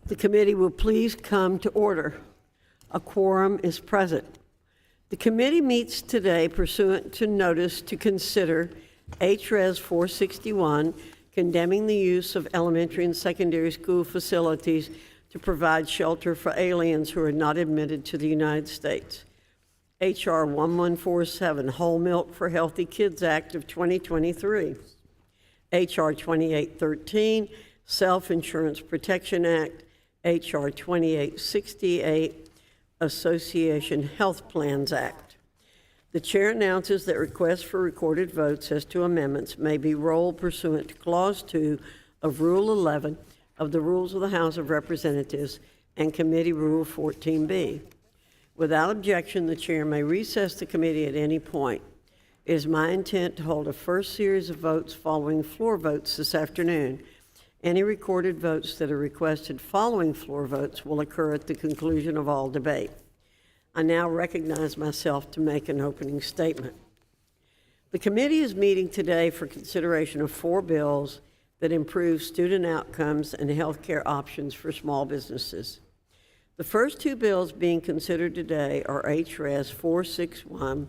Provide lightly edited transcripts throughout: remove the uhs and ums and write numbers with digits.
The committee will please come to order. A quorum is present. The committee meets today pursuant to notice to consider HRES 461, condemning the use of elementary and secondary school facilities to provide shelter for aliens who are not admitted to the United States. HR 1147, Whole Milk for Healthy Kids Act of 2023. HR 2813, Self-Insurance Protection Act. HR 2868, Association Health Plans Act. The chair announces that requests for recorded votes as to amendments may be rolled pursuant to Clause 2 of Rule 11 of the Rules of the House of Representatives and Committee Rule 14B. Without objection, the chair may recess the committee at any point. It is my intent to hold a first series of votes following floor votes this afternoon. Any recorded votes that are requested following floor votes will occur at the conclusion of all debate. I now recognize myself to make an opening statement. The committee is meeting today for consideration of 4 bills that improve student outcomes and health care options for small businesses. The first 2 bills being considered today are HRES 461,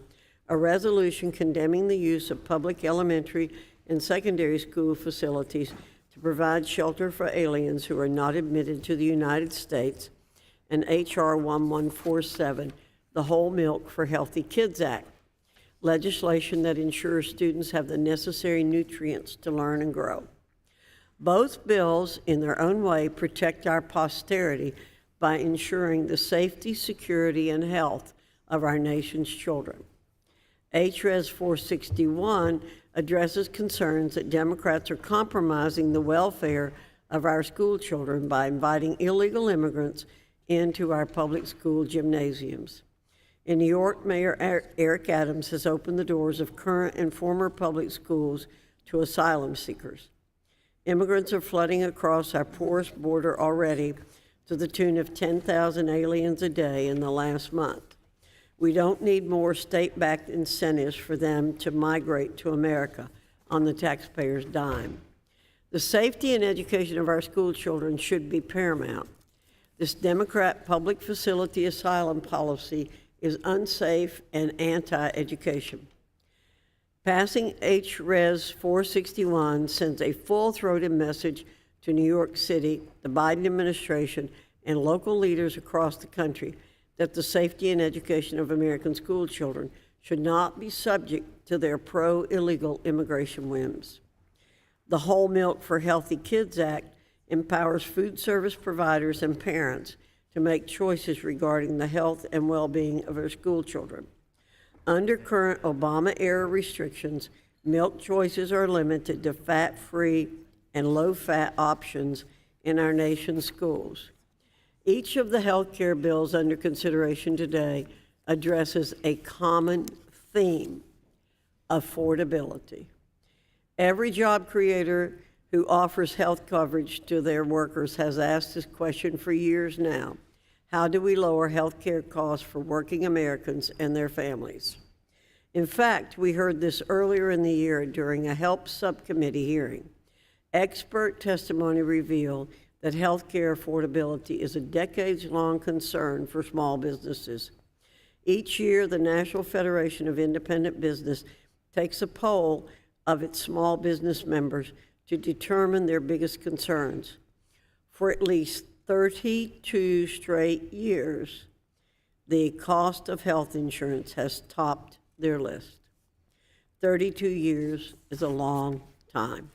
a resolution condemning the use of public elementary and secondary school facilities to provide shelter for aliens who are not admitted to the United States, and HR 1147, the Whole Milk for Healthy Kids Act, legislation that ensures students have the necessary nutrients to learn and grow. Both bills, in their own way, protect our posterity by ensuring the safety, security, and health of our nation's children. HRES 461 addresses concerns that Democrats are compromising the welfare of our school children by inviting illegal immigrants into our public school gymnasiums. In New York, Mayor Eric Adams has opened the doors of current and former public schools to asylum seekers. Immigrants are flooding across our porous border already to the tune of 10,000 aliens a day in the last month. We don't need more state-backed incentives for them to migrate to America on the taxpayer's dime. The safety and education of our school children should be paramount. This Democrat public facility asylum policy is unsafe and anti-education. Passing HRES 461 sends a full-throated message to New York City, the Biden administration, and local leaders across the country that the safety and education of American school children should not be subject to their pro-illegal immigration whims. The Whole Milk for Healthy Kids Act empowers food service providers and parents to make choices regarding the health and well-being of their school children. Under current Obama-era restrictions, milk choices are limited to fat-free and low-fat options in our nation's schools. Each of the health care bills under consideration today addresses a common theme: affordability. Every job creator who offers health coverage to their workers has asked this question for years now: how do we lower health care costs for working Americans and their families? In fact, we heard this earlier in the year during a HELP subcommittee hearing. Expert testimony revealed that health care affordability is a decades-long concern for small businesses. Each year, the National Federation of Independent Business takes a poll of its small business members to determine their biggest concerns. For at least 32 straight years, the cost of health insurance has topped their list. 32 years is a long time.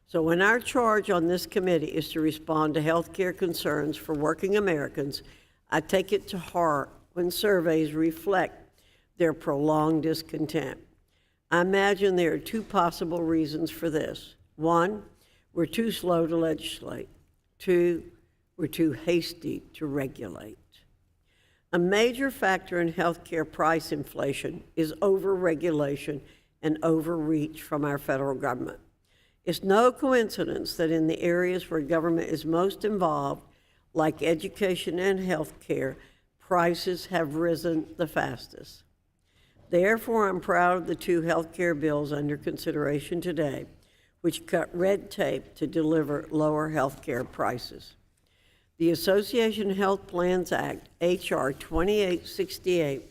So when our charge on this committee is to respond to health care concerns for working Americans, I take it to heart when surveys reflect their prolonged discontent. I imagine there are 2 possible reasons for this. 1, we're too slow to legislate. 2, we're too hasty to regulate. A major factor in healthcare price inflation is overregulation and overreach from our federal government. It's no coincidence that in the areas where government is most involved, like education and healthcare, prices have risen the fastest. Therefore, I'm proud of the 2 healthcare bills under consideration today, which cut red tape to deliver lower health care prices. The Association Health Plans Act, H.R. 2868,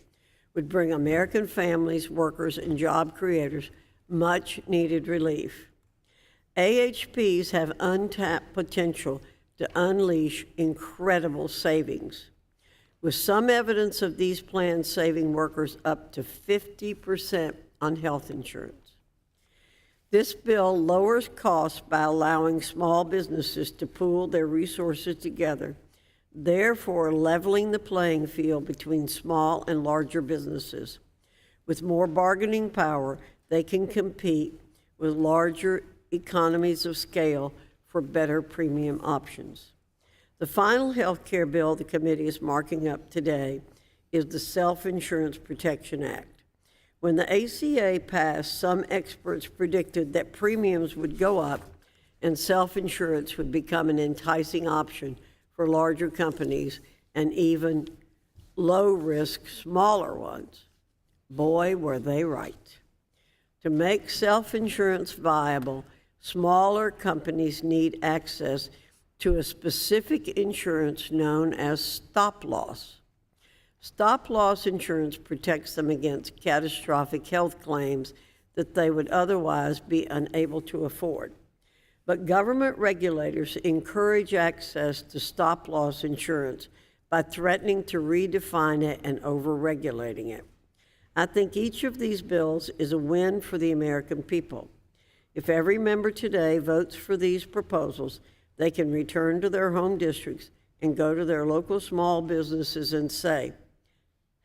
would bring American families, workers, and job creators much-needed relief. AHPs have untapped potential to unleash incredible savings, with some evidence of these plans saving workers up to 50% on health insurance. This bill lowers costs by allowing small businesses to pool their resources together, therefore leveling the playing field between small and larger businesses. With more bargaining power, they can compete with larger economies of scale for better premium options. The final health care bill the committee is marking up today is the Self-Insurance Protection Act. When the ACA passed, some experts predicted that premiums would go up and self-insurance would become an enticing option for larger companies and even low-risk, smaller ones. Boy, were they right. To make self-insurance viable, smaller companies need access to a specific insurance known as stop-loss. Stop-loss insurance protects them against catastrophic health claims that they would otherwise be unable to afford. But government regulators encourage access to stop-loss insurance by threatening to redefine it and over-regulating it. I think each of these bills is a win for the American people. If every member today votes for these proposals, they can return to their home districts and go to their local small businesses and say,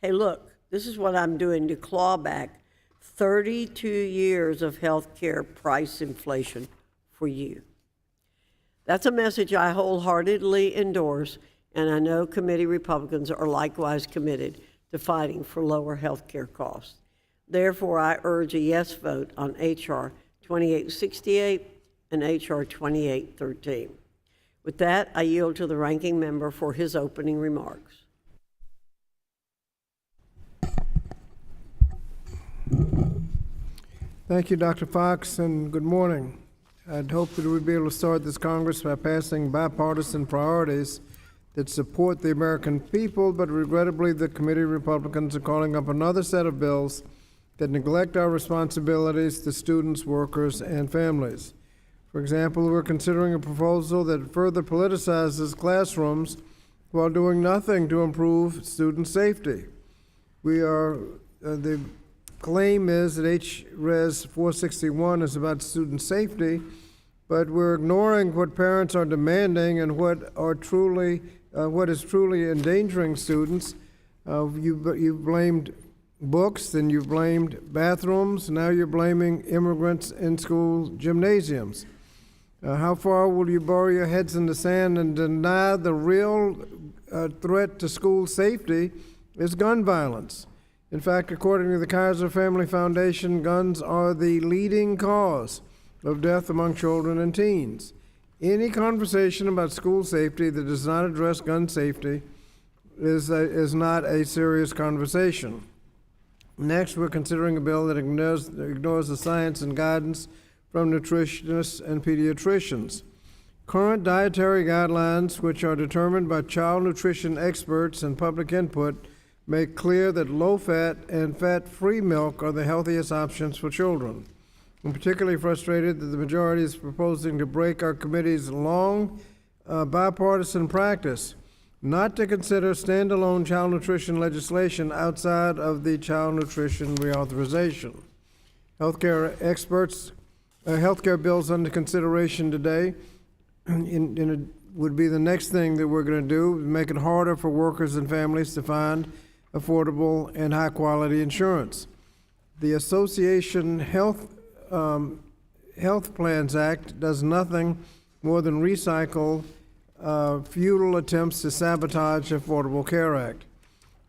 hey, look, this is what I'm doing to claw back 32 years of health care price inflation for you. That's a message I wholeheartedly endorse, and I know committee Republicans are likewise committed to fighting for lower health care costs. Therefore, I urge a yes vote on H.R. 2868 and H.R. 2813. With that, I yield to the ranking member for his opening remarks. Thank you, Dr. Foxx, and good morning. I'd hope that we'd be able to start this Congress by passing bipartisan priorities that support the American people, but regrettably the committee Republicans are calling up another set of bills that neglect our responsibilities to students, workers, and families. For example, we're considering a proposal that further politicizes classrooms while doing nothing to improve student safety. The claim is that HRes 461 is about student safety, but we're ignoring what parents are demanding and what is truly endangering students. You've blamed books, then you've blamed bathrooms, now you're blaming immigrants in school gymnasiums. How far will you bury your heads in the sand and deny the real threat to school safety is gun violence? In fact, according to the Kaiser Family Foundation, guns are the leading cause of death among children and teens. Any conversation about school safety that does not address gun safety is not a serious conversation. Next, we're considering a bill that ignores the science and guidance from nutritionists and pediatricians. Current dietary guidelines, which are determined by child nutrition experts and public input, make clear that low-fat and fat-free milk are the healthiest options for children. I'm particularly frustrated that the majority is proposing to break our committee's long bipartisan practice not to consider standalone child nutrition legislation outside of the child nutrition reauthorization. Healthcare bills under consideration today would be the next thing that we're going to do, make it harder for workers and families to find affordable and high-quality insurance. The Association Health Plans Act does nothing more than recycle futile attempts to sabotage the Affordable Care Act.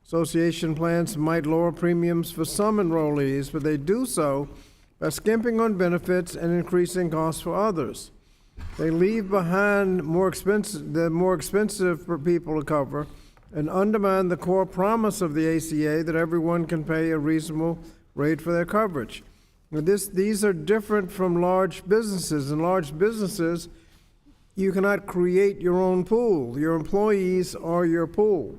Association plans might lower premiums for some enrollees, but they do so by skimping on benefits and increasing costs for others. They leave behind the more expensive for people to cover and undermine the core promise of the ACA that everyone can pay a reasonable rate for their coverage. These are different from large businesses. In large businesses, you cannot create your own pool. Your employees are your pool.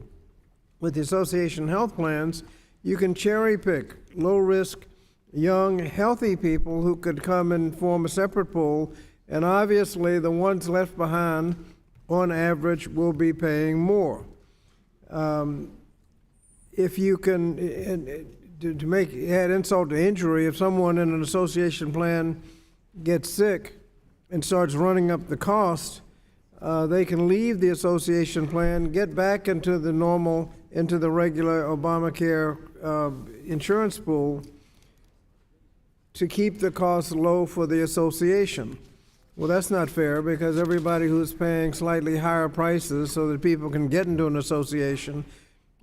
With the association health plans, you can cherry pick low-risk, young, healthy people who could come and form a separate pool, and obviously the ones left behind, on average, will be paying more. If you can, to make add insult to injury, if someone in an association plan gets sick and starts running up the cost, they can leave the association plan, get back into the regular Obamacare insurance pool to keep the costs low for the association. Well, that's not fair, because everybody who's paying slightly higher prices so that people can get into an association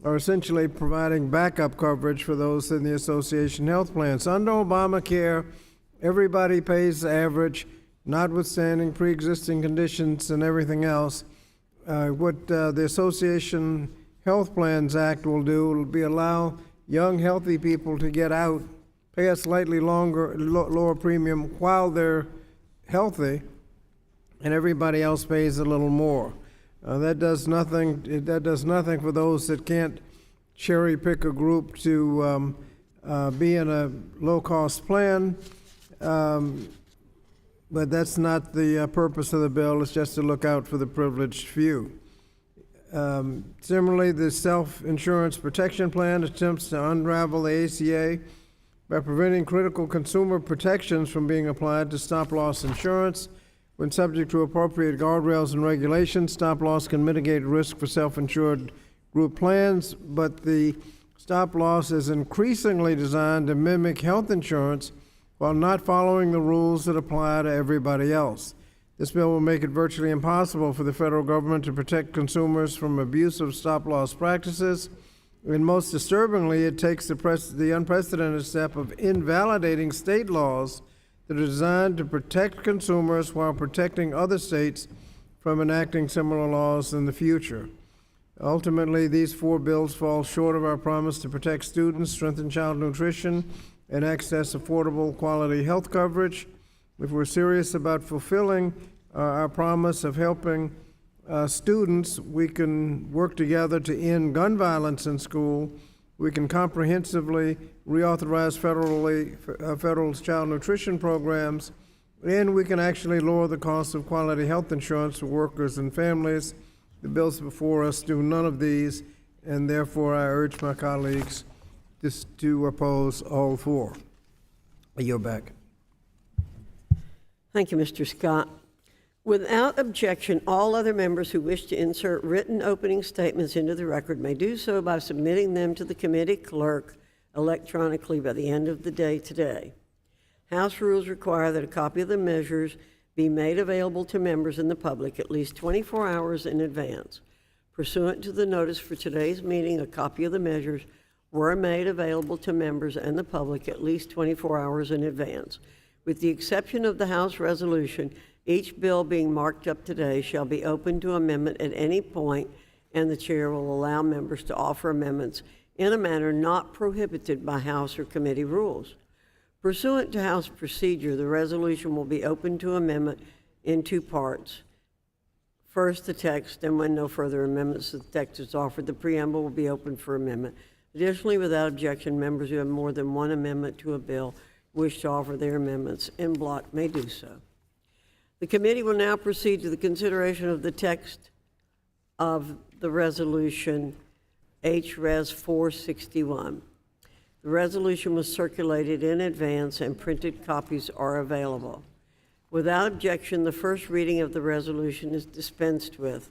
are essentially providing backup coverage for those in the association health plans. Under Obamacare, everybody pays the average, notwithstanding pre-existing conditions and everything else. What the Association Health Plans Act will do will be allow young, healthy people to get out, pay a slightly lower premium while they're healthy, and everybody else pays a little more. That does nothing for those that can't cherry pick a group to be in a low-cost plan. But that's not the purpose of the bill. It's just to look out for the privileged few. Similarly, the Self-Insurance Protection Plan attempts to unravel the ACA by preventing critical consumer protections from being applied to stop-loss insurance. When subject to appropriate guardrails and regulations, stop-loss can mitigate risk for self-insured group plans, but the stop-loss is increasingly designed to mimic health insurance while not following the rules that apply to everybody else. This bill will make it virtually impossible for the federal government to protect consumers from abusive stop-loss practices, and most disturbingly, it takes the unprecedented step of invalidating state laws that are designed to protect consumers while protecting other states from enacting similar laws in the future. Ultimately, these four bills fall short of our promise to protect students, strengthen child nutrition, and access affordable quality health coverage. If we're serious about fulfilling our promise of helping students, we can work together to end gun violence in school. We can comprehensively reauthorize federal child nutrition programs, and we can actually lower the cost of quality health insurance for workers and families. The bills before us do none of these, and therefore I urge my colleagues to oppose all four. I yield back. Thank you, Mr. Scott. Without objection, all other members who wish to insert written opening statements into the record may do so by submitting them to the committee clerk electronically by the end of the day today. House rules require that a copy of the measures be made available to members and the public at least 24 hours in advance. Pursuant to the notice for today's meeting, a copy of the measures were made available to members and the public at least 24 hours in advance. With the exception of the House resolution, each bill being marked up today shall be open to amendment at any point, and the chair will allow members to offer amendments in a manner not prohibited by House or committee rules. Pursuant to House procedure, the resolution will be open to amendment in two parts. First, the text, and when no further amendments to the text is offered, the preamble will be open for amendment. Additionally, without objection, members who have more than one amendment to a bill wish to offer their amendments en bloc may do so. The committee will now proceed to the consideration of the text of the resolution HRES 461. The resolution was circulated in advance and printed copies are available. Without objection, the first reading of the resolution is dispensed with.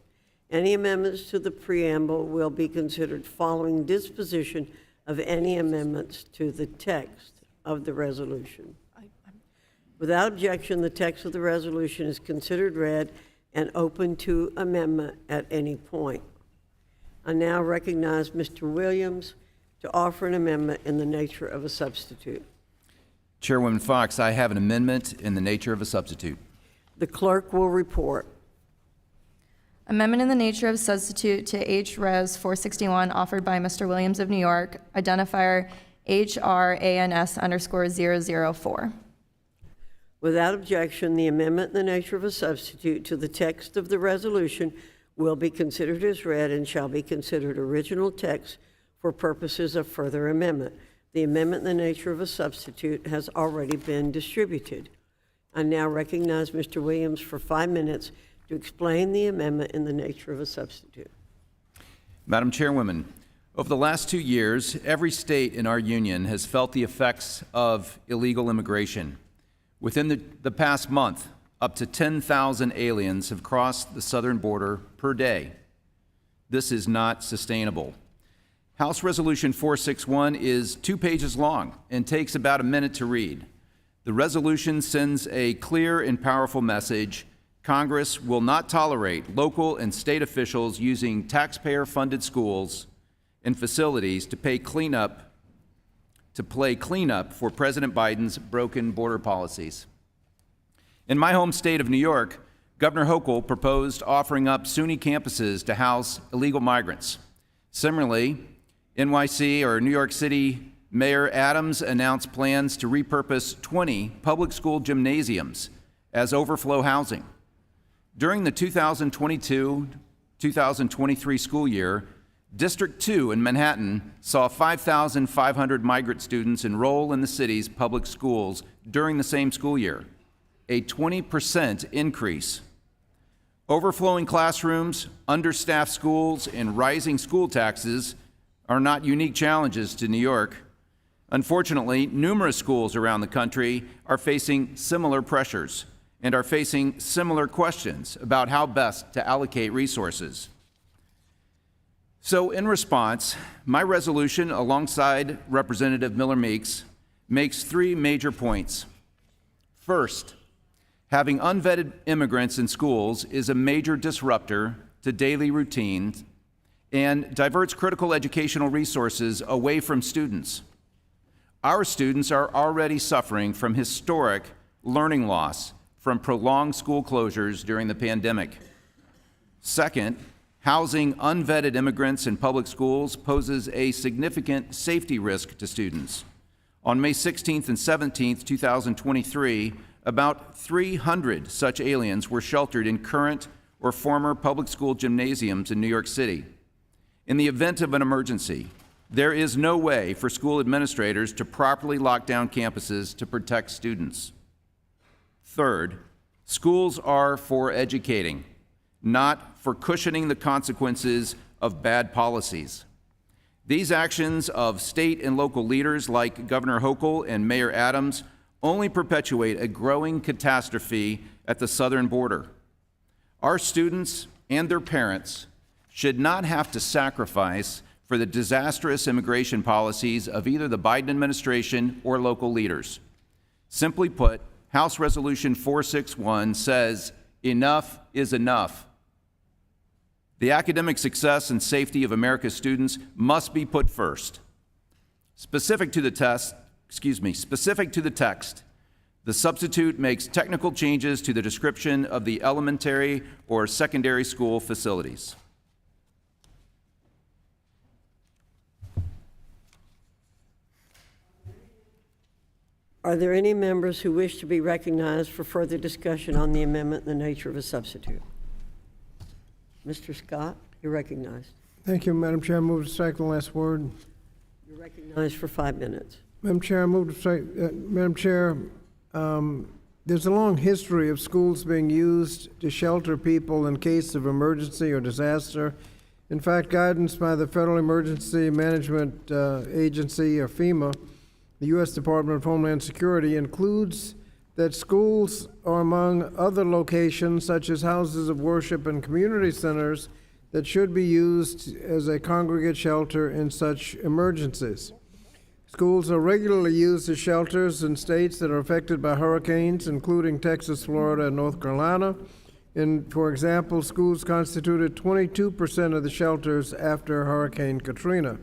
Any amendments to the preamble will be considered following disposition of any amendments to the text of the resolution. Without objection, the text of the resolution is considered read and open to amendment at any point. I now recognize Mr. Williams to offer an amendment in the nature of a substitute. Chairwoman Foxx, I have an amendment in the nature of a substitute. The clerk will report. Amendment in the nature of a substitute to HRES 461 offered by Mr. Williams of New York, identifier HRANS_004. Without objection, the amendment in the nature of a substitute to the text of the resolution will be considered as read and shall be considered original text for purposes of further amendment. The amendment in the nature of a substitute has already been distributed. I now recognize Mr. Williams for 5 minutes to explain the amendment in the nature of a substitute. Madam Chairwoman, over the last 2 years, every state in our union has felt the effects of illegal immigration. Within the past month, up to 10,000 aliens have crossed the southern border per day. This is not sustainable. House Resolution 461 is 2 pages long and takes about a minute to read. The resolution sends a clear and powerful message. Congress will not tolerate local and state officials using taxpayer-funded schools and facilities to play cleanup for President Biden's broken border policies. In my home state of New York, Governor Hochul proposed offering up SUNY campuses to house illegal migrants. Similarly, NYC or New York City Mayor Adams announced plans to repurpose 20 public school gymnasiums as overflow housing. During the 2022-2023 school year, District 2 in Manhattan saw 5,500 migrant students enroll in the city's public schools during the same school year, a 20% increase. Overflowing classrooms, understaffed schools, and rising school taxes are not unique challenges to New York. Unfortunately, numerous schools around the country are facing similar pressures and are facing similar questions about how best to allocate resources. So in response, my resolution, alongside Representative Miller Meeks, makes 3 major points. First, having unvetted immigrants in schools is a major disruptor to daily routines and diverts critical educational resources away from students. Our students are already suffering from historic learning loss from prolonged school closures during the pandemic. Second, housing unvetted immigrants in public schools poses a significant safety risk to students. On May 16th and 17th, 2023, about 300 such aliens were sheltered in current or former public school gymnasiums in New York City. In the event of an emergency, there is no way for school administrators to properly lock down campuses to protect students. Third, schools are for educating, not for cushioning the consequences of bad policies. These actions of state and local leaders like Governor Hochul and Mayor Adams only perpetuate a growing catastrophe at the southern border. Our students and their parents should not have to sacrifice for the disastrous immigration policies of either the Biden administration or local leaders. Simply put, House Resolution 461 says enough is enough. The academic success and safety of America's students must be put first. Specific to the text, the substitute makes technical changes to the description of the elementary or secondary school facilities. Are there any members who wish to be recognized for further discussion on the amendment in the nature of a substitute? Mr. Scott, you're recognized. Thank you, Madam Chair. I move to strike the last word. You're recognized for 5 minutes. Madam Chair, I move to strike. Madam Chair, there's a long history of schools being used to shelter people in case of emergency or disaster. In fact, guidance by the Federal Emergency Management Agency, or FEMA, the U.S. Department of Homeland Security, includes that schools are among other locations, such as houses of worship and community centers, that should be used as a congregate shelter in such emergencies. Schools are regularly used as shelters in states that are affected by hurricanes, including Texas, Florida, and North Carolina. And for example, schools constituted 22% of the shelters after Hurricane Katrina.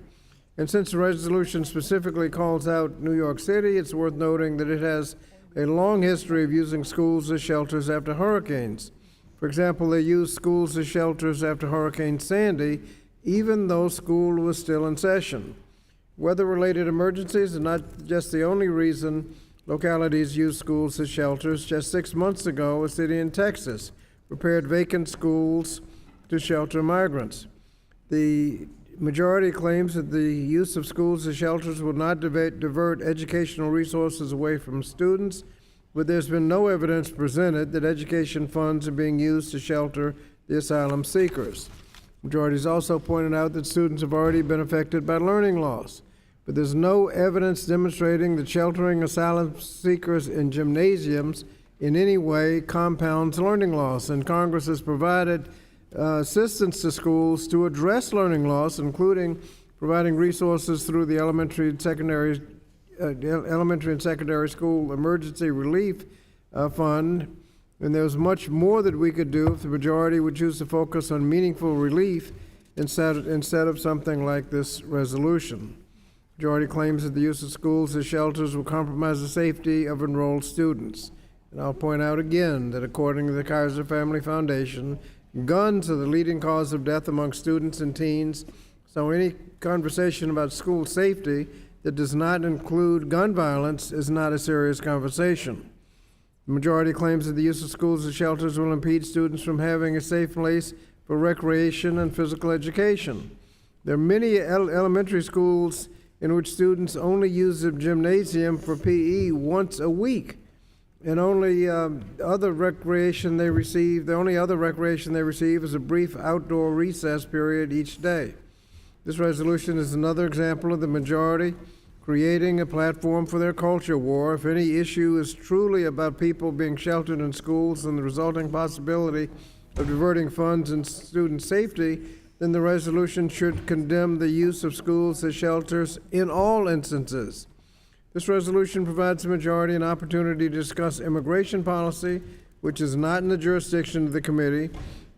And since the resolution specifically calls out New York City, it's worth noting that it has a long history of using schools as shelters after hurricanes. For example, they used schools as shelters after Hurricane Sandy, even though school was still in session. Weather-related emergencies are not just the only reason localities use schools as shelters. Just 6 months ago, a city in Texas prepared vacant schools to shelter migrants. The majority claims that the use of schools as shelters will not divert educational resources away from students, but there's been no evidence presented that education funds are being used to shelter the asylum seekers. Majority has also pointed out that students have already been affected by learning loss, but there's no evidence demonstrating that sheltering asylum seekers in gymnasiums in any way compounds learning loss, and Congress has provided assistance to schools to address learning loss, including providing resources through the elementary and secondary school emergency relief fund. And there's much more that we could do if the majority would choose to focus on meaningful relief instead of something like this resolution. Majority claims that the use of schools as shelters will compromise the safety of enrolled students. And I'll point out again that according to the Kaiser Family Foundation, guns are the leading cause of death among students and teens. So any conversation about school safety that does not include gun violence is not a serious conversation. The majority claims that the use of schools as shelters will impede students from having a safe place for recreation and physical education. There are many elementary schools in which students only use the gymnasium for PE once a week, and the only other recreation they receive is a brief outdoor recess period each day. This resolution is another example of the majority creating a platform for their culture war. If any issue is truly about people being sheltered in schools and the resulting possibility of diverting funds and student safety, then the resolution should condemn the use of schools as shelters in all instances. This resolution provides the majority an opportunity to discuss immigration policy, which is not in the jurisdiction of the committee,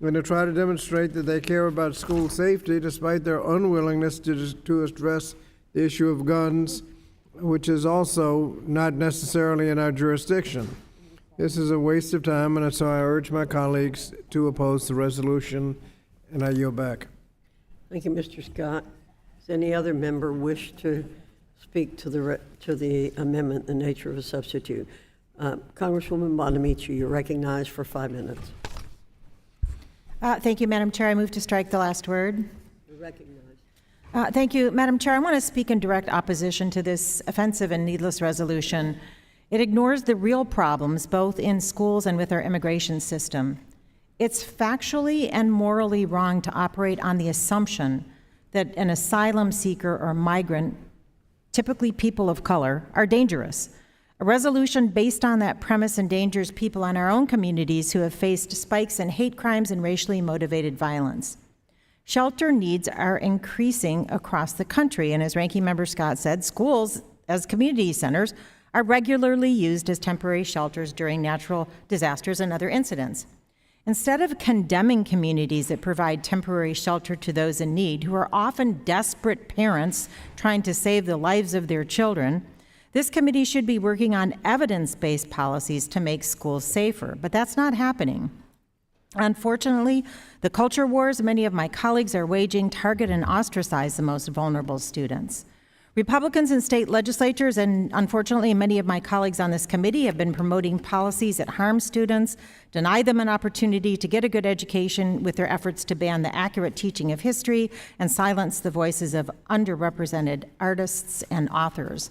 and to try to demonstrate that they care about school safety despite their unwillingness to address the issue of guns, which is also not necessarily in our jurisdiction. This is a waste of time, and so I urge my colleagues to oppose the resolution, and I yield back. Thank you, Mr. Scott. Does any other member wish to speak to the amendment, the nature of a substitute? Congresswoman Bonamici, you're recognized for 5 minutes. Thank you, Madam Chair. I move to strike the last word. You're recognized. Thank you, Madam Chair. I want to speak in direct opposition to this offensive and needless resolution. It ignores the real problems both in schools and with our immigration system. It's factually and morally wrong to operate on the assumption that an asylum seeker or migrant, typically people of color, are dangerous. A resolution based on that premise endangers people in our own communities who have faced spikes in hate crimes and racially motivated violence. Shelter needs are increasing across the country, and as Ranking Member Scott said, schools as community centers are regularly used as temporary shelters during natural disasters and other incidents. Instead of condemning communities that provide temporary shelter to those in need, who are often desperate parents trying to save the lives of their children, this committee should be working on evidence-based policies to make schools safer, but that's not happening. Unfortunately, the culture wars many of my colleagues are waging target and ostracize the most vulnerable students. Republicans in state legislatures, and unfortunately many of my colleagues on this committee, have been promoting policies that harm students, deny them an opportunity to get a good education with their efforts to ban the accurate teaching of history and silence the voices of underrepresented artists and authors.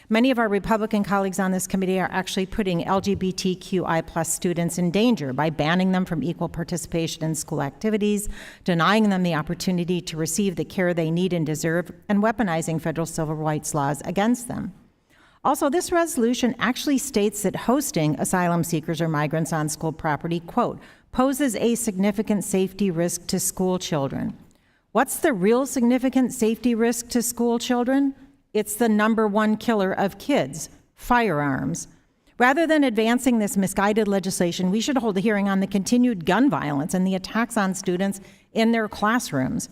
Many of our Republican colleagues on this committee are actually putting LGBTQI+ students in danger by banning them from equal participation in school activities, denying them the opportunity to receive the care they need and deserve, and weaponizing federal civil rights laws against them. Also, this resolution actually states that hosting asylum seekers or migrants on school property, quote, poses a significant safety risk to school children. What's the real significant safety risk to school children? It's the #1 killer of kids, firearms. Rather than advancing this misguided legislation, we should hold a hearing on the continued gun violence and the attacks on students in their classrooms.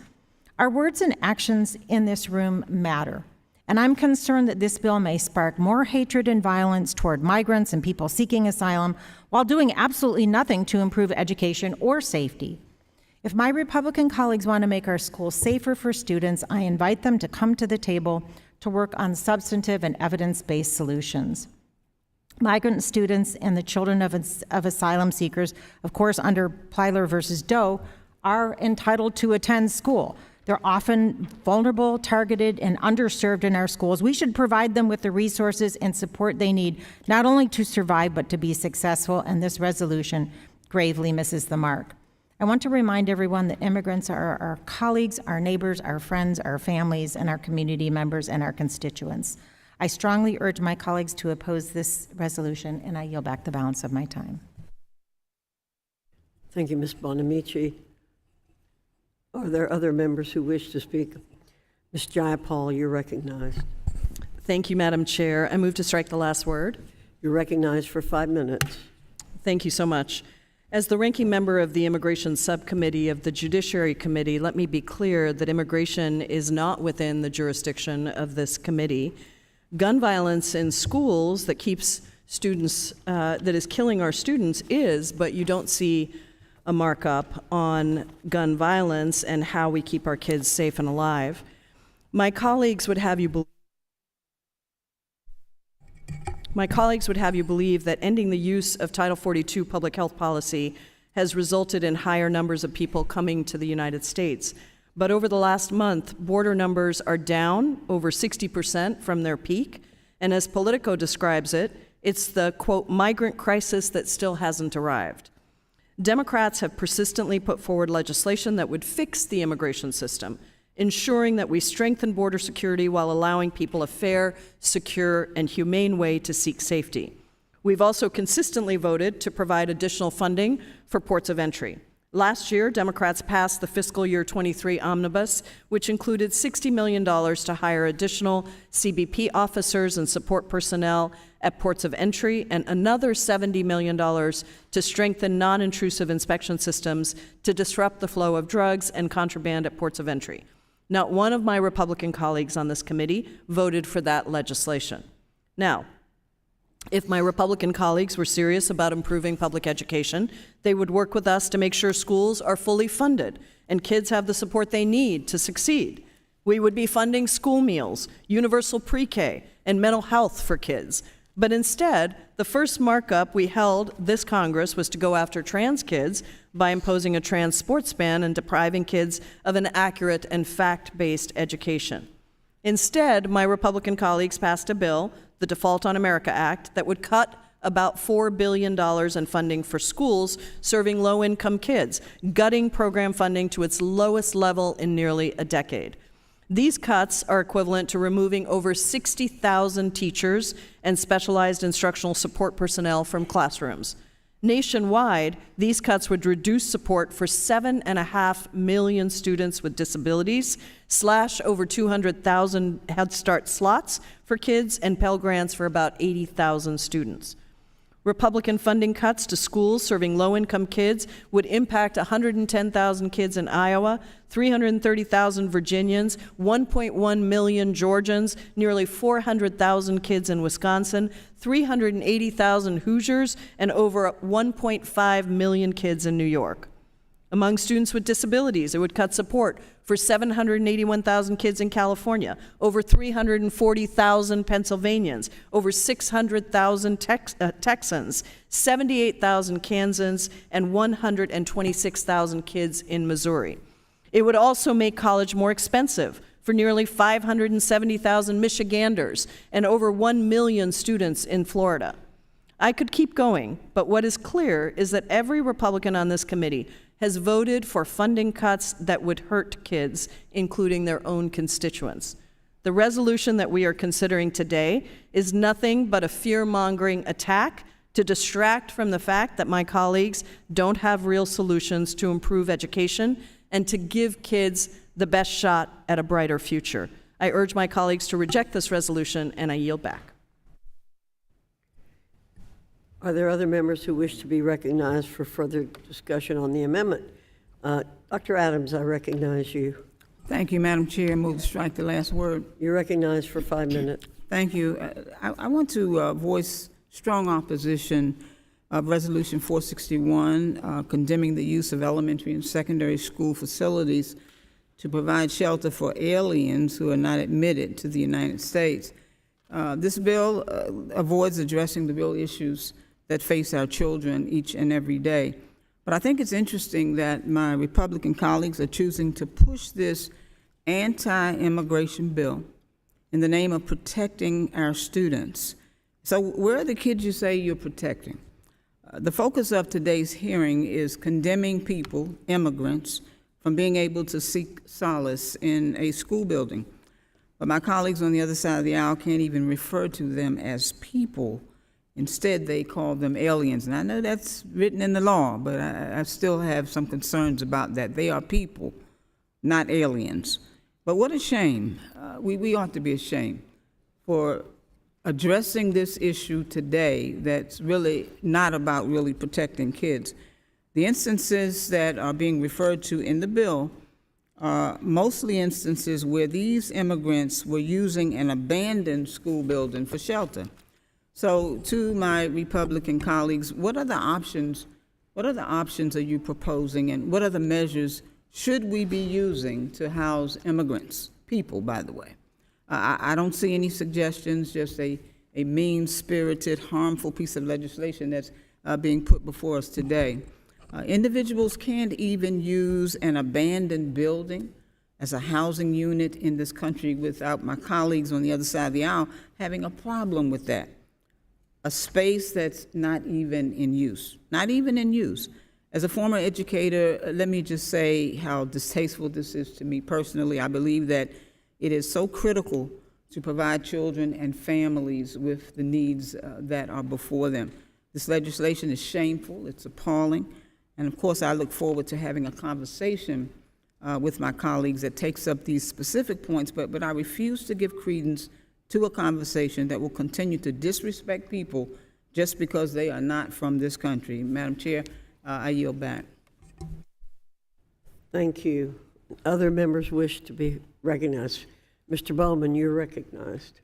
Our words and actions in this room matter, and I'm concerned that this bill may spark more hatred and violence toward migrants and people seeking asylum while doing absolutely nothing to improve education or safety. If my Republican colleagues want to make our schools safer for students, I invite them to come to the table to work on substantive and evidence-based solutions. Migrant students and the children of asylum seekers, of course, under Plyler versus Doe, are entitled to attend school. They're often vulnerable, targeted, and underserved in our schools. We should provide them with the resources and support they need, not only to survive, but to be successful, and this resolution gravely misses the mark. I want to remind everyone that immigrants are our colleagues, our neighbors, our friends, our families, and our community members and our constituents. I strongly urge my colleagues to oppose this resolution, and I yield back the balance of my time. Thank you, Ms. Bonamici. Are there other members who wish to speak? Ms. Jayapal, you're recognized. Thank you, Madam Chair. I move to strike the last word. You're recognized for 5 minutes. Thank you so much. As the ranking member of the Immigration Subcommittee of the Judiciary Committee, let me be clear that immigration is not within the jurisdiction of this committee. Gun violence in schools that keeps students, that is killing our students is, but you don't see a markup on gun violence and how we keep our kids safe and alive. My colleagues would have you believe that ending the use of Title 42 public health policy has resulted in higher numbers of people coming to the United States. But over the last month, border numbers are down over 60% from their peak. And as Politico describes it, it's the, quote, migrant crisis that still hasn't arrived. Democrats have persistently put forward legislation that would fix the immigration system, ensuring that we strengthen border security while allowing people a fair, secure, and humane way to seek safety. We've also consistently voted to provide additional funding for ports of entry. Last year, Democrats passed the fiscal year 23 omnibus, which included $60 million to hire additional CBP officers and support personnel at ports of entry, and another $70 million to strengthen non-intrusive inspection systems to disrupt the flow of drugs and contraband at ports of entry. Not one of my Republican colleagues on this committee voted for that legislation. Now, if my Republican colleagues were serious about improving public education, they would work with us to make sure schools are fully funded and kids have the support they need to succeed. We would be funding school meals, universal pre-K, and mental health for kids. But instead, the first markup we held this Congress was to go after trans kids by imposing a trans sports ban and depriving kids of an accurate and fact-based education. Instead, my Republican colleagues passed a bill, the Default on America Act, that would cut about $4 billion in funding for schools serving low-income kids, gutting program funding to its lowest level in nearly a decade. These cuts are equivalent to removing over 60,000 teachers and specialized instructional support personnel from classrooms. Nationwide, these cuts would reduce support for 7.5 million students with disabilities, slash over 200,000 Head Start slots for kids, and Pell Grants for about 80,000 students. Republican funding cuts to schools serving low-income kids would impact 110,000 kids in Iowa, 330,000 Virginians, 1.1 million Georgians, nearly 400,000 kids in Wisconsin, 380,000 Hoosiers, and over 1.5 million kids in New York. Among students with disabilities, it would cut support for 781,000 kids in California, over 340,000 Pennsylvanians, over 600,000 Texans, 78,000 Kansans, and 126,000 kids in Missouri. It would also make college more expensive for nearly 570,000 Michiganders and over 1 million students in Florida. I could keep going, but what is clear is that every Republican on this committee has voted for funding cuts that would hurt kids, including their own constituents. The resolution that we are considering today is nothing but a fear-mongering attack to distract from the fact that my colleagues don't have real solutions to improve education and to give kids the best shot at a brighter future. I urge my colleagues to reject this resolution, and I yield back. Are there other members who wish to be recognized for further discussion on the amendment? Dr. Adams, I recognize you. Thank you, Madam Chair. Move to strike the last word. You're recognized for 5 minutes. Thank you. I want to voice strong opposition of Resolution 461, condemning the use of elementary and secondary school facilities to provide shelter for aliens who are not admitted to the United States. This bill avoids addressing the real issues that face our children each and every day. But I think it's interesting that my Republican colleagues are choosing to push this anti-immigration bill in the name of protecting our students. So where are the kids you say you're protecting? The focus of today's hearing is condemning people, immigrants, from being able to seek solace in a school building. But my colleagues on the other side of the aisle can't even refer to them as people. Instead, they call them aliens. And I know that's written in the law, but I still have some concerns about that. They are people, not aliens. But what a shame. We ought to be ashamed for addressing this issue today that's really not about really protecting kids. The instances that are being referred to in the bill are mostly instances where these immigrants were using an abandoned school building for shelter. So to my Republican colleagues, what other options are you proposing, and what other measures should we be using to house immigrants? People, by the way. I don't see any suggestions, just a mean-spirited, harmful piece of legislation that's being put before us today. Individuals can't even use an abandoned building as a housing unit in this country without my colleagues on the other side of the aisle having a problem with that. A space that's not even in use, not even in use. As a former educator, let me just say how distasteful this is to me personally. I believe that it is so critical to provide children and families with the needs that are before them. This legislation is shameful, it's appalling, and of course I look forward to having a conversation with my colleagues that takes up these specific points, but I refuse to give credence to a conversation that will continue to disrespect people just because they are not from this country. Madam Chair, I yield back. Thank you. Other members wish to be recognized. Mr. Bowman, you're recognized.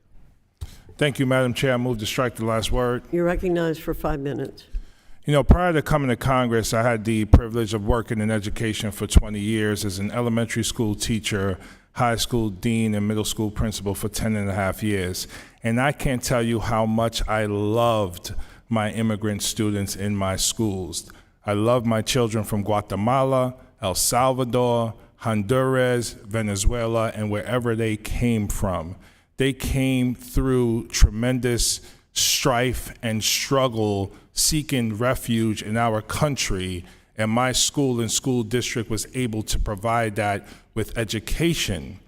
Thank you, Madam Chair. I move to strike the last word. You're recognized for 5 minutes. You know, prior to coming to Congress, I had the privilege of working in education for 20 years as an elementary school teacher, high school dean, and middle school principal for 10 and a half years. And I can't tell you how much I loved my immigrant students in my schools. I loved my children from Guatemala, El Salvador, Honduras, Venezuela, and wherever they came from. They came through tremendous strife and struggle seeking refuge in our country, and my school and school district was able to provide that with education.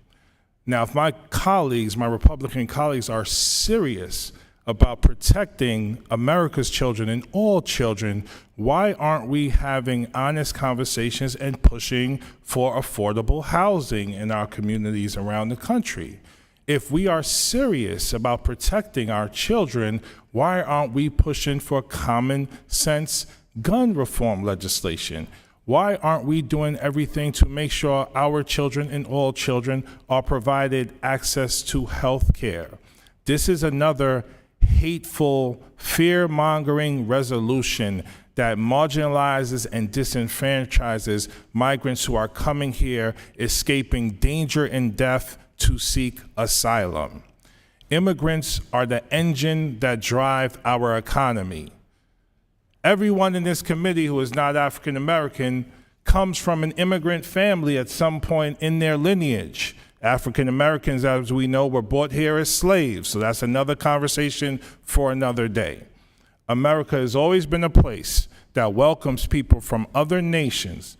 Now, if my colleagues, my Republican colleagues, are serious about protecting America's children and all children, why aren't we having honest conversations and pushing for affordable housing in our communities around the country? If we are serious about protecting our children, why aren't we pushing for common sense gun reform legislation? Why aren't we doing everything to make sure our children and all children are provided access to health care? This is another hateful, fear-mongering resolution that marginalizes and disenfranchises migrants who are coming here, escaping danger and death to seek asylum. Immigrants are the engine that drive our economy. Everyone in this committee who is not African American comes from an immigrant family at some point in their lineage. African Americans, as we know, were brought here as slaves, so that's another conversation for another day. America has always been a place that welcomes people from other nations,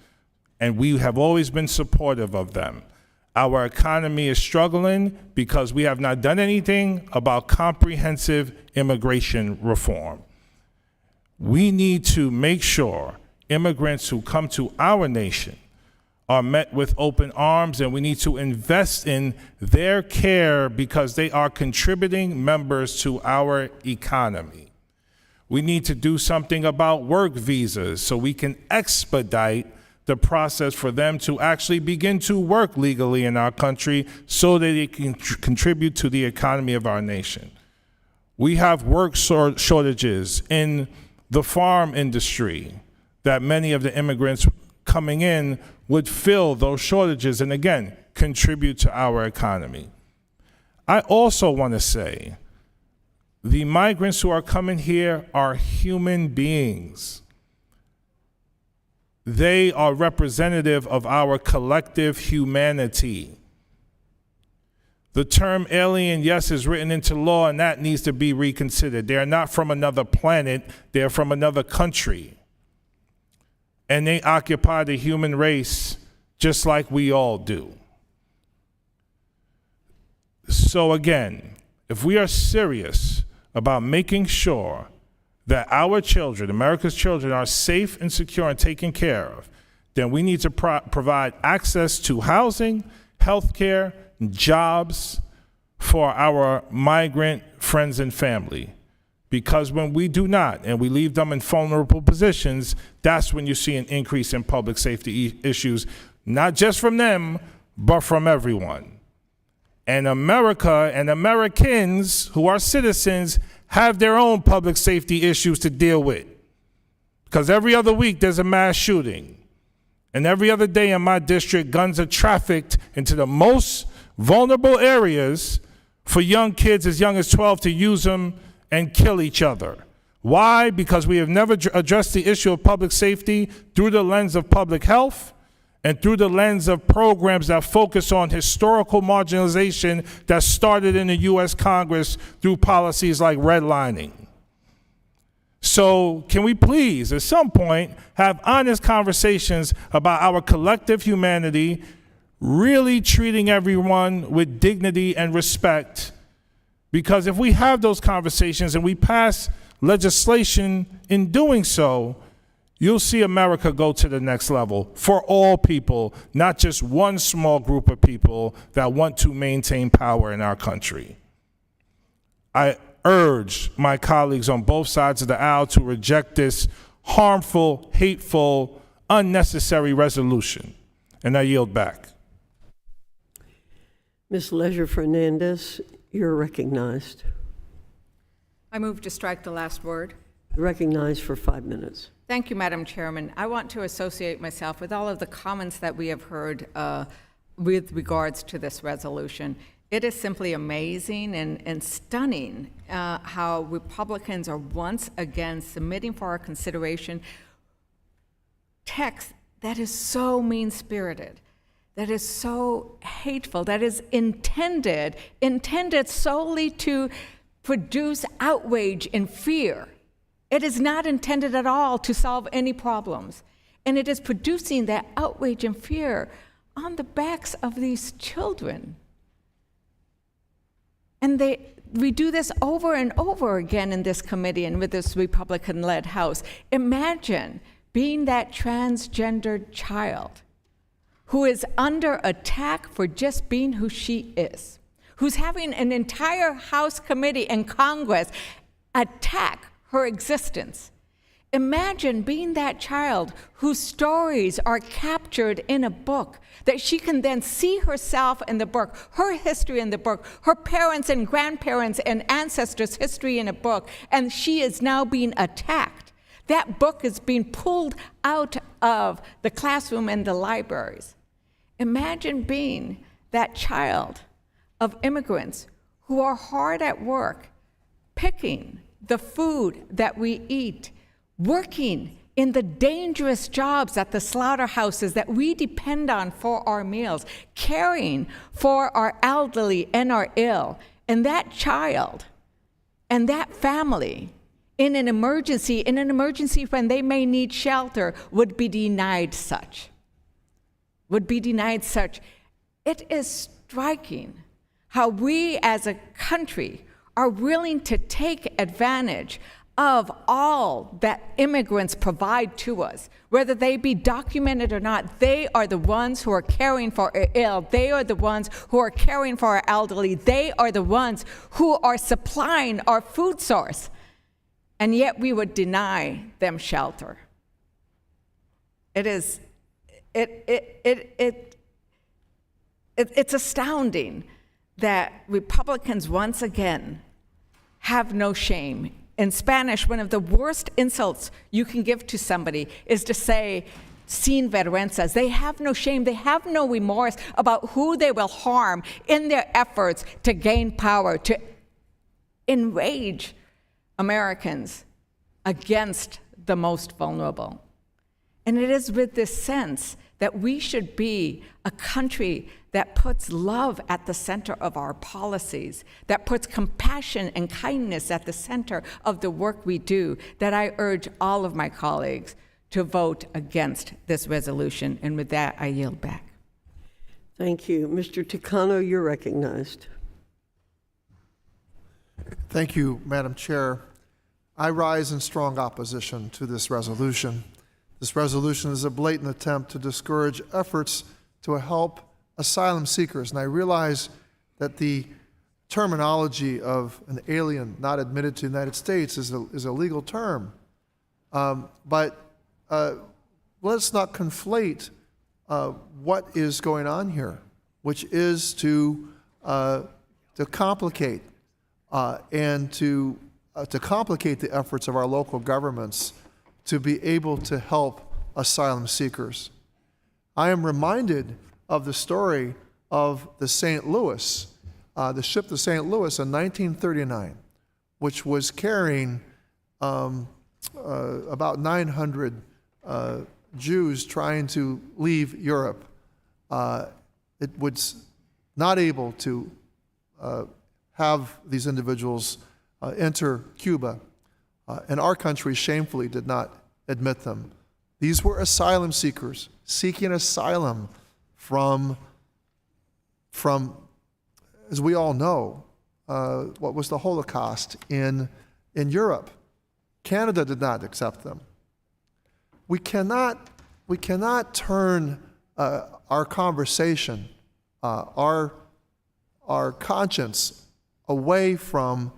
and we have always been supportive of them. Our economy is struggling because we have not done anything about comprehensive immigration reform. We need to make sure immigrants who come to our nation are met with open arms, and we need to invest in their care because they are contributing members to our economy. We need to do something about work visas so we can expedite the process for them to actually begin to work legally in our country so that they can contribute to the economy of our nation. We have work shortages in the farm industry that many of the immigrants coming in would fill those shortages. And again, contribute to our economy. I also want to say the migrants who are coming here are human beings. They are representative of our collective humanity. The term alien, yes, is written into law, and that needs to be reconsidered. They are not from another planet, they're from another country. And they occupy the human race just like we all do. So again, if we are serious about making sure that our children, America's children, are safe and secure and taken care of, then we need to provide access to housing, health care, jobs for our migrant friends and family. Because when we do not, and we leave them in vulnerable positions, that's when you see an increase in public safety issues, not just from them, but from everyone. And America and Americans who are citizens have their own public safety issues to deal with. Because every other week there's a mass shooting. And every other day in my district, guns are trafficked into the most vulnerable areas for young kids as young as 12 to use them and kill each other. Why? Because we have never addressed the issue of public safety through the lens of public health and through the lens of programs that focus on historical marginalization that started in the U.S. Congress through policies like redlining. So can we please, at some point, have honest conversations about our collective humanity, really treating everyone with dignity and respect? Because if we have those conversations and we pass legislation in doing so, you'll see America go to the next level for all people, not just one small group of people that want to maintain power in our country. I urge my colleagues on both sides of the aisle to reject this harmful, hateful, unnecessary resolution. And I yield back. Ms. Leisure Fernandez, you're recognized. I move to strike the last word. Recognized for 5 minutes. Thank you, Madam Chairman. I want to associate myself with all of the comments that we have heard with regards to this resolution. It is simply amazing and stunning how Republicans are once again submitting for our consideration text that is so mean-spirited, that is so hateful, that is intended solely to produce outrage and fear. It is not intended at all to solve any problems. And it is producing that outrage and fear on the backs of these children. And we do this over and over again in this committee and with this Republican-led House. Imagine being that transgendered child who is under attack for just being who she is, who's having an entire House committee and Congress attack her existence. Imagine being that child whose stories are captured in a book, that she can then see herself in the book, her history in the book, her parents and grandparents and ancestors' history in a book, and she is now being attacked. That book is being pulled out of the classroom and the libraries. Imagine being that child of immigrants who are hard at work, picking the food that we eat, working in the dangerous jobs at the slaughterhouses that we depend on for our meals, caring for our elderly and our ill, and that child and that family in an emergency when they may need shelter would be denied such. It is striking how we as a country are willing to take advantage of all that immigrants provide to us, whether they be documented or not. They are the ones who are caring for our ill. They are the ones who are caring for our elderly. They are the ones who are supplying our food source. And yet we would deny them shelter. It's astounding that Republicans once again have no shame. In Spanish, one of the worst insults you can give to somebody is to say sin vergüenzas. They have no shame. They have no remorse about who they will harm in their efforts to gain power, to enrage Americans against the most vulnerable. And it is with this sense that we should be a country that puts love at the center of our policies, that puts compassion and kindness at the center of the work we do, that I urge all of my colleagues to vote against this resolution. And with that, I yield back. Thank you. Mr. Takano, you're recognized. Thank you, Madam Chair. I rise in strong opposition to this resolution. This resolution is a blatant attempt to discourage efforts to help asylum seekers. And I realize that the terminology of an alien not admitted to the United States is a legal term. But let's not conflate what is going on here, which is to complicate and to complicate the efforts of our local governments to be able to help asylum seekers. I am reminded of the story of the St. Louis, the ship the St. Louis in 1939, which was carrying about 900 Jews trying to leave Europe. It was not able to have these individuals enter Cuba, and our country shamefully did not admit them. These were asylum seekers seeking asylum from as we all know, what was the Holocaust in Europe. Canada did not accept them. We cannot turn our conversation, our conscience away from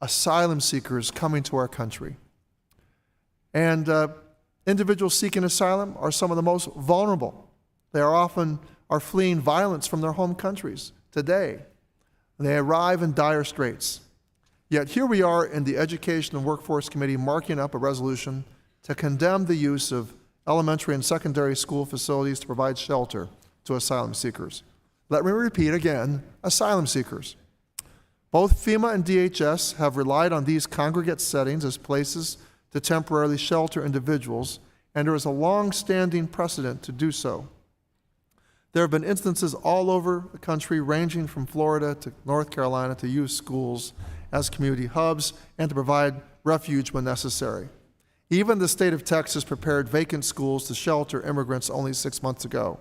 asylum seekers coming to our country. And individuals seeking asylum are some of the most vulnerable. They are often fleeing violence from their home countries today. They arrive in dire straits. Yet here we are in the Education and Workforce Committee marking up a resolution to condemn the use of elementary and secondary school facilities to provide shelter to asylum seekers. Let me repeat again, asylum seekers. Both FEMA and DHS have relied on these congregate settings as places to temporarily shelter individuals, and there is a long-standing precedent to do so. There have been instances all over the country, ranging from Florida to North Carolina, to use schools as community hubs and to provide refuge when necessary. Even the state of Texas prepared vacant schools to shelter immigrants only 6 months ago.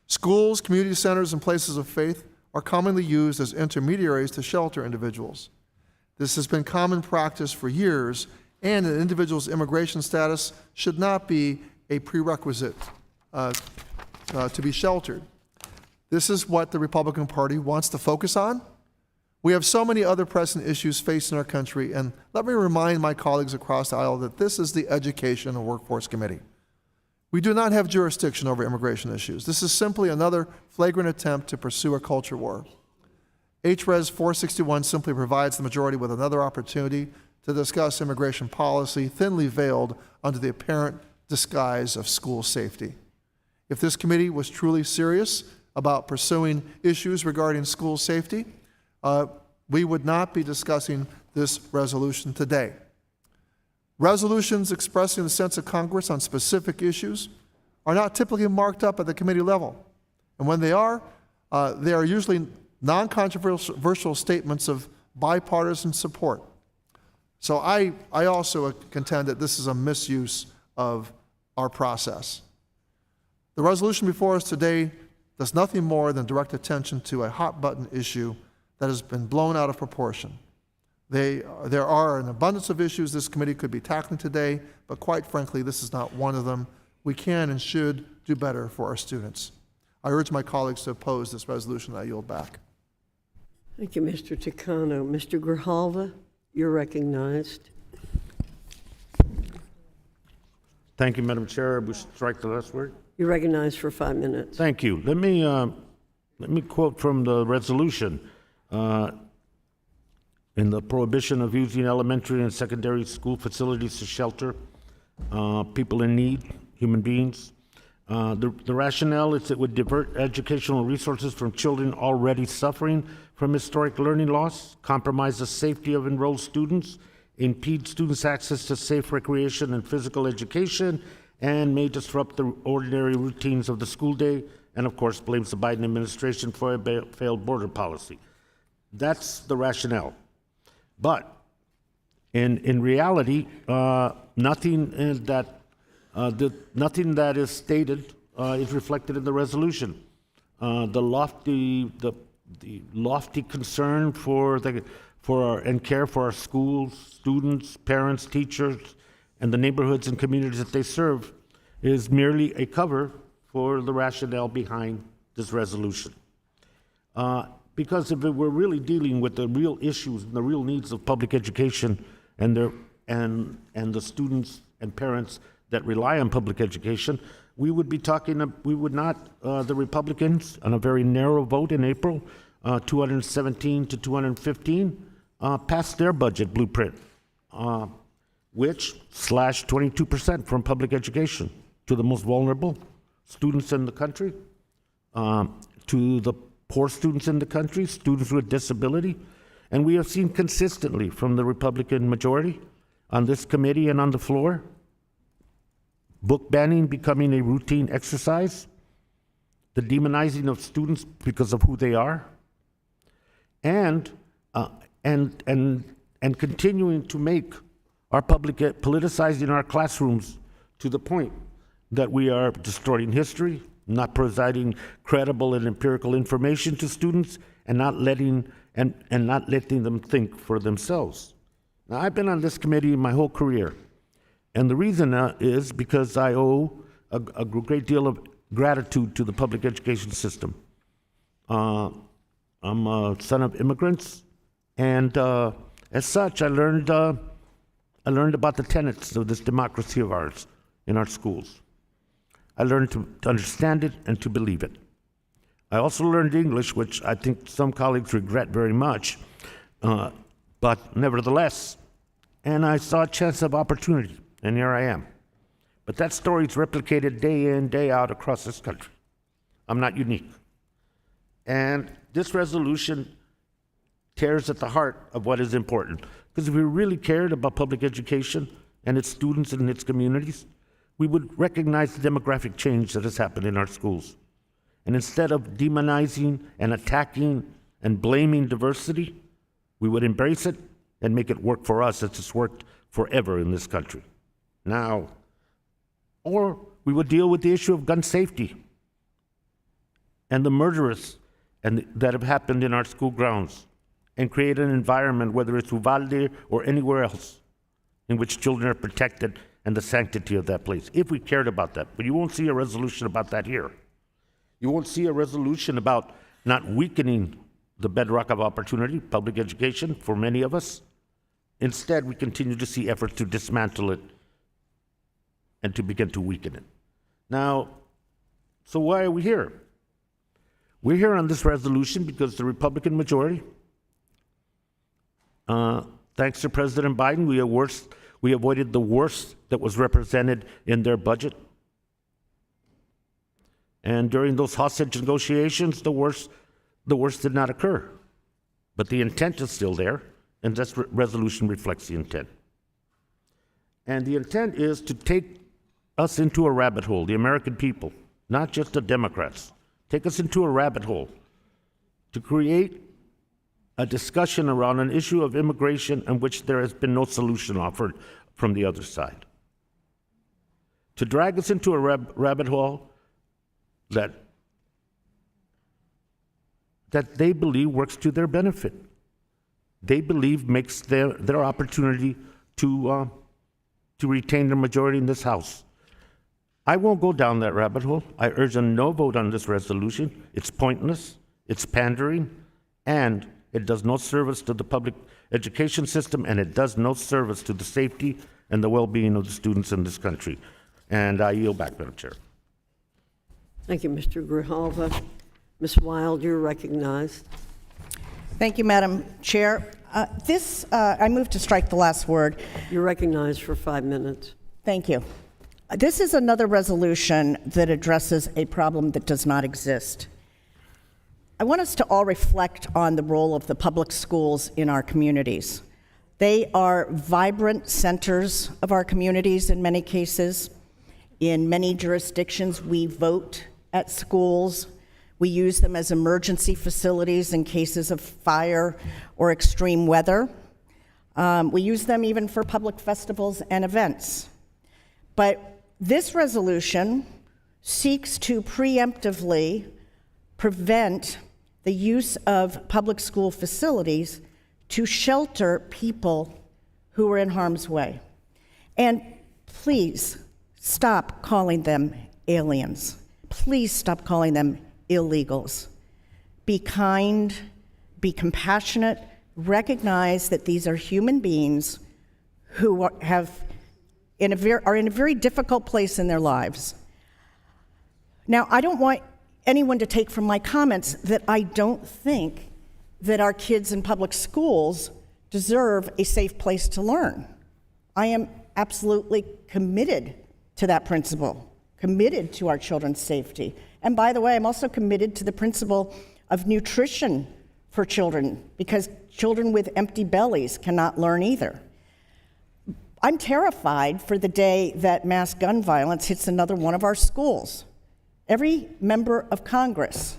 Schools, community centers, and places of faith are commonly used as intermediaries to shelter individuals. This has been common practice for years, and an individual's immigration status should not be a prerequisite to be sheltered. This is what the Republican Party wants to focus on. We have so many other pressing issues facing our country, and let me remind my colleagues across the aisle that this is the Education and Workforce Committee. We do not have jurisdiction over immigration issues. This is simply another flagrant attempt to pursue a culture war. HRES 461 simply provides the majority with another opportunity to discuss immigration policy, thinly veiled under the apparent disguise of school safety. If this committee was truly serious about pursuing issues regarding school safety, we would not be discussing this resolution today. Resolutions expressing the sense of Congress on specific issues are not typically marked up at the committee level. And when they are usually non-controversial statements of bipartisan support. So I also contend that this is a misuse of our process. The resolution before us today does nothing more than direct attention to a hot-button issue that has been blown out of proportion. There are an abundance of issues this committee could be tackling today, but quite frankly, this is not one of them. We can and should do better for our students. I urge my colleagues to oppose this resolution. I yield back. Thank you, Mr. Takano. Mr. Grijalva, you're recognized. Thank you, Madam Chair. We strike the last word. You're recognized for 5 minutes. Thank you. Let me quote from the resolution. In the prohibition of using elementary and secondary school facilities to shelter people in need, human beings. The rationale is it would divert educational resources from children already suffering from historic learning loss, compromise the safety of enrolled students, impede students' access to safe recreation and physical education, and may disrupt the ordinary routines of the school day, and of course blames the Biden administration for a failed border policy. That's the rationale. But in reality, nothing that is stated is reflected in the resolution. The lofty concern and care for our schools, students, parents, teachers, and the neighborhoods and communities that they serve is merely a cover for the rationale behind this resolution. Because if we're really dealing with the real issues and the real needs of public education and the students and parents that rely on public education, we would not, the Republicans, on a very narrow vote in April, 217 to 215, passed their budget blueprint, which slashed 22% from public education to the most vulnerable students in the country, to the poor students in the country, students with disability. And we have seen consistently from the Republican majority on this committee and on the floor, book banning becoming a routine exercise, the demonizing of students because of who they are, and continuing to make our politicizing our classrooms to the point that we are distorting history, not providing credible and empirical information to students, and not letting them think for themselves. Now, I've been on this committee my whole career, and the reason is because I owe a great deal of gratitude to the public education system. I'm a son of immigrants, and as such, I learned about the tenets of this democracy of ours in our schools. I learned to understand it and to believe it. I also learned English, which I think some colleagues regret very much, but nevertheless, and I saw a chance of opportunity, and here I am. But that story is replicated day in, day out across this country. I'm not unique. And this resolution tears at the heart of what is important. Because if we really cared about public education and its students and its communities, we would recognize the demographic change that has happened in our schools. And instead of demonizing and attacking and blaming diversity, we would embrace it and make it work for us as it's worked forever in this country. Now, or we would deal with the issue of gun safety and the murderers that have happened in our school grounds and create an environment, whether it's Uvalde or anywhere else, in which children are protected and the sanctity of that place, if we cared about that. But you won't see a resolution about that here. You won't see a resolution about not weakening the bedrock of opportunity, public education, for many of us. Instead, we continue to see efforts to dismantle it and to begin to weaken it. Now, so why are we here? We're here on this resolution because the Republican majority, thanks to President Biden, we avoided the worst that was represented in their budget. And during those hostage negotiations, the worst did not occur. But the intent is still there, and this resolution reflects the intent. And the intent is to take us into a rabbit hole, the American people, not just the Democrats. Take us into a rabbit hole to create a discussion around an issue of immigration in which there has been no solution offered from the other side. To drag us into a rabbit hole that they believe works to their benefit. They believe makes their opportunity to retain the majority in this House. I won't go down that rabbit hole. I urge a no vote on this resolution. It's pointless, it's pandering, and it does no service to the public education system, and it does no service to the safety and the well-being of the students in this country. And I yield back, Madam Chair. Thank you, Mr. Grijalva. Ms. Wild, you're recognized. Thank you, Madam Chair. I move to strike the last word. You're recognized for 5 minutes. Thank you. This is another resolution that addresses a problem that does not exist. I want us to all reflect on the role of the public schools in our communities. They are vibrant centers of our communities in many cases. In many jurisdictions, we vote at schools. We use them as emergency facilities in cases of fire or extreme weather. We use them even for public festivals and events. But this resolution seeks to preemptively prevent the use of public school facilities to shelter people who are in harm's way. And please stop calling them aliens. Please stop calling them illegals. Be kind, be compassionate, recognize that these are human beings who are in a very difficult place in their lives. Now, I don't want anyone to take from my comments that I don't think that our kids in public schools deserve a safe place to learn. I am absolutely committed to that principle, committed to our children's safety. And by the way, I'm also committed to the principle of nutrition for children, because children with empty bellies cannot learn either. I'm terrified for the day that mass gun violence hits another one of our schools. Every member of Congress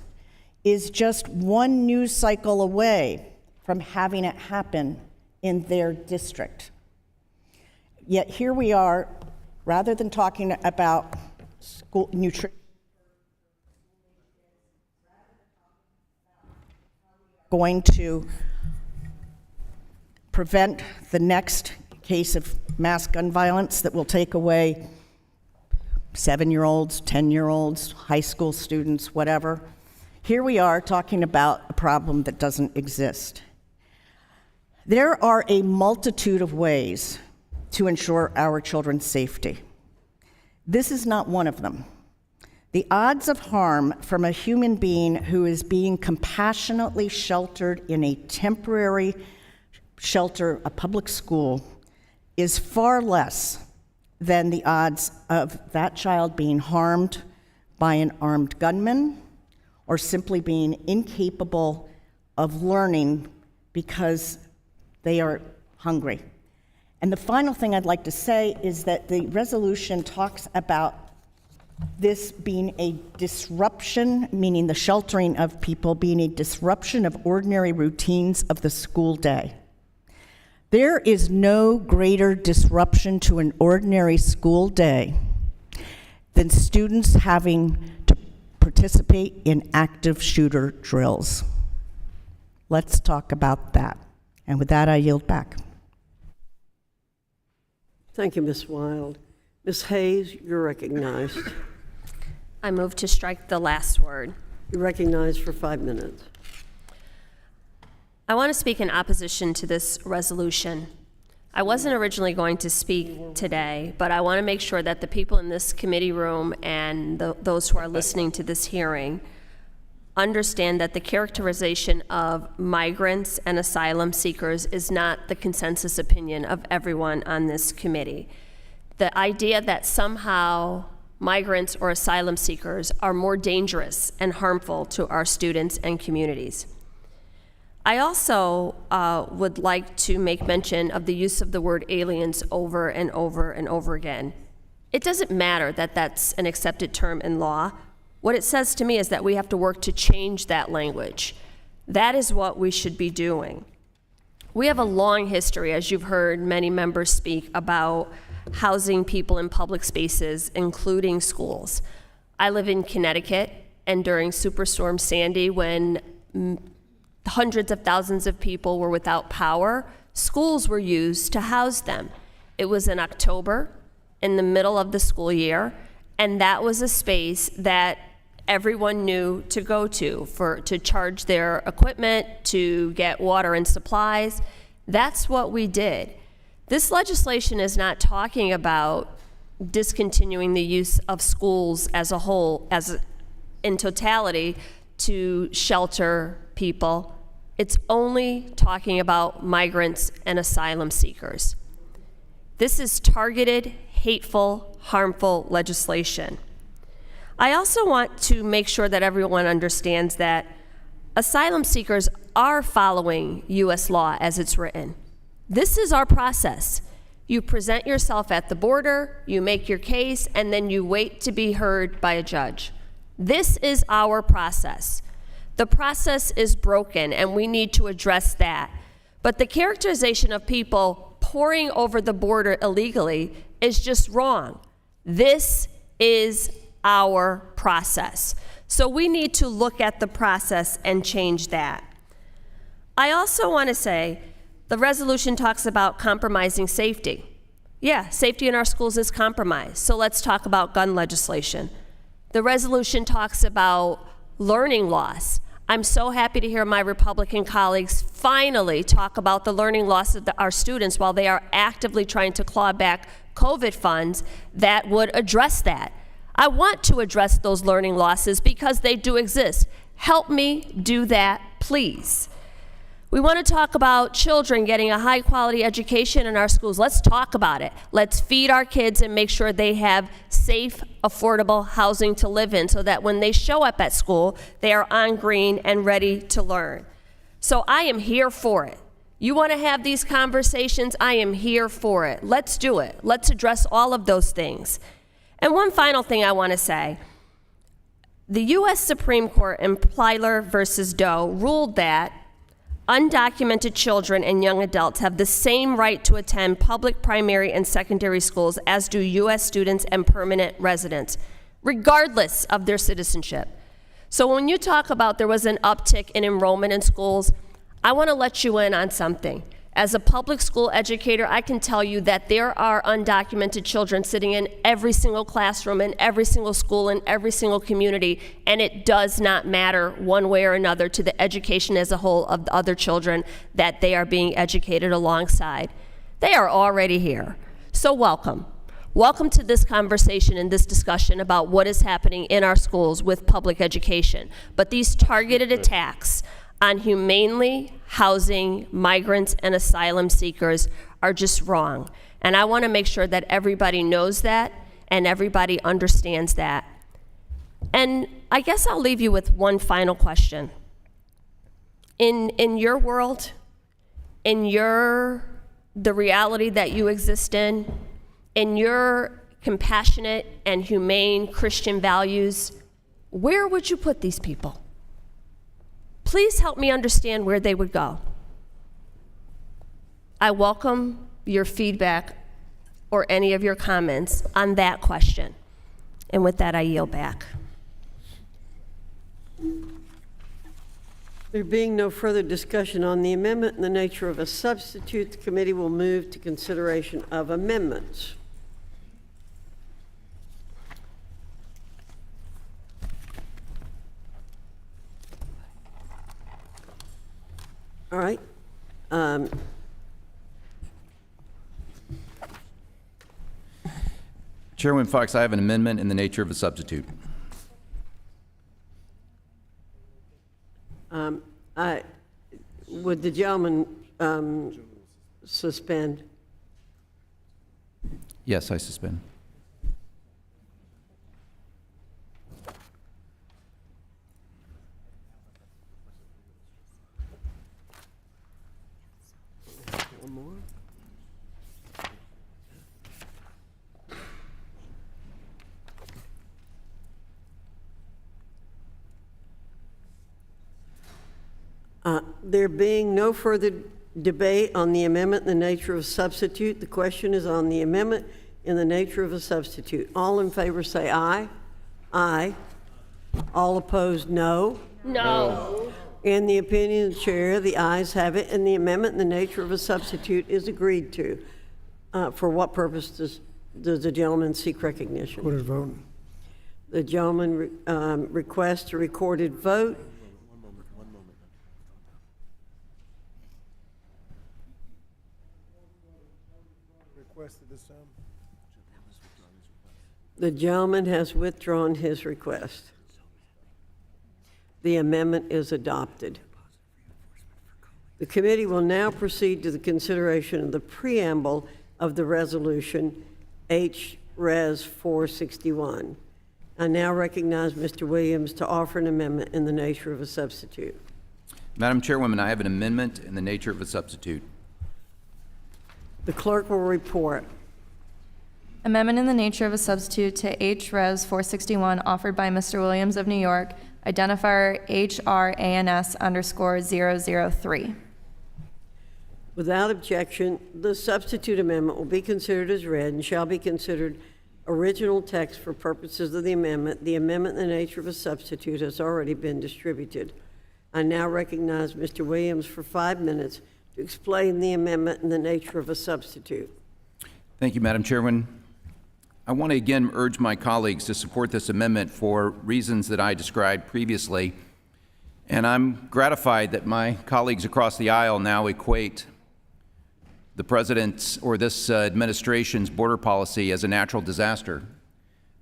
is just one news cycle away from having it happen in their district. Yet here we are, rather than talking about school nutrition, going to prevent the next case of mass gun violence that will take away 7-year-olds, 10-year-olds, high school students, whatever. Here we are talking about a problem that doesn't exist. There are a multitude of ways to ensure our children's safety. This is not one of them. The odds of harm from a human being who is being compassionately sheltered in a temporary shelter, a public school, is far less than the odds of that child being harmed by an armed gunman or simply being incapable of learning because they are hungry. And the final thing I'd like to say is that the resolution talks about this being a disruption, meaning the sheltering of people being a disruption of ordinary routines of the school day. There is no greater disruption to an ordinary school day than students having to participate in active shooter drills. Let's talk about that. And with that, I yield back. Thank you, Ms. Wild. Ms. Hayes, you're recognized. I move to strike the last word. You're recognized for 5 minutes. I want to speak in opposition to this resolution. I wasn't originally going to speak today, but I want to make sure that the people in this committee room and those who are listening to this hearing understand that the characterization of migrants and asylum seekers is not the consensus opinion of everyone on this committee. The idea that somehow migrants or asylum seekers are more dangerous and harmful to our students and communities. I also would like to make mention of the use of the word aliens over and over and over again. It doesn't matter that that's an accepted term in law. What it says to me is that we have to work to change that language. That is what we should be doing. We have a long history, as you've heard many members speak, about housing people in public spaces, including schools. I live in Connecticut, and during Superstorm Sandy, when hundreds of thousands of people were without power, schools were used to house them. It was in October, in the middle of the school year, and that was a space that everyone knew to go to charge their equipment, to get water and supplies. That's what we did. This legislation is not talking about discontinuing the use of schools as a whole, in totality, to shelter people. It's only talking about migrants and asylum seekers. This is targeted, hateful, harmful legislation. I also want to make sure that everyone understands that asylum seekers are following U.S. law as it's written. This is our process. You present yourself at the border, you make your case, and then you wait to be heard by a judge. This is our process. The process is broken, and we need to address that. But the characterization of people pouring over the border illegally is just wrong. This is our process. So we need to look at the process and change that. I also want to say the resolution talks about compromising safety. Yeah, safety in our schools is compromised. So let's talk about gun legislation. The resolution talks about learning loss. I'm so happy to hear my Republican colleagues finally talk about the learning loss of our students while they are actively trying to claw back COVID funds that would address that. I want to address those learning losses because they do exist. Help me do that, please. We want to talk about children getting a high quality education in our schools. Let's talk about it. Let's feed our kids and make sure they have safe, affordable housing to live in so that when they show up at school, they are on green and ready to learn. So I am here for it. You want to have these conversations? I am here for it. Let's do it. Let's address all of those things. And one final thing I want to say. The U.S. Supreme Court in Plyler versus Doe ruled that undocumented children and young adults have the same right to attend public primary and secondary schools as do U.S. students and permanent residents, regardless of their citizenship. So when you talk about there was an uptick in enrollment in schools, I want to let you in on something. As a public school educator, I can tell you that there are undocumented children sitting in every single classroom, in every single school, in every single community, and it does not matter one way or another to the education as a whole of the other children that they are being educated alongside. They are already here. So welcome. Welcome to this conversation and this discussion about what is happening in our schools with public education. But these targeted attacks on humanely housing migrants and asylum seekers are just wrong. And I want to make sure that everybody knows that and everybody understands that. And I guess I'll leave you with one final question. In your world, in the reality that you exist in your compassionate and humane Christian values, where would you put these people? Please help me understand where they would go. I welcome your feedback or any of your comments on that question. And with that, I yield back. There being no further discussion on the amendment in the nature of a substitute, the committee will move to consideration of amendments. All right. Chairman Foxx, I have an amendment in the nature of a substitute. Would the gentleman suspend? Yes, I suspend. One more. There being no further debate on the amendment in the nature of a substitute, the question is on the amendment in the nature of a substitute. All in favor say aye. Aye. All opposed, no. No. In the opinion of the chair, the ayes have it, and the amendment in the nature of a substitute is agreed to. For what purpose does the gentleman seek recognition? Recorded vote. The gentleman requests a recorded vote. One moment. Requested this time? The gentleman has withdrawn his request. The amendment is adopted. The committee will now proceed to the consideration of the preamble of the resolution Res. 461. I now recognize Mr. Williams to offer an amendment in the nature of a substitute. Madam Chairwoman, I have an amendment in the nature of a substitute. The clerk will report. Amendment in the nature of a substitute to H.Res. 461 offered by Mr. Williams of New York, identifier HRANS_003. Without objection, the substitute amendment will be considered as read and shall be considered original text for purposes of the amendment. The amendment in the nature of a substitute has already been distributed. I now recognize Mr. Williams for 5 minutes to explain the amendment in the nature of a substitute. Thank you, Madam Chairman. I want to again urge my colleagues to support this amendment for reasons that I described previously. And I'm gratified that my colleagues across the aisle now equate the President's or this administration's border policy as a natural disaster,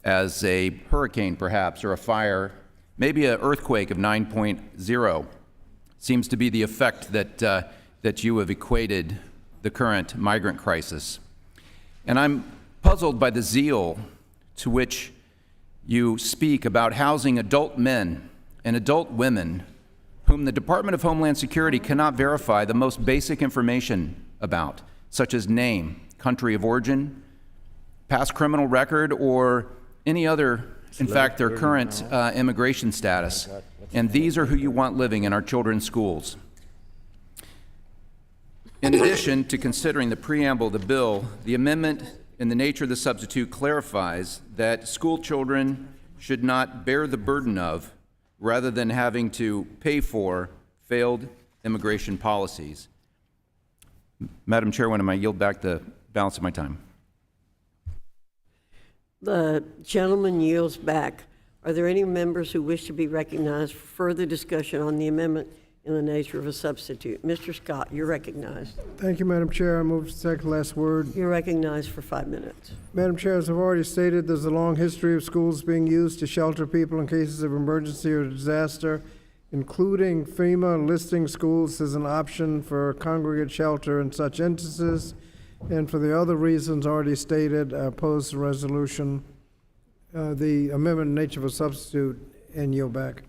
as a hurricane perhaps, or a fire, maybe an earthquake of 9.0. Seems to be the effect that you have equated the current migrant crisis. And I'm puzzled by the zeal to which you speak about housing adult men and adult women whom the Department of Homeland Security cannot verify the most basic information about, such as name, country of origin, past criminal record, or any other, in fact, their current immigration status. And these are who you want living in our children's schools. In addition to considering the preamble of the bill, the amendment in the nature of the substitute clarifies that school children should not bear the burden of, rather than having to pay for, failed immigration policies. Madam Chairwoman, I yield back the balance of my time. The gentleman yields back. Are there any members who wish to be recognized for further discussion on the amendment in the nature of a substitute? Mr. Scott, you're recognized. Thank you, Madam Chair. I move to take the last word. You're recognized for 5 minutes. Madam Chair, as I've already stated, there's a long history of schools being used to shelter people in cases of emergency or disaster, including FEMA listing schools as an option for congregate shelter in such instances. And for the other reasons already stated, I oppose the resolution, the amendment in nature of a substitute, and yield back.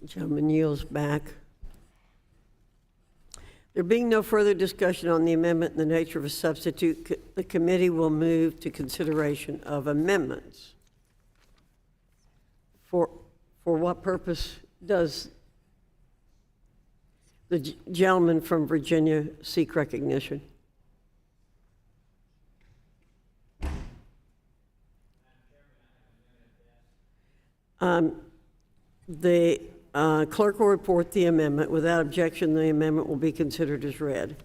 Gentleman yields back. There being no further discussion on the amendment in the nature of a substitute, the committee will move to consideration of amendments. For what purpose does the gentleman from Virginia seek recognition? The clerk will report the amendment. Without objection, the amendment will be considered as read.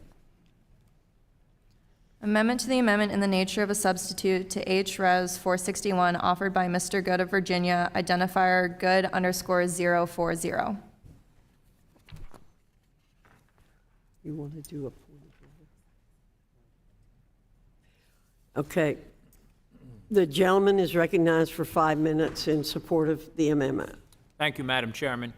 Amendment to the amendment in the nature of a substitute to H.Res. 461 offered by Mr. Good of Virginia, identifier Good_040. You want to do a point of order? Okay. The gentleman is recognized for 5 minutes in support of the amendment. Thank you, Madam Chairman.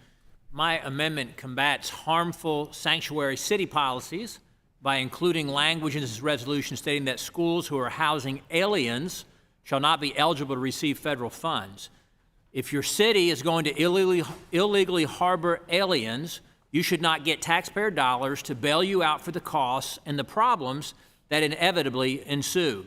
My amendment combats harmful sanctuary city policies by including language in this resolution stating that schools who are housing aliens shall not be eligible to receive federal funds. If your city is going to illegally harbor aliens, you should not get taxpayer dollars to bail you out for the costs and the problems that inevitably ensue.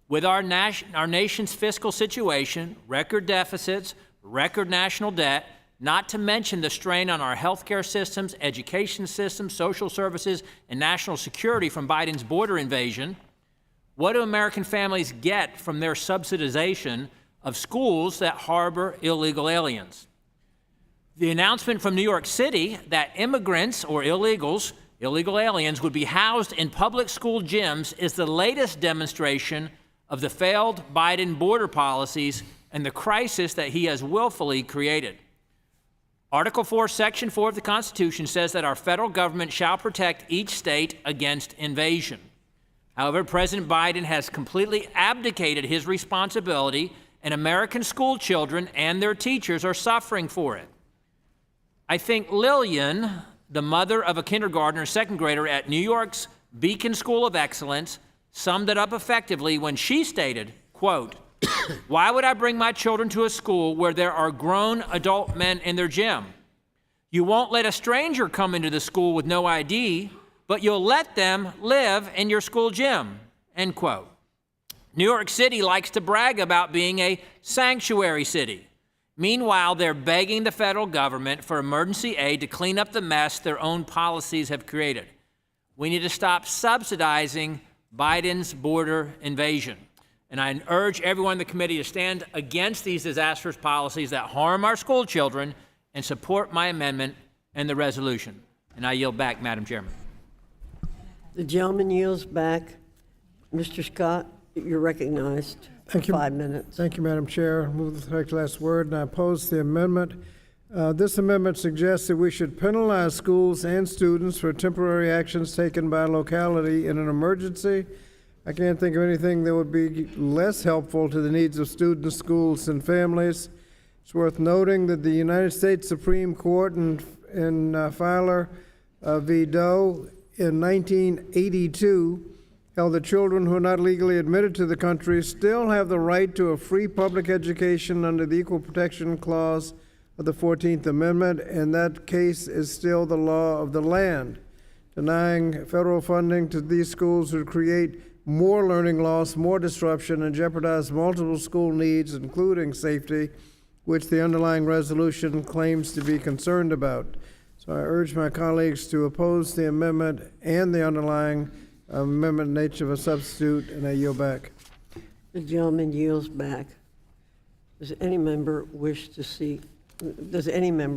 With our nation's fiscal situation, record deficits, record national debt, not to mention the strain on our healthcare systems, education systems, social services, and national security from Biden's border invasion, what do American families get from their subsidization of schools that harbor illegal aliens? The announcement from New York City that immigrants or illegal aliens would be housed in public school gyms is the latest demonstration of the failed Biden border policies and the crisis that he has willfully created. Article 4, Section 4 of the Constitution says that our federal government shall protect each state against invasion. However, President Biden has completely abdicated his responsibility, and American school children and their teachers are suffering for it. I think Lillian, the mother of a kindergartner and second grader at New York's Beacon School of Excellence, summed it up effectively when she stated quote, "Why would I bring my children to a school where there are grown adult men in their gym? You won't let a stranger come into the school with no ID, but you'll let them live in your school gym," end quote. New York City likes to brag about being a sanctuary city. Meanwhile, they're begging the federal government for emergency aid to clean up the mess their own policies have created. We need to stop subsidizing Biden's border invasion. And I urge everyone in the committee to stand against these disastrous policies that harm our school children and support my amendment and the resolution. And I yield back, Madam Chairman. The gentleman yields back. Mr. Scott, you're recognized. Thank you. 5 minutes. Thank you, Madam Chair. Move the correct last word, and I oppose the amendment. This amendment suggests that we should penalize schools and students for temporary actions taken by a locality in an emergency. I can't think of anything that would be less helpful to the needs of students, schools, and families. It's worth noting that the United States Supreme Court in Filer v. Doe in 1982 held that children who are not legally admitted to the country still have the right to a free public education under the Equal Protection Clause of the 14th Amendment, and that case is still the law of the land. Denying federal funding to these schools would create more learning loss, more disruption, and jeopardize multiple school needs, including safety, which the underlying resolution claims to be concerned about. So I urge my colleagues to oppose the amendment and the underlying amendment nature of a substitute, and I yield back. The gentleman yields back. Does any member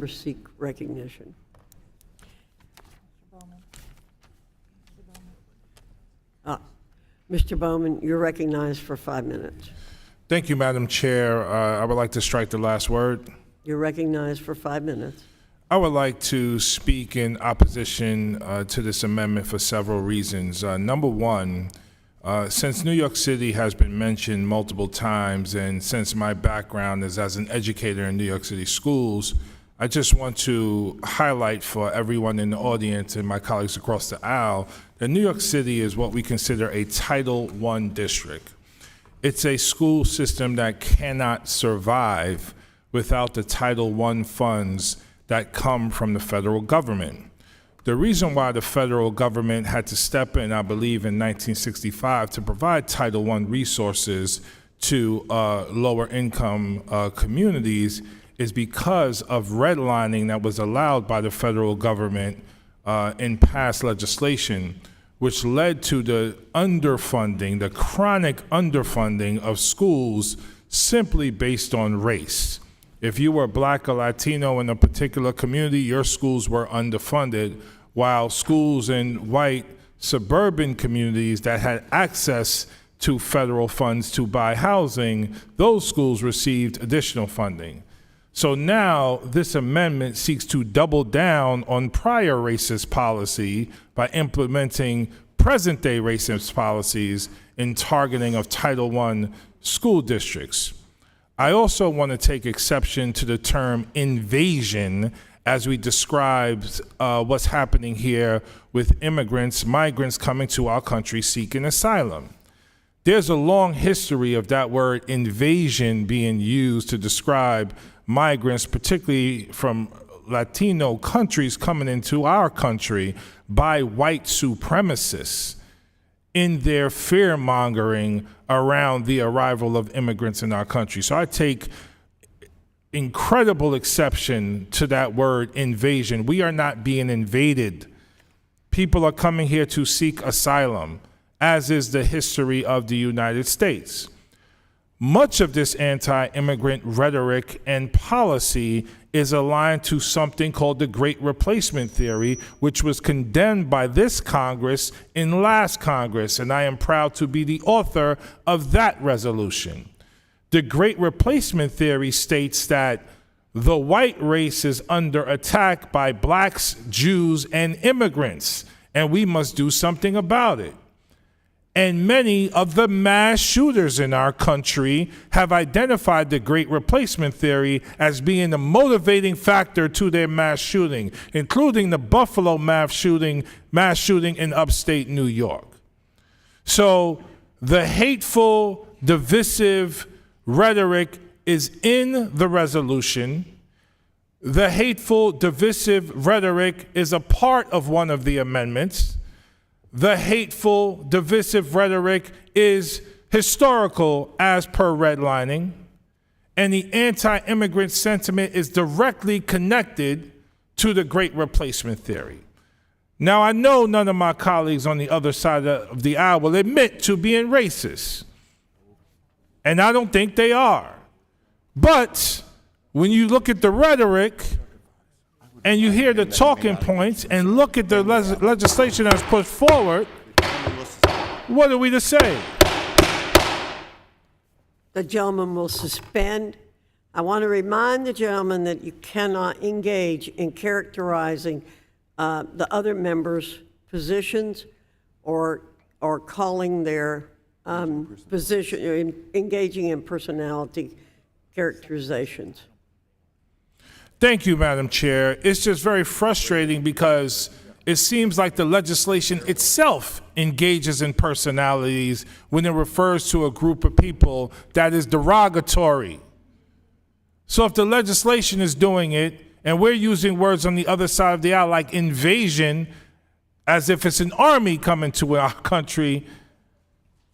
seek recognition? Mr. Bowman, you're recognized for 5 minutes. Thank you, Madam Chair. I would like to strike the last word. You're recognized for 5 minutes. I would like to speak in opposition to this amendment for several reasons. Number one, since New York City has been mentioned multiple times, and since my background is as an educator in New York City schools, I just want to highlight for everyone in the audience and my colleagues across the aisle that New York City is what we consider a Title I district. It's a school system that cannot survive without the Title I funds that come from the federal government. The reason why the federal government had to step in, I believe, in 1965 to provide Title I resources to lower income communities is because of redlining that was allowed by the federal government in past legislation, which led to the underfunding, the chronic underfunding of schools simply based on race. If you were Black or Latino in a particular community, your schools were underfunded, while schools in white suburban communities that had access to federal funds to buy housing, those schools received additional funding. So now this amendment seeks to double down on prior racist policy by implementing present-day racist policies in targeting of Title I school districts. I also want to take exception to the term invasion as we describe what's happening here with migrants coming to our country seeking asylum. There's a long history of that word invasion being used to describe migrants, particularly from Latino countries coming into our country by white supremacists in their fear-mongering around the arrival of immigrants in our country. So I take incredible exception to that word invasion. We are not being invaded. People are coming here to seek asylum, as is the history of the United States. Much of this anti-immigrant rhetoric and policy is aligned to something called the Great Replacement Theory, which was condemned by this Congress in last Congress, and I am proud to be the author of that resolution. The Great Replacement Theory states that the white race is under attack by blacks, Jews, and immigrants, and we must do something about it. And many of the mass shooters in our country have identified the Great Replacement Theory as being the motivating factor to their mass shooting, including the Buffalo mass shooting in upstate New York. So the hateful divisive rhetoric is in the resolution. The hateful, divisive rhetoric is a part of one of the amendments. The hateful, divisive rhetoric is historical as per redlining. And the anti-immigrant sentiment is directly connected to the Great Replacement theory. Now, I know none of my colleagues on the other side of the aisle will admit to being racist. And I don't think they are. But when you look at the rhetoric and you hear the talking points and look at the legislation that's put forward, what are we to say? The gentleman will suspend. I want to remind the gentleman that you cannot engage in characterizing the other members' positions or calling their position, engaging in personality characterizations. Thank you, Madam Chair. It's just very frustrating because it seems like the legislation itself engages in personalities when it refers to a group of people that is derogatory. So if the legislation is doing it, and we're using words on the other side of the aisle like invasion, as if it's an army coming to our country,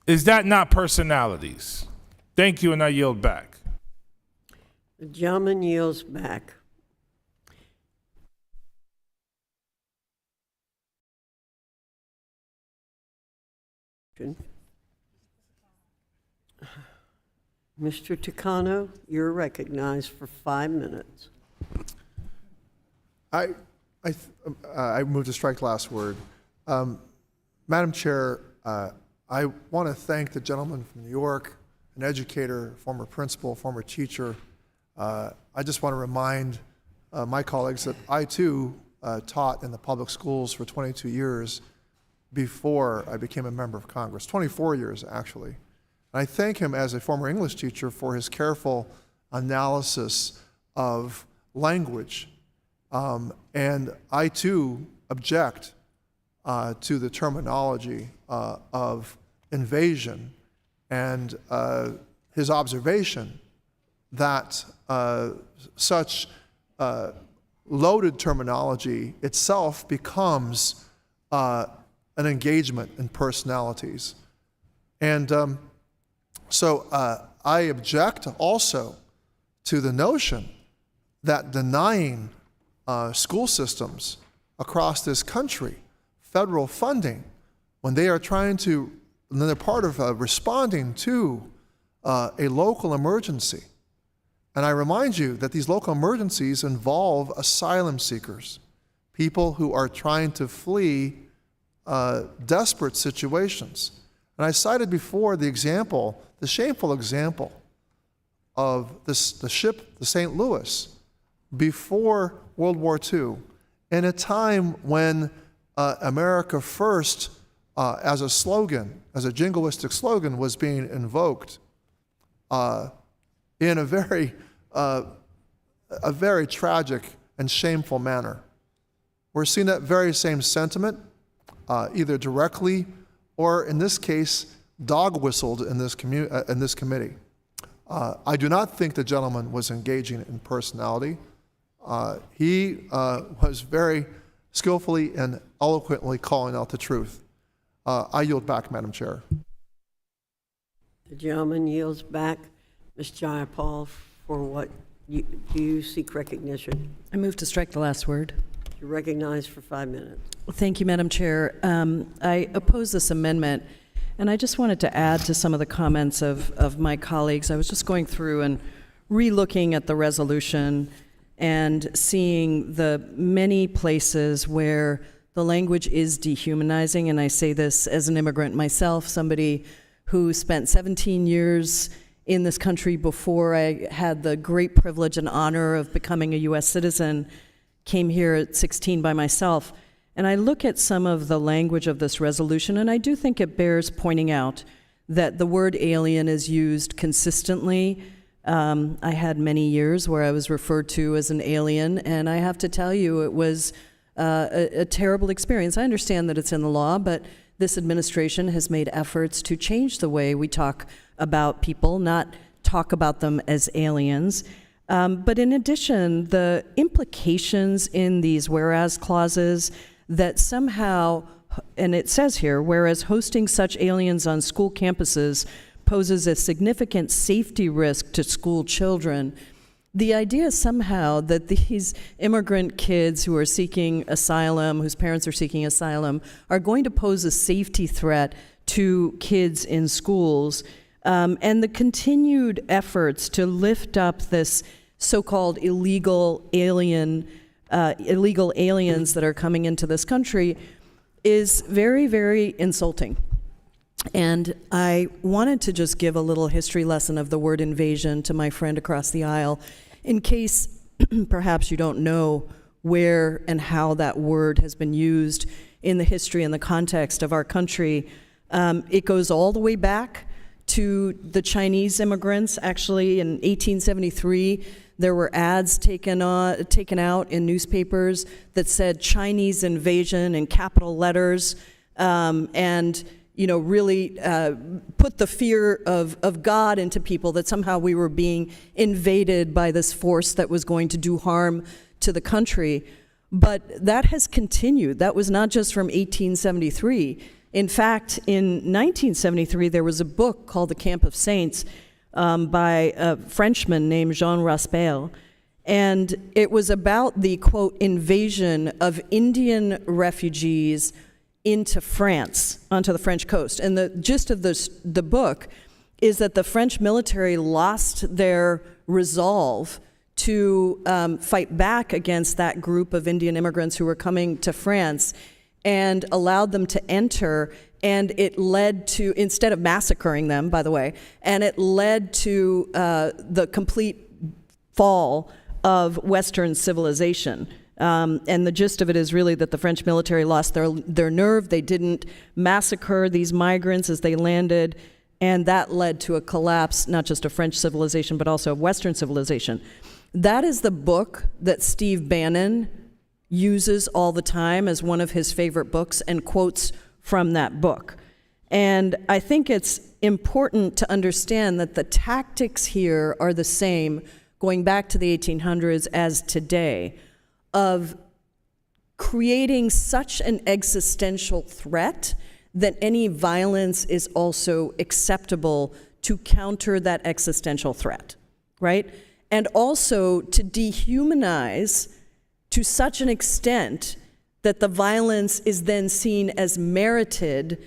is that not personalities? Thank you, and I yield back. The gentleman yields back. Mr. Takano, you're recognized for 5 minutes. I move to strike last word. Madam Chair, I want to thank the gentleman from New York, an educator, former principal, former teacher. I just want to remind my colleagues that I too taught in the public schools for 22 years before I became a member of Congress, 24 years actually. And I thank him as a former English teacher for his careful analysis of language. And I too object to the terminology of invasion and his observation that such loaded terminology itself becomes an engagement in personalities. And so I object also to the notion that denying school systems across this country federal funding when they are trying to, when they're part of responding to a local emergency. And I remind you that these local emergencies involve asylum seekers, people who are trying to flee desperate situations. And I cited before the example, the shameful example of the ship, the St. Louis, before World War II, in a time when America First, as a slogan, as a jingoistic slogan, was being invoked in a very tragic and shameful manner. We're seeing that very same sentiment, either directly or, in this case, dog-whistled in this committee. I do not think the gentleman was engaging in personality. He was very skillfully and eloquently calling out the truth. I yield back, Madam Chair. The gentleman yields back. Ms. Jayapal, for what do you seek recognition? I move to strike the last word. You're recognized for 5 minutes. Thank you, Madam Chair. I oppose this amendment, and I just wanted to add to some of the comments of my colleagues. I was just going through and re-looking at the resolution and seeing the many places where the language is dehumanizing, and I say this as an immigrant myself, somebody who spent 17 years in this country before I had the great privilege and honor of becoming a U.S. citizen, came here at 16 by myself. And I look at some of the language of this resolution, and I do think it bears pointing out that the word alien is used consistently. I had many years where I was referred to as an alien, and I have to tell you, it was a terrible experience. I understand that it's in the law, but this administration has made efforts to change the way we talk about people, not talk about them as aliens. But in addition, the implications in these whereas clauses that somehow, and it says here, whereas hosting such aliens on school campuses poses a significant safety risk to school children, the idea somehow that these immigrant kids who are seeking asylum, whose parents are seeking asylum, are going to pose a safety threat to kids in schools, and the continued efforts to lift up this so-called illegal aliens that are coming into this country is very, very insulting. And I wanted to just give a little history lesson of the word invasion to my friend across the aisle, in case perhaps you don't know where and how that word has been used in the history and the context of our country. It goes all the way back to the Chinese immigrants. Actually, in 1873, there were ads taken out in newspapers that said Chinese invasion in capital letters, and really put the fear of God into people, that somehow we were being invaded by this force that was going to do harm to the country. But that has continued. That was not just from 1873. In fact, in 1973, there was a book called The Camp of Saints by a Frenchman named Jean Raspail, and it was about the, quote, invasion of Indian refugees into France, onto the French coast. And the gist of the book is that the French military lost their resolve to fight back against that group of Indian immigrants who were coming to France, and allowed them to enter, and it led to, instead of massacring them, by the way, and it led to the complete fall of Western civilization. And the gist of it is really that the French military lost their nerve. They didn't massacre these migrants as they landed, and that led to a collapse, not just of French civilization, but also of Western civilization. That is the book that Steve Bannon uses all the time as one of his favorite books, and quotes from that book. And I think it's important to understand that the tactics here are the same going back to the 1800s as today, of creating such an existential threat that any violence is also acceptable to counter that existential threat, right? And also to dehumanize to such an extent that the violence is then seen as merited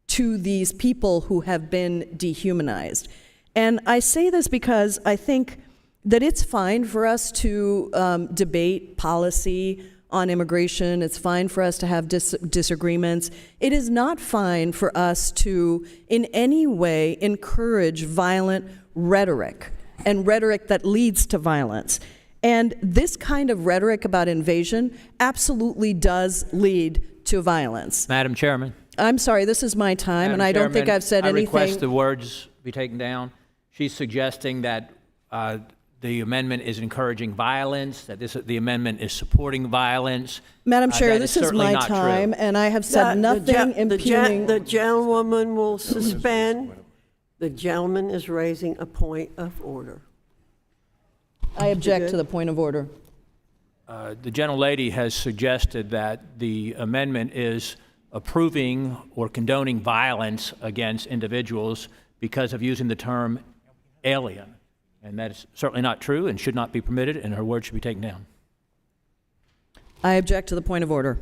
to these people who have been dehumanized. And I say this because I think that it's fine for us to debate policy on immigration. It's fine for us to have disagreements. It is not fine for us to, in any way, encourage violent rhetoric, and rhetoric that leads to violence. And this kind of rhetoric about invasion absolutely does lead to violence. Madam Chairman. I'm sorry, this is my time, and I don't think I've said anything. I request the words be taken down. She's suggesting that the amendment is encouraging violence, that the amendment is supporting violence. Madam Chair, this is my time, and I have said nothing impugning. The gentlewoman will suspend. The gentleman is raising a point of order. I object to the point of order. The gentlelady has suggested that the amendment is approving or condoning violence against individuals because of using the term alien. And that is certainly not true and should not be permitted, and her words should be taken down. I object to the point of order.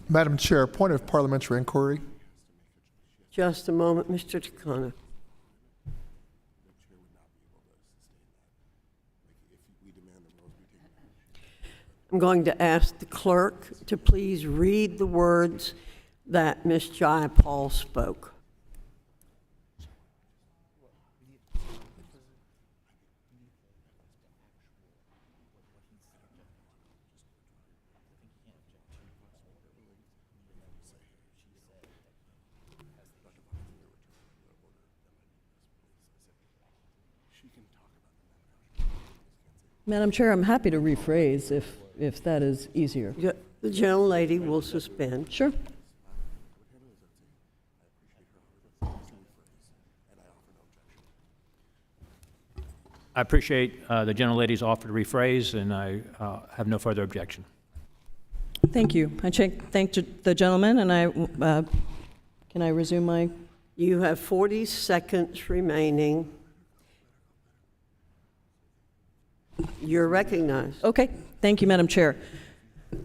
Madam Chair, point of parliamentary inquiry. Just a moment, Mr. Takano. I'm going to ask the clerk to please read the words that Ms. Jayapal spoke. Madam Chair, I'm happy to rephrase if that is easier. The gentlelady will suspend. Sure. I appreciate the gentlelady's offer to rephrase, and I have no further objection. Thank you. I thank the gentleman, and can I resume my? You have 40 seconds remaining. You're recognized. Okay. Thank you, Madam Chair.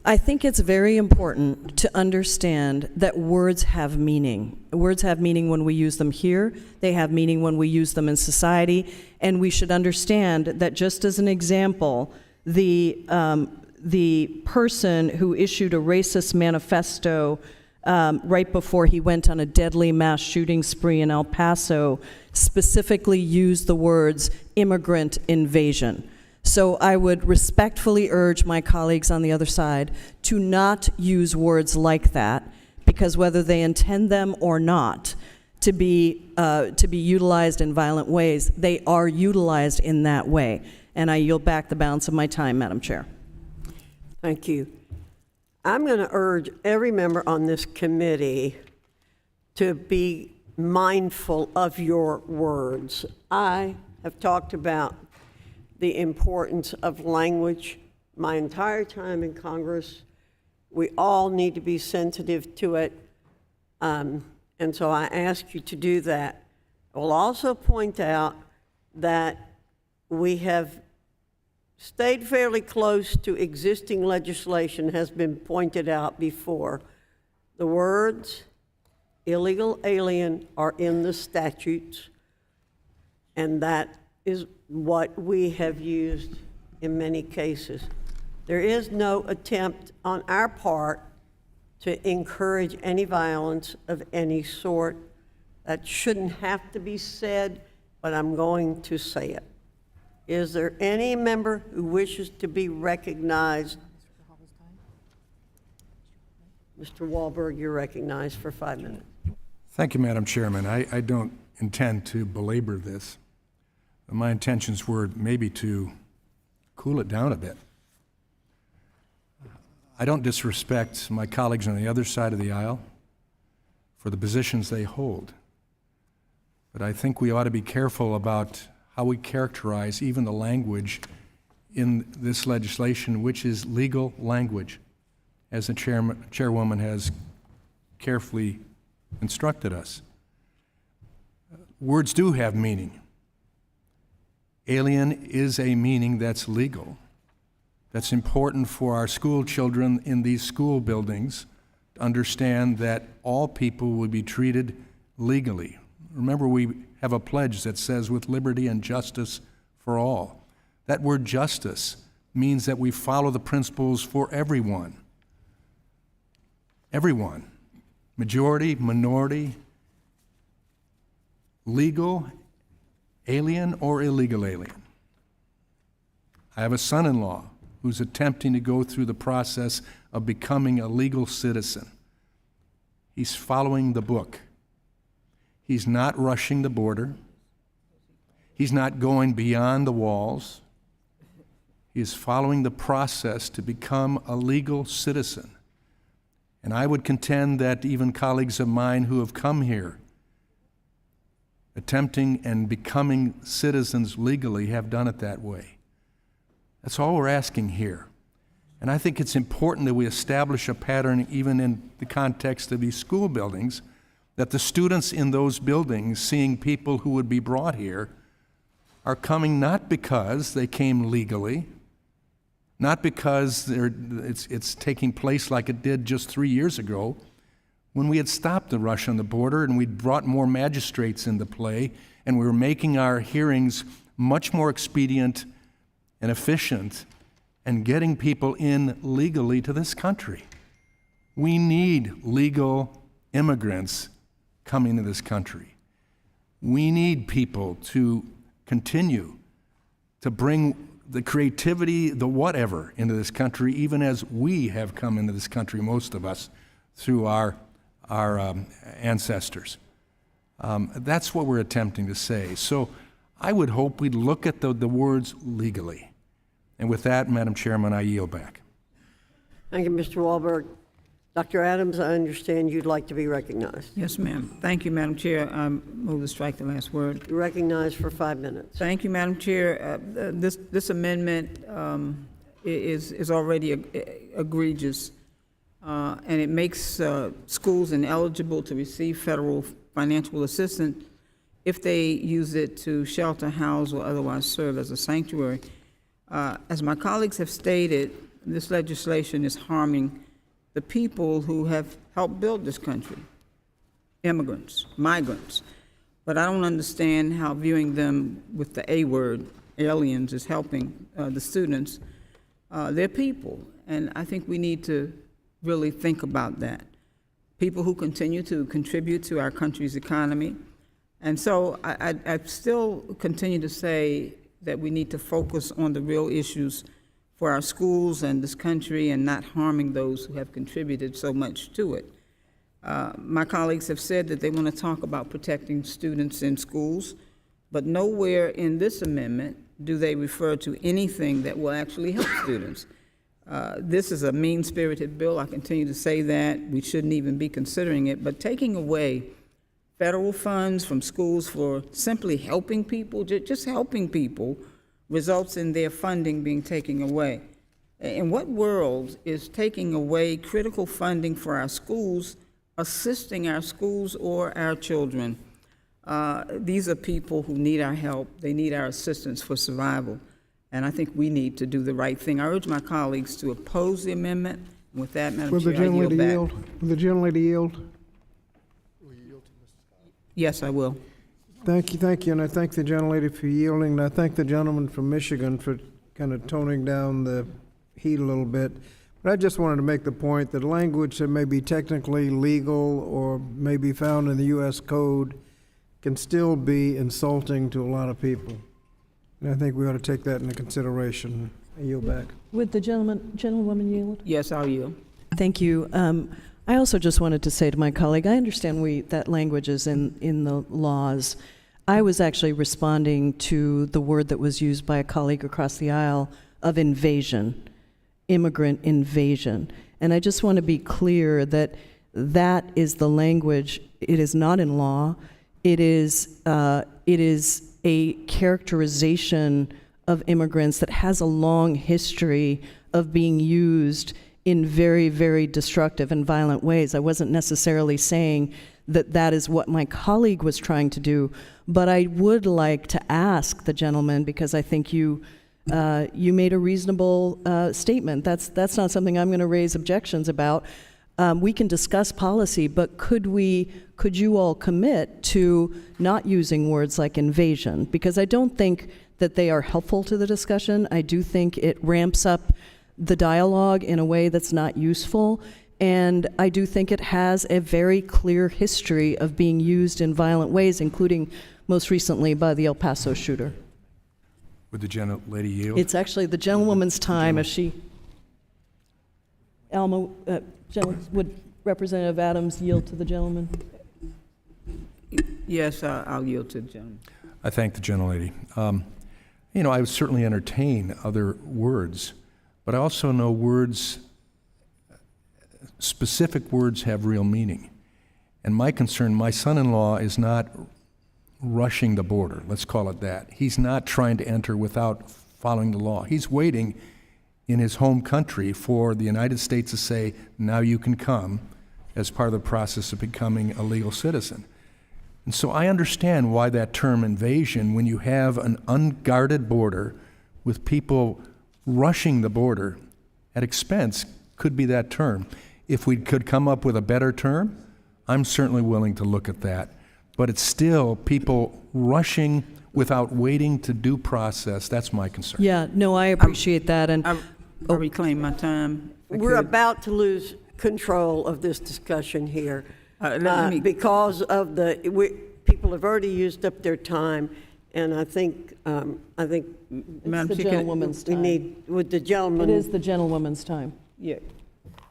I think it's very important to understand that words have meaning. Words have meaning when we use them here. They have meaning when we use them in society. And we should understand that, just as an example, the person who issued a racist manifesto right before he went on a deadly mass shooting spree in El Paso specifically used the words immigrant invasion. So I would respectfully urge my colleagues on the other side to not use words like that, because whether they intend them or not to be utilized in violent ways, they are utilized in that way. And I yield back the balance of my time, Madam Chair. Thank you. I'm going to urge every member on this committee to be mindful of your words. I have talked about the importance of language my entire time in Congress. We all need to be sensitive to it, and so I ask you to do that. I will also point out that we have stayed fairly close to existing legislation, has been pointed out before. The words illegal alien are in the statutes, and that is what we have used in many cases. There is no attempt on our part to encourage any violence of any sort. That shouldn't have to be said, but I'm going to say it. Is there any member who wishes to be recognized? Mr. Wahlberg, you're recognized for 5 minutes. Thank you, Madam Chairman. I don't intend to belabor this. My intentions were maybe to cool it down a bit. I don't disrespect my colleagues on the other side of the aisle for the positions they hold, but I think we ought to be careful about how we characterize even the language in this legislation, which is legal language, as the chairwoman has carefully instructed us. Words do have meaning. Alien is a meaning that's legal, that's important for our school children in these school buildings to understand that all people will be treated legally. Remember, we have a pledge that says with liberty and justice for all. That word justice means that we follow the principles for everyone. Everyone. Majority, minority, legal, alien, or illegal alien. I have a son-in-law who's attempting to go through the process of becoming a legal citizen. He's following the book. He's not rushing the border. He's not going beyond the walls. He is following the process to become a legal citizen. And I would contend that even colleagues of mine who have come here attempting and becoming citizens legally have done it that way. That's all we're asking here. And I think it's important that we establish a pattern even in the context of these school buildings, that the students in those buildings, seeing people who would be brought here, are coming not because they came legally, not because it's taking place like it did just 3 years ago, when we had stopped the rush on the border and we'd brought more magistrates into play and we were making our hearings much more expedient and efficient and getting people in legally to this country. We need legal immigrants coming to this country. We need people to continue to bring the creativity, the whatever, into this country, even as we have come into this country, most of us, through our ancestors. That's what we're attempting to say. So I would hope we'd look at the words legally. And with that, Madam Chairman, I yield back. Thank you, Mr. Wahlberg. Dr. Adams, I understand you'd like to be recognized. Yes, ma'am. Thank you, Madam Chair. I move to strike the last word. You're recognized for 5 minutes. Thank you, Madam Chair. This amendment is already egregious, and it makes schools ineligible to receive federal financial assistance if they use it to shelter, house, or otherwise serve as a sanctuary. As my colleagues have stated, this legislation is harming the people who have helped build this country, immigrants, migrants. But I don't understand how viewing them with the A word, aliens, is helping the students. They're people, and I think we need to really think about that. People who continue to contribute to our country's economy. And so I still continue to say that we need to focus on the real issues for our schools and this country and not harming those who have contributed so much to it. My colleagues have said that they want to talk about protecting students in schools, but nowhere in this amendment do they refer to anything that will actually help students. This is a mean-spirited bill. I continue to say that. We shouldn't even be considering it, but taking away federal funds from schools for simply helping people, just helping people, results in their funding being taken away. In what world is taking away critical funding for our schools, assisting our schools or our children? These are people who need our help. They need our assistance for survival. And I think we need to do the right thing. I urge my colleagues to oppose the amendment. With that, Madam Chair, I yield back. Will the gentlelady yield? Yes, I will. Thank you, and I thank the gentlelady for yielding, and I thank the gentleman from Michigan for kind of toning down the heat a little bit. But I just wanted to make the point that language that may be technically legal or may be found in the U.S. Code can still be insulting to a lot of people. And I think we ought to take that into consideration. I yield back. Would the gentlewoman yield? Yes, I'll yield. Thank you. I also just wanted to say to my colleague, I understand that language is in the laws. I was actually responding to the word that was used by a colleague across the aisle of invasion, immigrant invasion. And I just want to be clear that that is the language. It is not in law. It is a characterization of immigrants that has a long history of being used in very, very destructive and violent ways. I wasn't necessarily saying that that is what my colleague was trying to do, but I would like to ask the gentleman, because I think you made a reasonable statement. That's not something I'm going to raise objections about. We can discuss policy, but could you all commit to not using words like invasion? Because I don't think that they are helpful to the discussion. I do think it ramps up the dialogue in a way that's not useful. And I do think it has a very clear history of being used in violent ways, including most recently by the El Paso shooter. Would the gentlelady yield? It's actually the gentlewoman's time. If she, Alma, would Representative Adams yield to the gentleman? Yes, I'll yield to the gentleman. I thank the gentlelady. I would certainly entertain other words, but I also know specific words have real meaning. And my concern, my son-in-law is not rushing the border, let's call it that. He's not trying to enter without following the law. He's waiting in his home country for the United States to say, now you can come, as part of the process of becoming a legal citizen. And so I understand why that term invasion, when you have an unguarded border with people rushing the border at expense, could be that term. If we could come up with a better term, I'm certainly willing to look at that. But it's still people rushing without waiting to due process. That's my concern. Yeah, no, I appreciate that. And I'll reclaim my time. We're about to lose control of this discussion here Let me- because of people have already used up their time, and I think Madam it's the Chair, gentlewoman's we time. need with the gentleman. It is the gentlewoman's time. Yeah,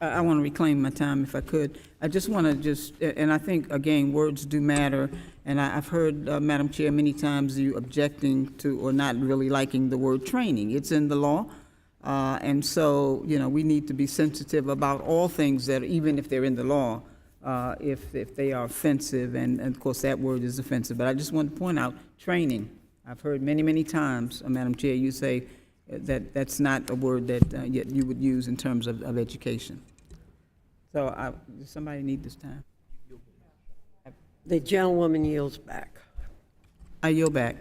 I want to reclaim my time if I could. I just want to and I think, again, words do matter. And I've heard, Madam Chair, many times you objecting to or not really liking the word training. It's in the law. And so, we need to be sensitive about all things that, even if they're in the law, if they are offensive, and of course that word is offensive. But I just want to point out training. I've heard many, many times, Madam Chair, you say that that's not a word that yet you would use in terms of education. So does somebody need this time? The gentlewoman yields back. I yield back.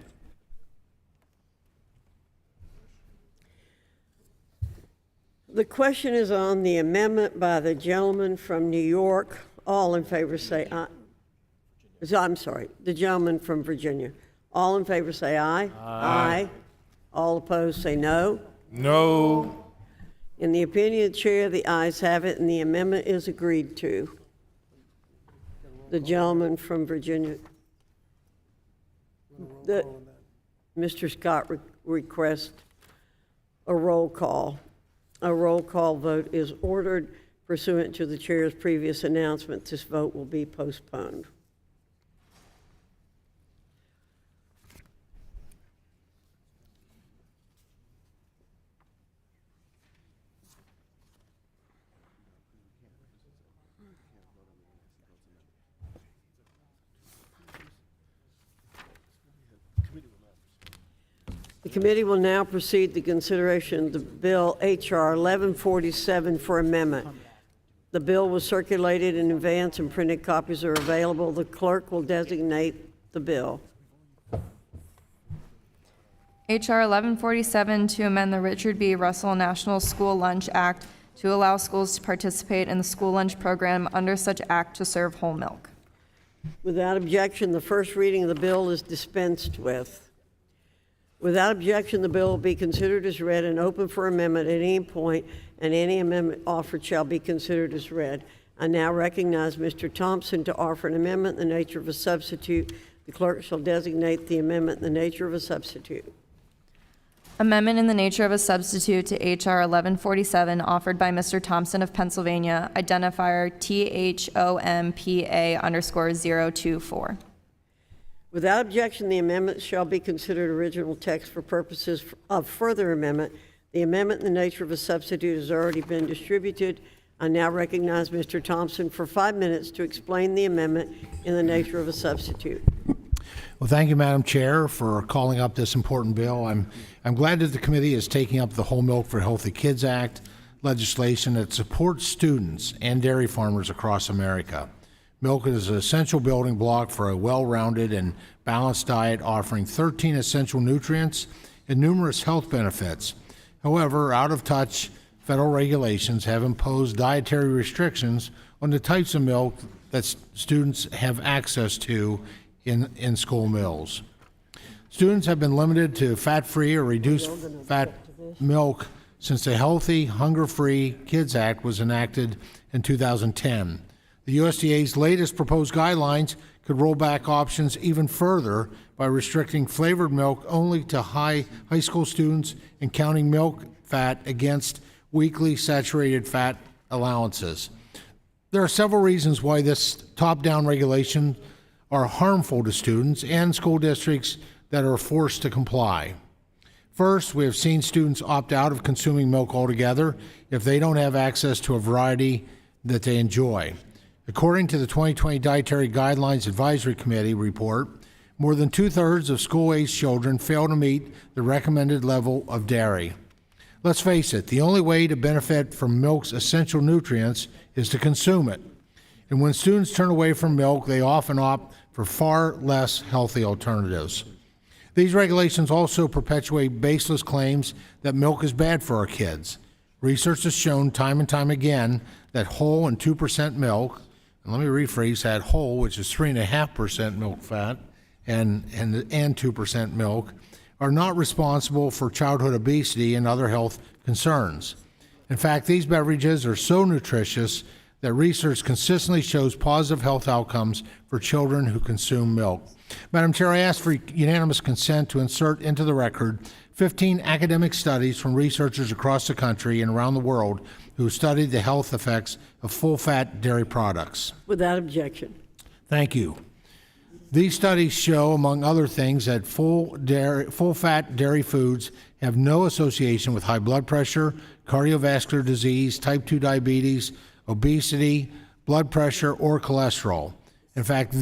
The question is on the amendment by the gentleman from New York. All in favor say aye. I'm sorry, the gentleman from Virginia. All in favor say aye. Aye. All opposed say no. No. In the opinion of the chair, the ayes have it, and the amendment is agreed to. The gentleman from Virginia. Mr. Scott requests a roll call. A roll call vote is ordered pursuant to the chair's previous announcement. This vote will be postponed. The committee will now proceed to consideration of the bill H.R. 1147 for amendment. The bill was circulated in advance and printed copies are available. The clerk will designate the bill. H.R. 1147 to amend the Richard B. Russell National School Lunch Act to allow schools to participate in the school lunch program under such act to serve whole milk. Without objection, the first reading of the bill is dispensed with. Without objection, the bill will be considered as read and open for amendment at any point, and any amendment offered shall be considered as read. I now recognize Mr. Thompson to offer an amendment in the nature of a substitute. The clerk shall designate the amendment in the nature of a substitute. Amendment in the nature of a substitute to H.R. 1147 offered by Mr. Thompson of Pennsylvania, identifier THOMPA_024. Without objection, the amendment shall be considered original text for purposes of further amendment. The amendment in the nature of a substitute has already been distributed. I now recognize Mr. Thompson for 5 minutes to explain the amendment in the nature of a substitute. Well, thank you, Madam Chair, for calling up this important bill. I'm glad that the committee is taking up the Whole Milk for Healthy Kids Act legislation that supports students and dairy farmers across America. Milk is an essential building block for a well-rounded and balanced diet, offering 13 essential nutrients and numerous health benefits. However, out-of-touch federal regulations have imposed dietary restrictions on the types of milk that students have access to in school meals. Students have been limited to fat-free or reduced fat milk since the Healthy, Hunger-Free Kids Act was enacted in 2010. The USDA's latest proposed guidelines could roll back options even further by restricting flavored milk only to high school students and counting milk fat against weekly saturated fat allowances. There are several reasons why this top-down regulation are harmful to students and school districts that are forced to comply. First, we have seen students opt out of consuming milk altogether if they don't have access to a variety that they enjoy. According to the 2020 Dietary Guidelines Advisory Committee report, more than 2/3 of school-aged children fail to meet the recommended level of dairy. Let's face it, the only way to benefit from milk's essential nutrients is to consume it. And when students turn away from milk, they often opt for far less healthy alternatives. These regulations also perpetuate baseless claims that milk is bad for our kids. Research has shown time and time again that whole and 2% milk, and let me rephrase that, whole, which is 3.5% milk fat, and 2% milk, are not responsible for childhood obesity and other health concerns. In fact, these beverages are so nutritious that research consistently shows positive health outcomes for children who consume milk. Madam Chair, I ask for unanimous consent to insert into the record 15 academic studies from researchers across the country and around the world who studied the health effects of full-fat dairy products. Without objection. Thank you. These studies show, among other things, that full-fat dairy foods have no association with high blood pressure, cardiovascular disease, type 2 diabetes, obesity, blood pressure, or cholesterol. In fact,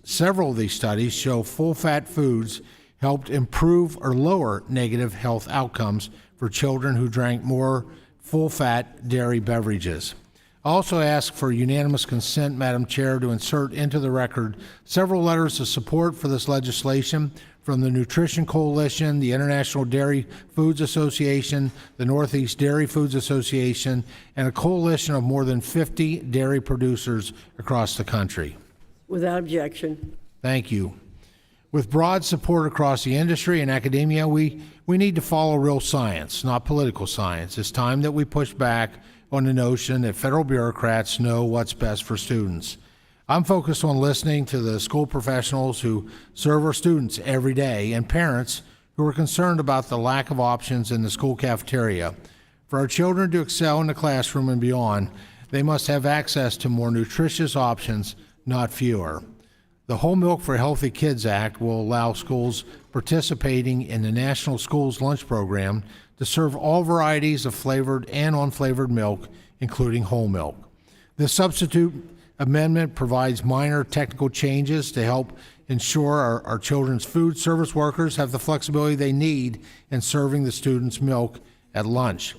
several of these studies show full-fat foods helped improve or lower negative health outcomes for children who drank more full-fat dairy beverages. I also ask for unanimous consent, Madam Chair, to insert into the record several letters of support for this legislation from the Nutrition Coalition, the International Dairy Foods Association, the Northeast Dairy Foods Association, and a coalition of more than 50 dairy producers across the country. Without objection. Thank you. With broad support across the industry and academia, we need to follow real science, not political science. It's time that we push back on the notion that federal bureaucrats know what's best for students. I'm focused on listening to the school professionals who serve our students every day and parents who are concerned about the lack of options in the school cafeteria. For our children to excel in the classroom and beyond, they must have access to more nutritious options, not fewer. The Whole Milk for Healthy Kids Act will allow schools participating in the National Schools Lunch Program to serve all varieties of flavored and unflavored milk, including whole milk. This substitute amendment provides minor technical changes to help ensure our children's food service workers have the flexibility they need in serving the students' milk at lunch.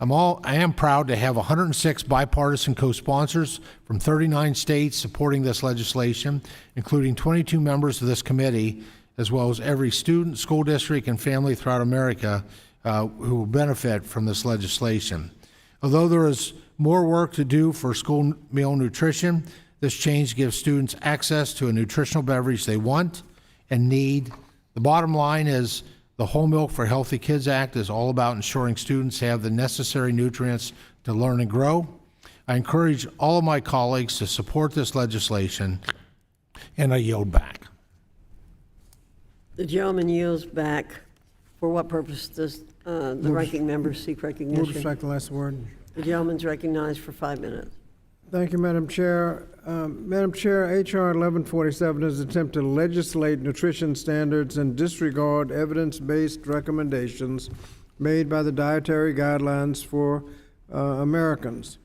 I am proud to have 106 bipartisan co-sponsors from 39 states supporting this legislation, including 22 members of this committee, as well as every student, school district, and family throughout America who will benefit from this legislation. Although there is more work to do for school meal nutrition, this change gives students access to a nutritional beverage they want and need. The bottom line is the Whole Milk for Healthy Kids Act is all about ensuring students have the necessary nutrients to learn and grow. I encourage all of my colleagues to support this legislation, and I yield back. The gentleman yields back. For what purpose does the ranking member seek recognition? Move to strike the last word. The gentleman's recognized for 5 minutes. Thank you, Madam Chair. Madam Chair, H.R. 1147 is an attempt to legislate nutrition standards and disregard evidence-based recommendations made by the dietary guidelines for Americans.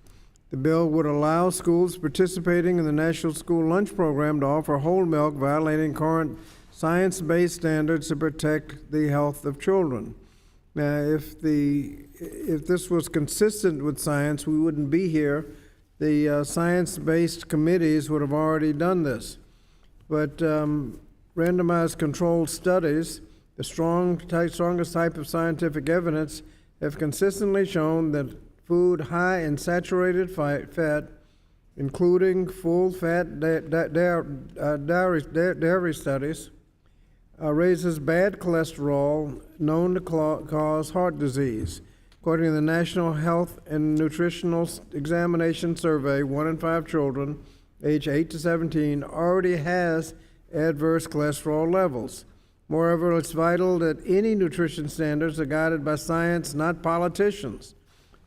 The bill would allow schools participating in the National School Lunch Program to offer whole milk, violating current science-based standards to protect the health of children. Now, if this was consistent with science, we wouldn't be here. The science-based committees would have already done this. But randomized controlled studies, the strongest type of scientific evidence, have consistently shown that food high in saturated fat, including full-fat dairy studies, raises bad cholesterol known to cause heart disease. According to the National Health and Nutritional Examination Survey, 1 in 5 children aged 8 to 17 already has adverse cholesterol levels. Moreover, it's vital that any nutrition standards are guided by science, not politicians.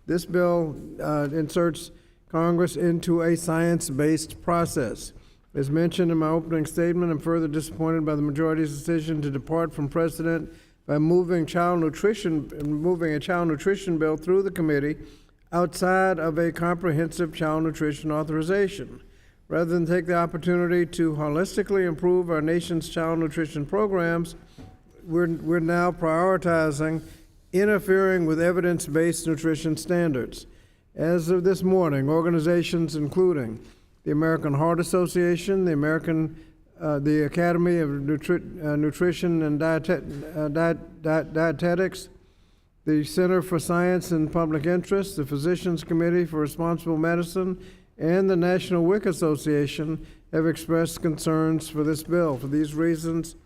This bill inserts Congress into a science-based process. As mentioned in my opening statement, I'm further disappointed by the majority's decision to depart from precedent by moving a child nutrition bill through the committee outside of a comprehensive child nutrition authorization. Rather than take the opportunity to holistically improve our nation's child nutrition programs, we're now prioritizing interfering with evidence-based nutrition standards. As of this morning, organizations including the American Heart Association, the Academy of Nutrition and Dietetics, the Center for Science and Public Interest, the Physicians Committee for Responsible Medicine, and the National WIC Association have expressed concerns for this bill. For these reasons,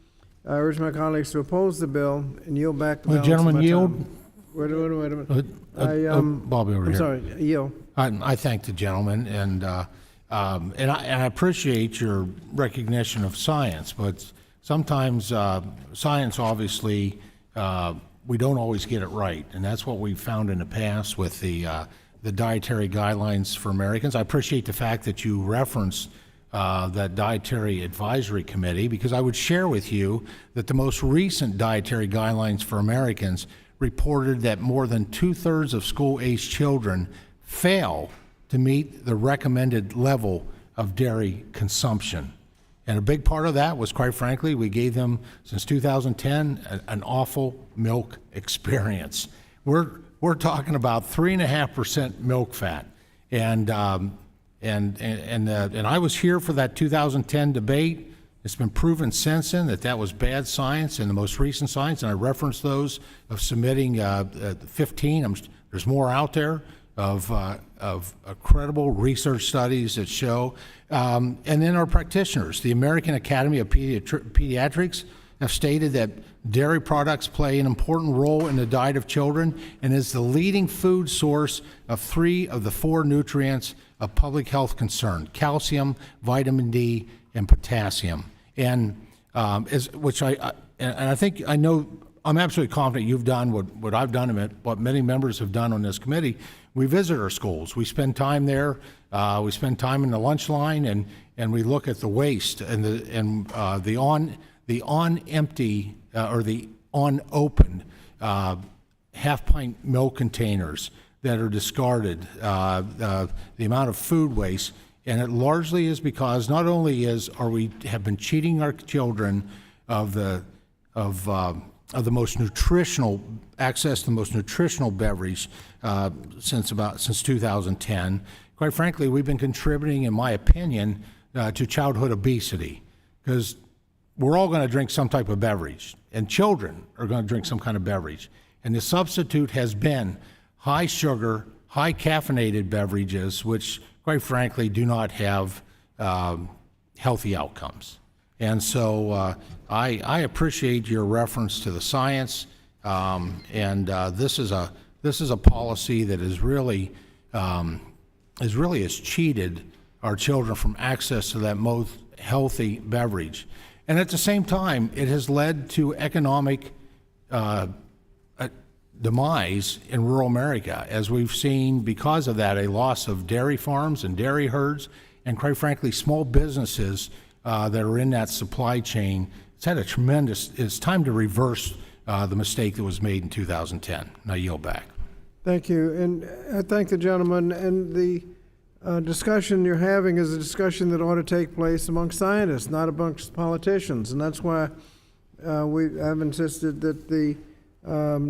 I urge my colleagues to oppose the bill and yield back the balance Gentleman, of my yield. time. Wait a minute. Bobby over I'm here. sorry, yield. I thank the gentleman, and I appreciate your recognition of science, but sometimes science, obviously, we don't always get it right, and that's what we've found in the past with the dietary guidelines for Americans. I appreciate the fact that you referenced that Dietary Advisory Committee, because I would share with you that the most recent dietary guidelines for Americans reported that more than 2/3 of school-aged children fail to meet the recommended level of dairy consumption. And a big part of that was, quite frankly, we gave them, since 2010, an awful milk experience. We're talking about 3.5% milk fat. And I was here for that 2010 debate. It's been proven since then that that was bad science and the most recent science, and I referenced those of submitting 15. There's more out there of credible research studies that show. And then our practitioners, the American Academy of Pediatrics, have stated that dairy products play an important role in the diet of children and is the leading food source of 3 of the 4 nutrients of public health concern: calcium, vitamin D, and potassium. And I think I know I'm absolutely confident you've done what I've done and what many members have done on this committee. We visit our schools. We spend time there. We spend time in the lunch line, and we look at the waste and the unopened half-pint milk containers that are discarded, the amount of food waste, and it largely is because not only have been cheating our children of the most nutritional access to the most nutritional beverage since 2010. Quite frankly, we've been contributing, in my opinion, to childhood obesity, because we're all going to drink some type of beverage, and children are going to drink some kind of beverage. And the substitute has been high sugar, high caffeinated beverages, which, quite frankly, do not have healthy outcomes. And so I appreciate your reference to the science, and this is a policy that is really has cheated our children from access to that most healthy beverage. And at the same time, it has led to economic demise in rural America, as we've seen, because of that, a loss of dairy farms and dairy herds, and quite frankly, small businesses that are in that supply chain. It's time to reverse the mistake that was made in 2010. And I yield back. Thank you, and I thank the gentleman. And the discussion you're having is a discussion that ought to take place among scientists, not amongst politicians, and that's why I've insisted that the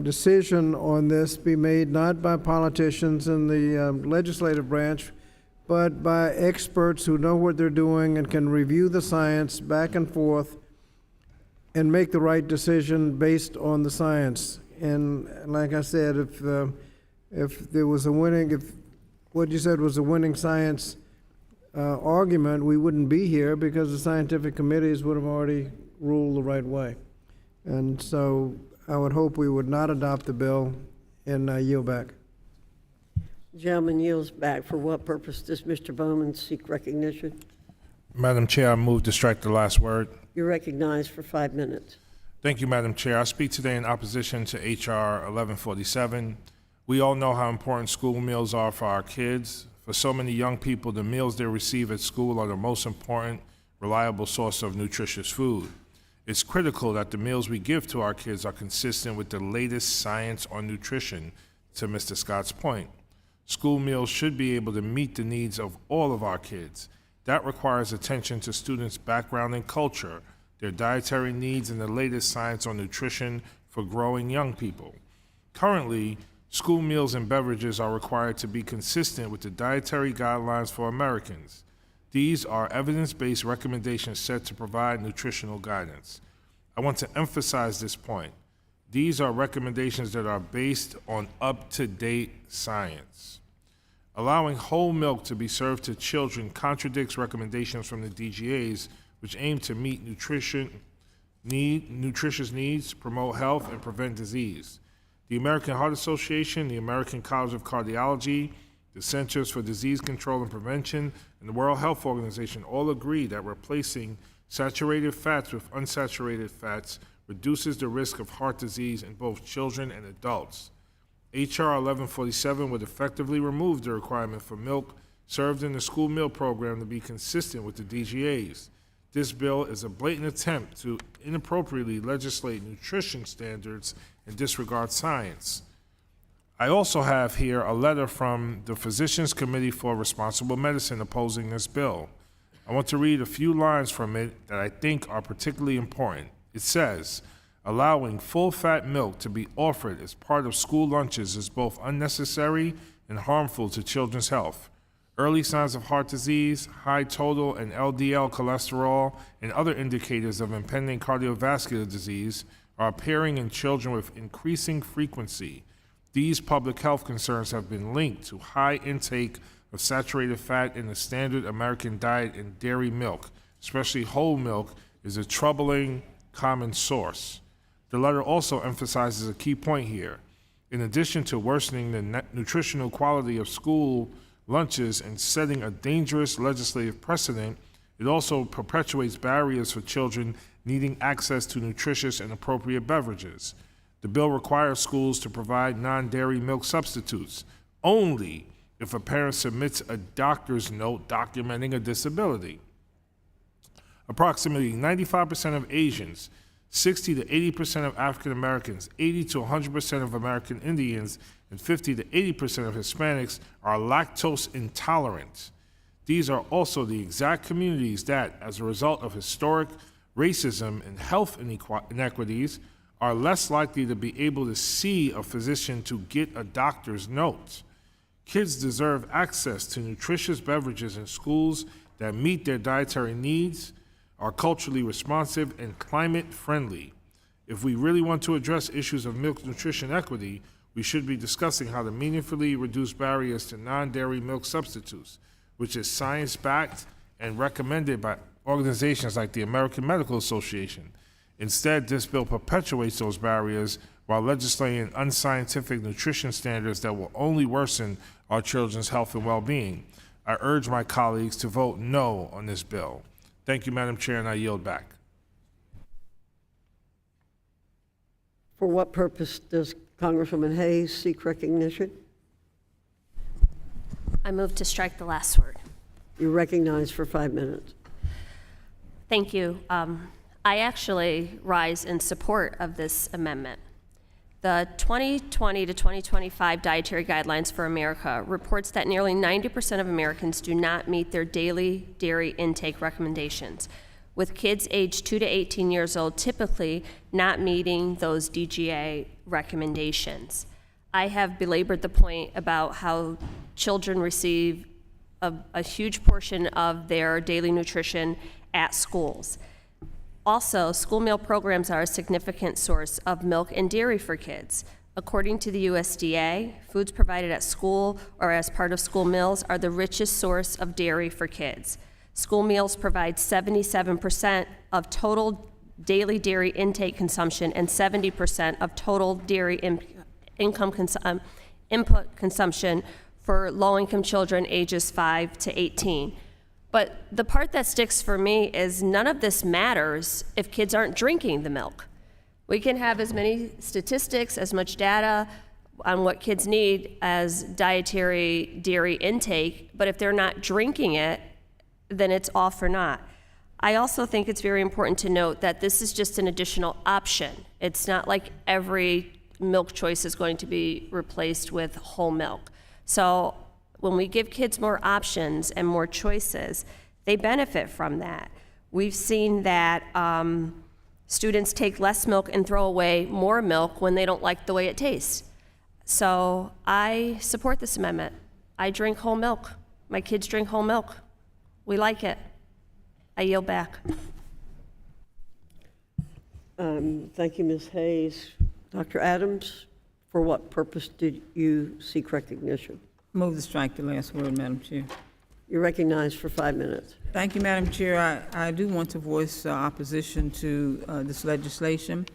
decision on this be made not by politicians in the legislative branch, but by experts who know what they're doing and can review the science back and forth and make the right decision based on the science. And like I said, if there was if what you said was a winning science argument, we wouldn't be here, because the scientific committees would have already ruled the right way. And so I would hope we would not adopt the bill, and I yield back. Gentleman yields back. For what purpose does Mr. Bowman seek recognition? Madam Chair, I move to strike the last word. You're recognized for 5 minutes. Thank you, Madam Chair. I speak today in opposition to H.R. 1147. We all know how important school meals are for our kids. For so many young people, the meals they receive at school are the most important, reliable source of nutritious food. It's critical that the meals we give to our kids are consistent with the latest science on nutrition, to Mr. Scott's point. School meals should be able to meet the needs of all of our kids. That requires attention to students' background and culture, their dietary needs, and the latest science on nutrition for growing young people. Currently, school meals and beverages are required to be consistent with the dietary guidelines for Americans. These are evidence-based recommendations set to provide nutritional guidance. I want to emphasize this point. These are recommendations that are based on up-to-date science. Allowing whole milk to be served to children contradicts recommendations from the DGAs, which aim to meet nutritious needs, promote health, and prevent disease. The American Heart Association, the American College of Cardiology, the Centers for Disease Control and Prevention, and the World Health Organization all agree that replacing saturated fats with unsaturated fats reduces the risk of heart disease in both children and adults. H.R. 1147 would effectively remove the requirement for milk served in the school meal program to be consistent with the DGAs. This bill is a blatant attempt to inappropriately legislate nutrition standards and disregard science. I also have here a letter from the Physicians Committee for Responsible Medicine opposing this bill. I want to read a few lines from it that I think are particularly important. It says, allowing full-fat milk to be offered as part of school lunches is both unnecessary and harmful to children's health. Early signs of heart disease, high total and LDL cholesterol, and other indicators of impending cardiovascular disease are appearing in children with increasing frequency. These public health concerns have been linked to high intake of saturated fat in the standard American diet, and dairy milk, especially whole milk, is a troubling common source. The letter also emphasizes a key point here. In addition to worsening the nutritional quality of school lunches and setting a dangerous legislative precedent, it also perpetuates barriers for children needing access to nutritious and appropriate beverages. The bill requires schools to provide non-dairy milk substitutes only if a parent submits a doctor's note documenting a disability. Approximately 95% of Asians, 60 to 80% of African Americans, 80 to 100% of American Indians, and 50 to 80% of Hispanics are lactose intolerant. These are also the exact communities that, as a result of historic racism and health inequities, are less likely to be able to see a physician to get a doctor's note. Kids deserve access to nutritious beverages in schools that meet their dietary needs, are culturally responsive, and climate friendly. If we really want to address issues of milk nutrition equity, we should be discussing how to meaningfully reduce barriers to non-dairy milk substitutes, which is science-backed and recommended by organizations like the American Medical Association. Instead, this bill perpetuates those barriers while legislating unscientific nutrition standards that will only worsen our children's health and well-being. I urge my colleagues to vote no on this bill. Thank you, Madam Chair, and I yield back. For what purpose does Congresswoman Hayes seek recognition? I move to strike the last word. You're recognized for 5 minutes. Thank you. I actually rise in support of this amendment. The 2020 to 2025 Dietary Guidelines for America reports that nearly 90% of Americans do not meet their daily dairy intake recommendations, with kids aged 2 to 18 years old typically not meeting those DGA recommendations. I have belabored the point about how children receive a huge portion of their daily nutrition at schools. Also, school meal programs are a significant source of milk and dairy for kids. According to the USDA, foods provided at school or as part of school meals are the richest source of dairy for kids. School meals provide 77% of total daily dairy intake consumption and 70% of total dairy input consumption for low-income children ages 5 to 18. But the part that sticks for me is none of this matters if kids aren't drinking the milk. We can have as many statistics, as much data on what kids need as dietary dairy intake, but if they're not drinking it, then it's all for naught. I also think it's very important to note that this is just an additional option. It's not like every milk choice is going to be replaced with whole milk. So when we give kids more options and more choices, they benefit from that. We've seen that students take less milk and throw away more milk when they don't like the way it tastes. So I support this amendment. I drink whole milk. My kids drink whole milk. We like it. I yield back. Thank you, Ms. Hayes. Dr. Adams, for what purpose did you seek recognition? Move to strike the last word, Madam Chair. You're recognized for 5 minutes. Thank you, Madam Chair. I do want to voice opposition to this legislation.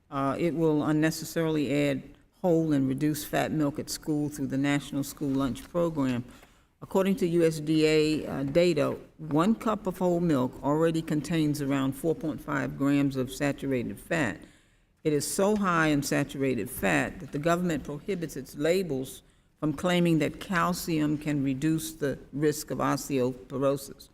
It will unnecessarily add whole and reduced fat milk at school through the National School Lunch Program. According to USDA data, 1 cup of whole milk already contains around 4.5 grams of saturated fat. It is so high in saturated fat that the government prohibits its labels from claiming that calcium can reduce the risk of osteoporosis.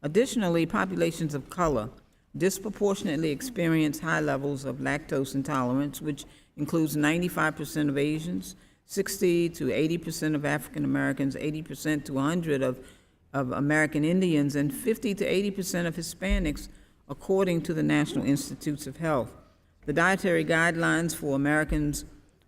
Additionally, populations of color disproportionately experience high levels of lactose intolerance, which includes 95% of Asians, 60 to 80% of African Americans, 80% to 100 of American Indians, and 50 to 80% of Hispanics, according to the National Institutes of Health. The dietary guidelines for Americans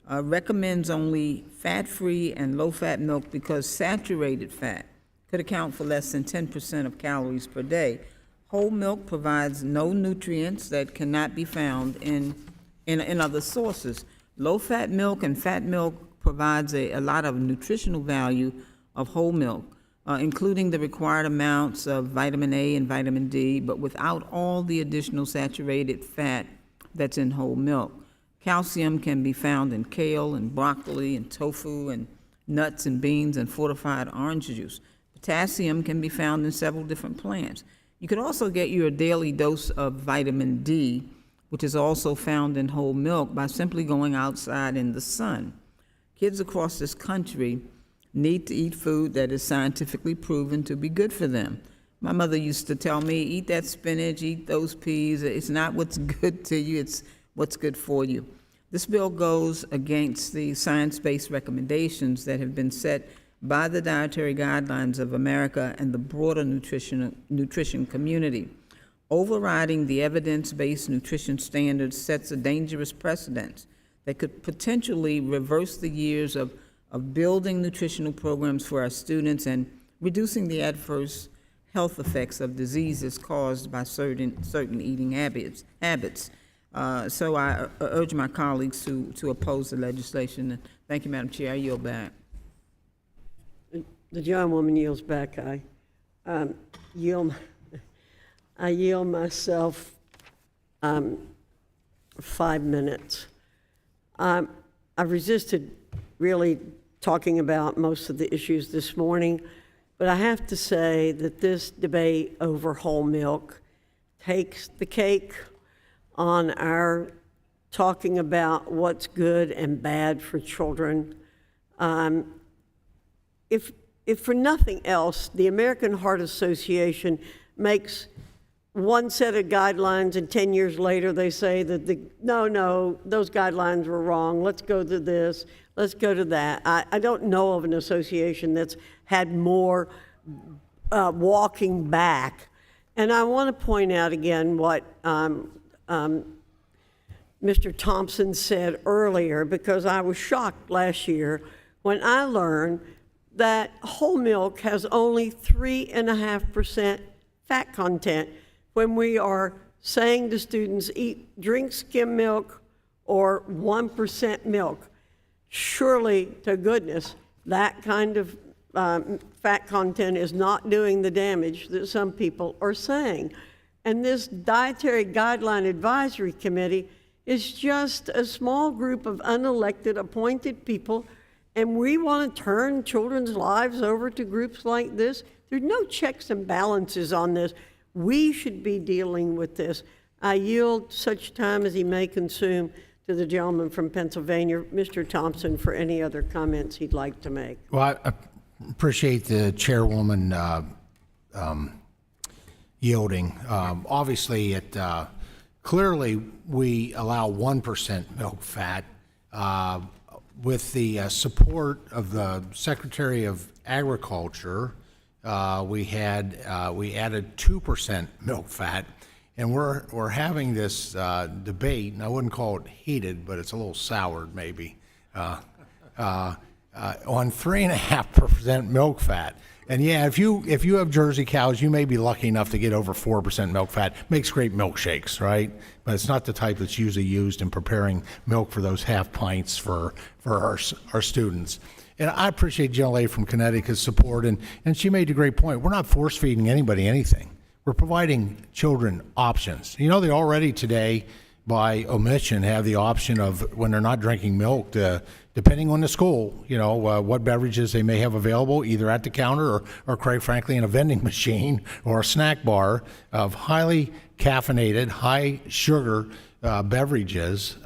recommends only fat-free and low-fat milk because saturated fat could account for less than 10% of calories per day. Whole milk provides no nutrients that cannot be found in other sources. Low-fat milk and fat milk provides a lot of nutritional value of whole milk, including the required amounts of vitamin A and vitamin D, but without all the additional saturated fat that's in whole milk. Calcium can be found in kale and broccoli and tofu and nuts and beans and fortified orange juice. Potassium can be found in several different plants. You could also get your daily dose of vitamin D, which is also found in whole milk, by simply going outside in the sun. Kids across this country need to eat food that is scientifically proven to be good for them. My mother used to tell me, eat that spinach, eat those peas. It's not what's good to you, it's what's good for you. This bill goes against the science-based recommendations that have been set by the Dietary Guidelines of America and the broader nutrition community. Overriding the evidence-based nutrition standards sets a dangerous precedent that could potentially reverse the years of building nutritional programs for our students and reducing the adverse health effects of diseases caused by certain eating habits. So I urge my colleagues to oppose the legislation. Thank you, Madam Chair. I yield back. The gentlewoman yields back. I yield myself 5 minutes. I resisted really talking about most of the issues this morning, but I have to say that this debate over whole milk takes the cake on our talking about what's good and bad for children. If for nothing else, the American Heart Association makes one set of guidelines, and 10 years later they say that no, those guidelines were wrong. Let's go to this. Let's go to that. I don't know of an association that's had more walking back. And I want to point out again what Mr. Thompson said earlier, because I was shocked last year when I learned that whole milk has only 3.5% fat content when we are saying to students, drink skim milk or 1% milk. Surely, to goodness, that kind of fat content is not doing the damage that some people are saying. And this Dietary Guideline Advisory Committee is just a small group of unelected, appointed people, and we want to turn children's lives over to groups like this. There's no checks and balances on this. We should be dealing with this. I yield such time as he may consume to the gentleman from Pennsylvania, Mr. Thompson, for any other comments he'd like to make. Well, I appreciate the chairwoman yielding. Obviously, clearly we allow 1% milk fat. With the support of the Secretary of Agriculture, we added 2% milk fat, and we're having this debate, and I wouldn't call it heated, but it's a little soured maybe, on 3.5% milk fat. And yeah, if you have Jersey cows, you may be lucky enough to get over 4% milk fat. Makes great milkshakes, right? But it's not the type that's usually used in preparing milk for those half pints for our students. And I appreciate Jill A. from Connecticut's support, and she made a great point. We're not force-feeding anybody anything. We're providing children options. You know, they already today, by omission, have the option of, when they're not drinking milk, depending on the school, what beverages they may have available, either at the counter or quite frankly, in a vending machine or a snack bar of highly caffeinated, high sugar beverages.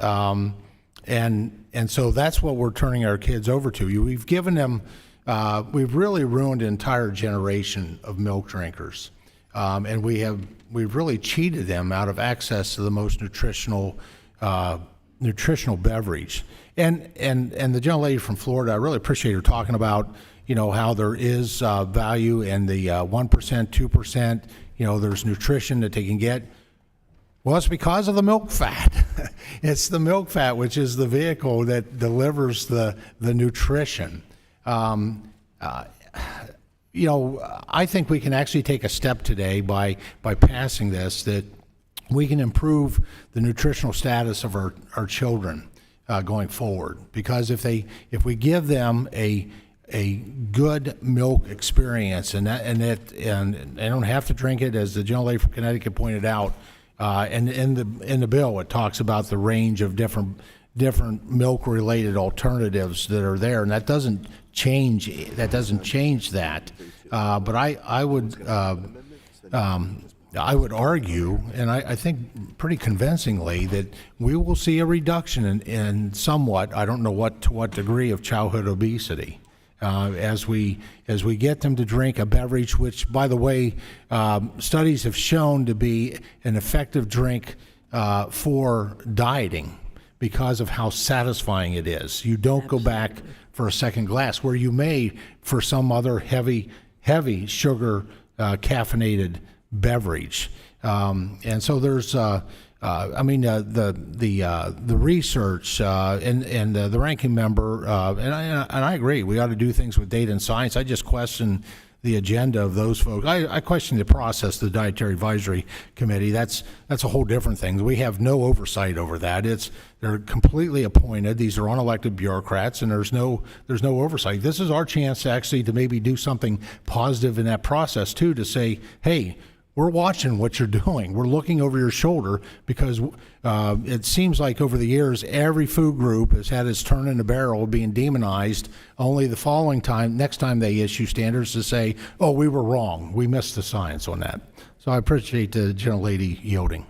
And so that's what we're turning our kids over to. We've given them, we've really ruined an entire generation of milk drinkers. And we've really cheated them out of access to the most nutritional beverage. And the gentle lady from Florida, I really appreciate her talking about, how there is value in the 1%, 2%, there's nutrition that they can get. Well, it's because of the milk fat. It's the milk fat, which is the vehicle that delivers the nutrition. I think we can actually take a step today by passing this, that we can improve the nutritional status of our children going forward. Because if we give them a good milk experience, and they don't have to drink it, as the gentle lady from Connecticut pointed out, and in the bill it talks about the range of different milk-related alternatives that are there, and that doesn't change that. But I would argue, and I think pretty convincingly, that we will see a reduction in somewhat, I don't know to what degree, of childhood obesity. As we get them to drink a beverage, which, by the way, studies have shown to be an effective drink for dieting because of how satisfying it is. You don't go back for a second glass, where you may for some other heavy sugar caffeinated beverage. And so there's the research and the ranking member, and I agree, we ought to do things with data and science. I just question the agenda of those folks. I question the process of the Dietary Advisory Committee. That's a whole different thing. We have no oversight over that. They're completely appointed. These are unelected bureaucrats, and there's no oversight. This is our chance to maybe do something positive in that process too, to say, hey, we're watching what you're doing. We're looking over your shoulder, because it seems like over the years, every food group has had its turn in the barrel being demonized, only the next time they issue standards, to say, oh, we were wrong. We missed the science on that. So I appreciate the gentlelady yielding.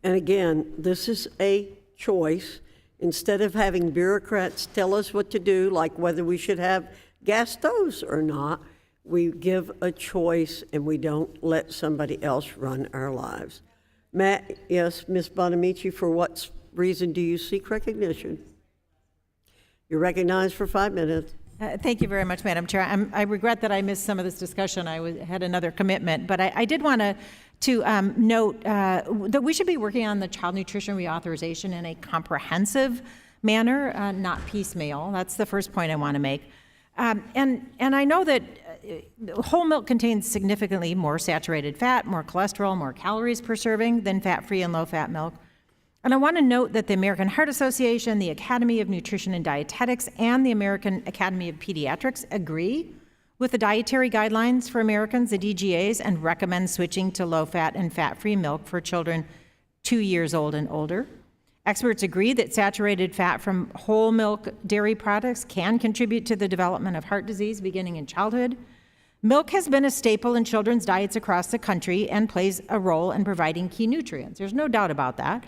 And again, this is a choice. Instead of having bureaucrats tell us what to do, like whether we should have gas stoves or not, we give a choice, and we don't let somebody else run our lives. Matt, yes, Ms. Bonamici, for what reason do you seek recognition? You're recognized for 5 minutes. Thank you very much, Madam Chair. I regret that I missed some of this discussion. I had another commitment, but I did want to note that we should be working on the child nutrition reauthorization in a comprehensive manner, not piecemeal. That's the first point I want to make. And I know that whole milk contains significantly more saturated fat, more cholesterol, more calories per serving than fat-free and low-fat milk. And I want to note that the American Heart Association, the Academy of Nutrition and Dietetics, and the American Academy of Pediatrics agree with the dietary guidelines for Americans, the DGAs, and recommend switching to low-fat and fat-free milk for children 2 years old and older. Experts agree that saturated fat from whole milk dairy products can contribute to the development of heart disease beginning in childhood. Milk has been a staple in children's diets across the country and plays a role in providing key nutrients. There's no doubt about that.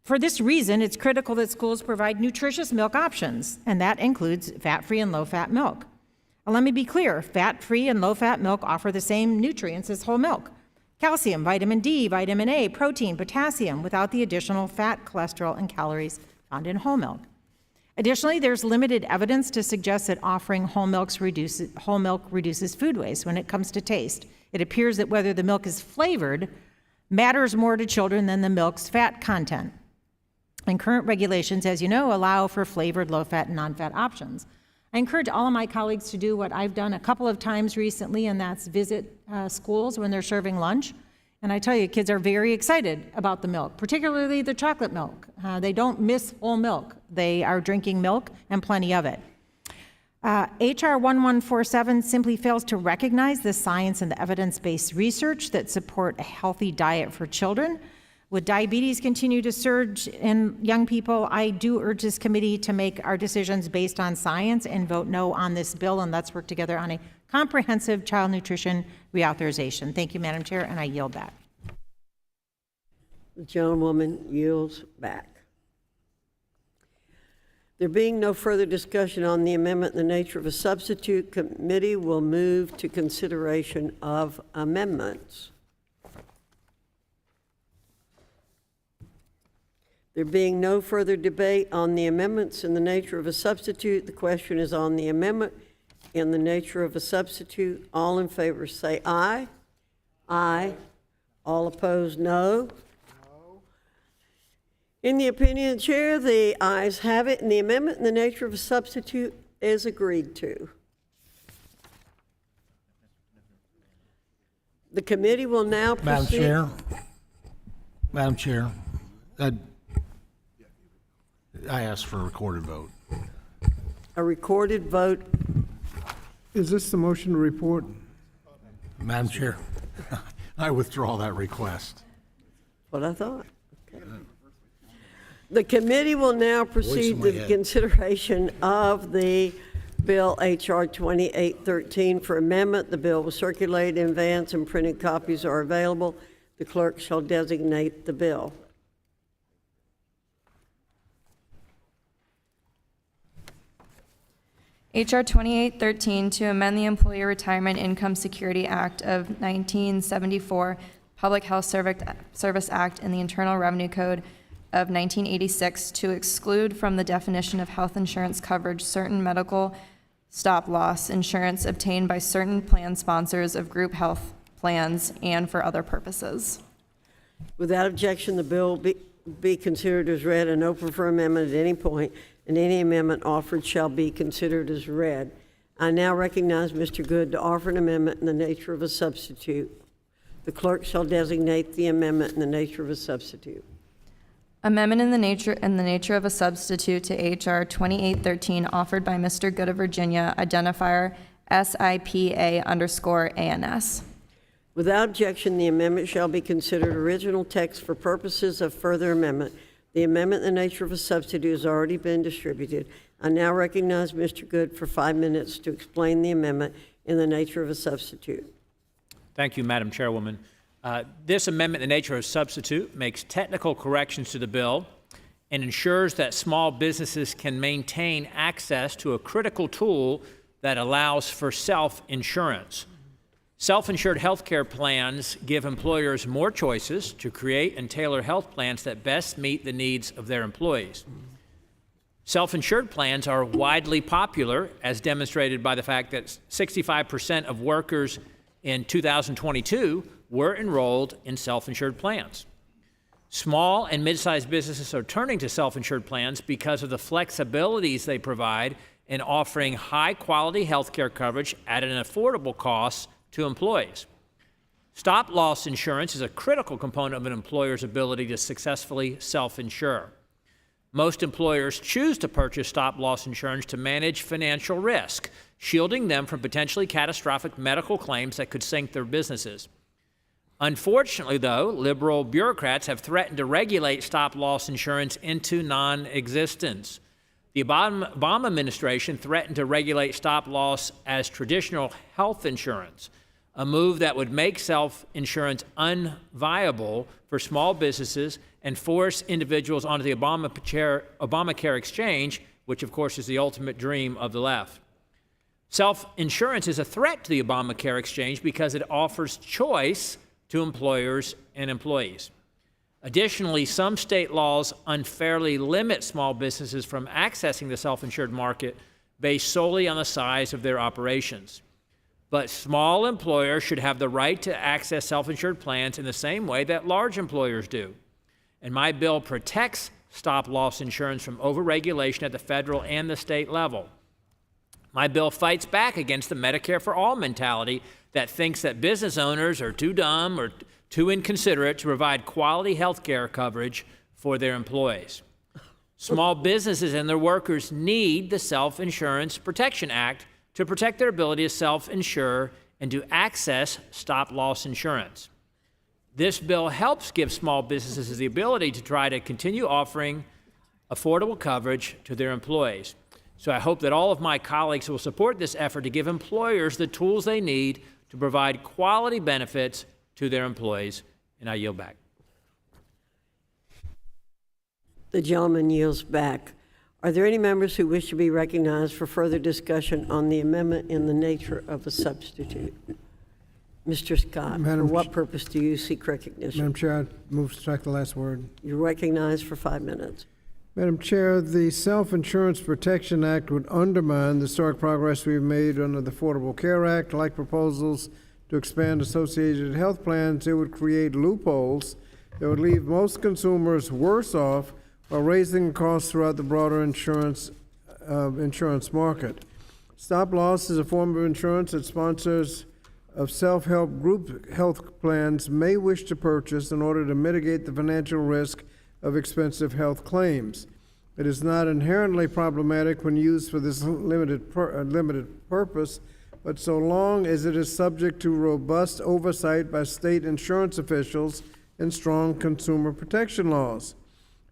For this reason, it's critical that schools provide nutritious milk options, and that includes fat-free and low-fat milk. Now, let me be clear, fat-free and low-fat milk offer the same nutrients as whole milk: calcium, vitamin D, vitamin A, protein, potassium, without the additional fat, cholesterol, and calories found in whole milk. Additionally, there's limited evidence to suggest that offering whole milk reduces food waste when it comes to taste. It appears that whether the milk is flavored matters more to children than the milk's fat content. And current regulations, as you know, allow for flavored low-fat and non-fat options. I encourage all of my colleagues to do what I've done a couple of times recently, and that's visit schools when they're serving lunch. And I tell you, kids are very excited about the milk, particularly the chocolate milk. They don't miss whole milk. They are drinking milk, and plenty of it. HR 1147 simply fails to recognize the science and the evidence-based research that support a healthy diet for children. Would diabetes continue to surge in young people? I do urge this committee to make our decisions based on science and vote no on this bill, and let's work together on a comprehensive child nutrition reauthorization. Thank you, Madam Chair, and I yield back. The gentlewoman yields back. There being no further discussion on the amendment in the nature of a substitute, committee will move to consideration of amendments. There being no further debate on the amendments in the nature of a substitute, the question is on the amendment in the nature of a substitute. All in favor say aye. Aye. All opposed, no. In the opinion of the chair, the ayes have it, and the amendment in the nature of a substitute is agreed to. The committee will now proceed. Madam Chair, I asked for a recorded vote. A recorded vote. Is this the motion to report? Madam Chair, I withdraw that request. What I thought. Okay. The committee will now proceed my to the head. consideration of the Bill H.R. 2813 for amendment. The bill was circulated in advance and printed copies are available. The clerk shall designate the bill. H.R. 2813 to amend the Employee Retirement Income Security Act of 1974, Public Health Service Act, and the Internal Revenue Code of 1986 to exclude from the definition of health insurance coverage certain medical stop-loss insurance obtained by certain plan sponsors of group health plans and for other purposes. Without objection, the bill be considered as read and open for amendment at any point, and any amendment offered shall be considered as read. I now recognize Mr. Good to offer an amendment in the nature of a substitute. The clerk shall designate the amendment in the nature of a substitute. Amendment in the nature of a substitute to H.R. 2813 offered by Mr. Good of Virginia, identifier SIPA_ANS. Without objection, the amendment shall be considered original text for purposes of further amendment. The amendment in the nature of a substitute has already been distributed. I now recognize Mr. Good for 5 minutes to explain the amendment in the nature of a substitute. Thank you, Madam Chairwoman. This amendment in the nature of a substitute makes technical corrections to the bill and ensures that small businesses can maintain access to a critical tool that allows for self-insurance. Self-insured health care plans give employers more choices to create and tailor health plans that best meet the needs of their employees. Self-insured plans are widely popular, as demonstrated by the fact that 65% of workers in 2022 were enrolled in self-insured plans. Small and mid-sized businesses are turning to self-insured plans because of the flexibilities they provide in offering high-quality health care coverage at an affordable cost to employees. Stop-loss insurance is a critical component of an employer's ability to successfully self-insure. Most employers choose to purchase stop-loss insurance to manage financial risk, shielding them from potentially catastrophic medical claims that could sink their businesses. Unfortunately, though, liberal bureaucrats have threatened to regulate stop-loss insurance into non-existence. The Obama administration threatened to regulate stop-loss as traditional health insurance, a move that would make self-insurance unviable for small businesses and force individuals onto the Obamacare exchange, which of course is the ultimate dream of the left. Self-insurance is a threat to the Obamacare exchange because it offers choice to employers and employees. Additionally, some state laws unfairly limit small businesses from accessing the self-insured market based solely on the size of their operations. But small employers should have the right to access self-insured plans in the same way that large employers do. And my bill protects stop-loss insurance from overregulation at the federal and the state level. My bill fights back against the Medicare for All mentality that thinks that business owners are too dumb or too inconsiderate to provide quality health care coverage for their employees. Small businesses and their workers need the Self-Insurance Protection Act to protect their ability to self-insure and to access stop-loss insurance. This bill helps give small businesses the ability to try to continue offering affordable coverage to their employees. So I hope that all of my colleagues will support this effort to give employers the tools they need to provide quality benefits to their employees, and I yield back. The gentleman yields back. Are there any members who wish to be recognized for further discussion on the amendment in the nature of a substitute? Mr. Scott, for what purpose do you seek recognition? Madam Chair, I move to strike the last word. You're recognized for 5 minutes. Madam Chair, the Self-Insurance Protection Act would undermine the historic progress we've made under the Affordable Care Act. Like proposals to expand associated health plans, it would create loopholes that would leave most consumers worse off while raising costs throughout the broader insurance market. Stop loss is a form of insurance that sponsors of self-help group health plans may wish to purchase in order to mitigate the financial risk of expensive health claims. It is not inherently problematic when used for this limited purpose, but so long as it is subject to robust oversight by state insurance officials and strong consumer protection laws.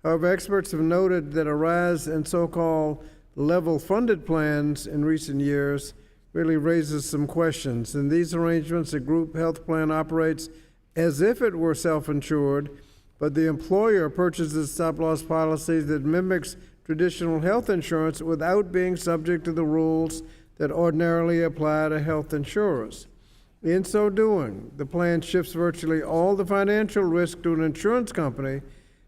However, experts have noted that a rise in so-called level-funded plans in recent years really raises some questions. In these arrangements, a group health plan operates as if it were self-insured, but the employer purchases stop-loss policies that mimics traditional health insurance without being subject to the rules that ordinarily apply to health insurers. In so doing, the plan shifts virtually all the financial risk to an insurance company,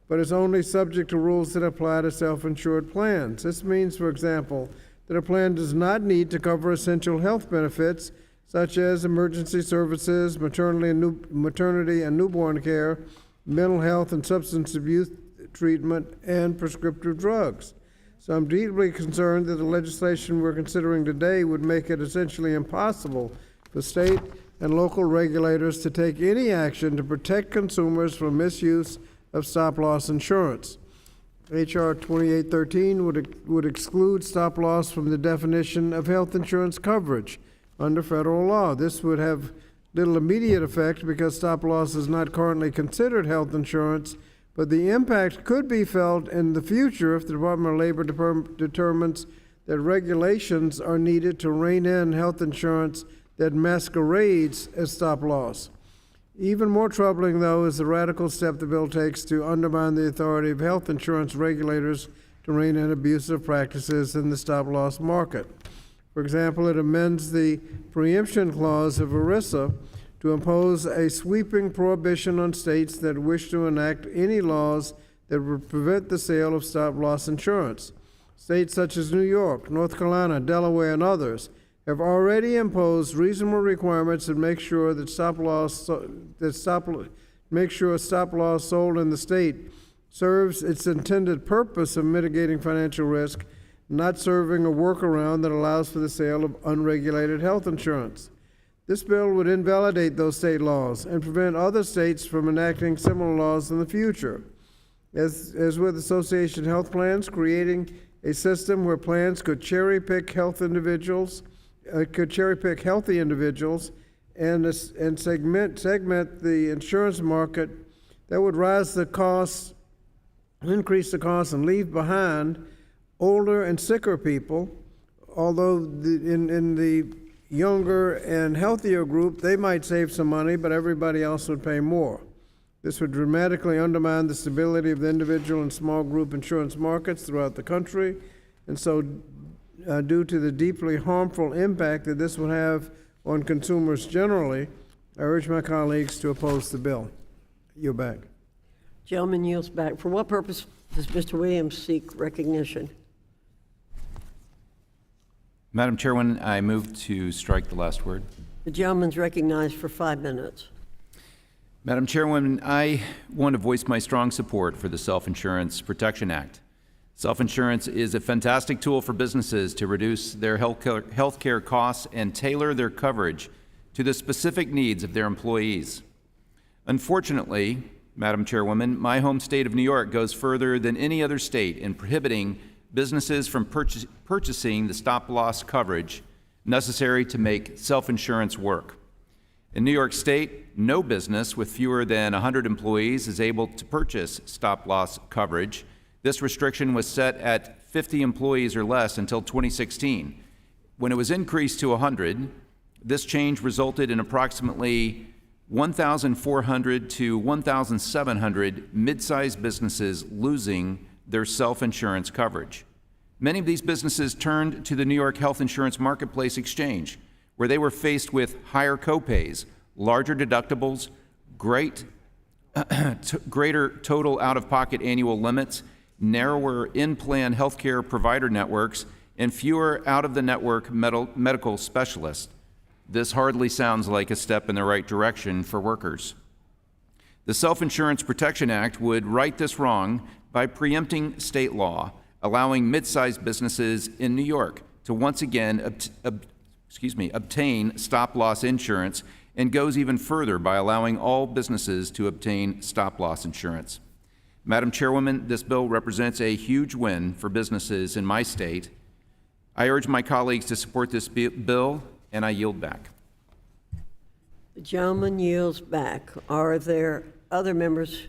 but is only subject to rules that apply to self-insured plans. This means, for example, that a plan does not need to cover essential health benefits such as emergency services, maternity and newborn care, mental health and substance abuse treatment, and prescriptive drugs. So I'm deeply concerned that the legislation we're considering today would make it essentially impossible for state and local regulators to take any action to protect consumers from misuse of stop-loss insurance. H.R. 2813 would exclude stop-loss from the definition of health insurance coverage under federal law. This would have little immediate effect because stop-loss is not currently considered health insurance, but the impact could be felt in the future if the Department of Labor determines that regulations are needed to rein in health insurance that masquerades as stop-loss. Even more troubling, though, is the radical step the bill takes to undermine the authority of health insurance regulators to rein in abusive practices in the stop-loss market. For example, it amends the preemption clause of ERISA to impose a sweeping prohibition on states that wish to enact any laws that would prevent the sale of stop-loss insurance. States such as New York, North Carolina, Delaware, and others have already imposed reasonable requirements that make sure that stop-loss sold in the state serves its intended purpose of mitigating financial risk, not serving a workaround that allows for the sale of unregulated health insurance. This bill would invalidate those state laws and prevent other states from enacting similar laws in the future. As with association health plans, creating a system where plans could cherry-pick healthy individuals and segment the insurance market, that would increase the costs, and leave behind older and sicker people. Although in the younger and healthier group, they might save some money, but everybody else would pay more. This would dramatically undermine the stability of the individual and small group insurance markets throughout the country, and so due to the deeply harmful impact that this would have on consumers generally, I urge my colleagues to oppose the bill. You're back. Gentleman yields back. For what purpose does Mr. Williams seek recognition? Madam Chairwoman, I move to strike the last word. The gentleman's recognized for 5 minutes. Madam Chairwoman, I want to voice my strong support for the Self-Insurance Protection Act. Self-insurance is a fantastic tool for businesses to reduce their health care costs and tailor their coverage to the specific needs of their employees. Unfortunately, Madam Chairwoman, my home state of New York goes further than any other state in prohibiting businesses from purchasing the stop-loss coverage necessary to make self-insurance work. In New York State, no business with fewer than 100 employees is able to purchase stop-loss coverage. This restriction was set at 50 employees or less until 2016. When it was increased to 100, this change resulted in approximately 1,400 to 1,700 mid-sized businesses losing their self-insurance coverage. Many of these businesses turned to the New York Health Insurance Marketplace Exchange, where they were faced with higher copays, larger deductibles, greater total out-of-pocket annual limits, narrower in-plan healthcare provider networks, and fewer out-of-the-network medical specialists. This hardly sounds like a step in the right direction for workers. The Self-Insurance Protection Act would right this wrong by preempting state law, allowing mid-sized businesses in New York to once again obtain stop-loss insurance, and goes even further by allowing all businesses to obtain stop-loss insurance. Madam Chairwoman, this bill represents a huge win for businesses in my state. I urge my colleagues to support this bill, and I yield back. The gentleman yields back. Are there other members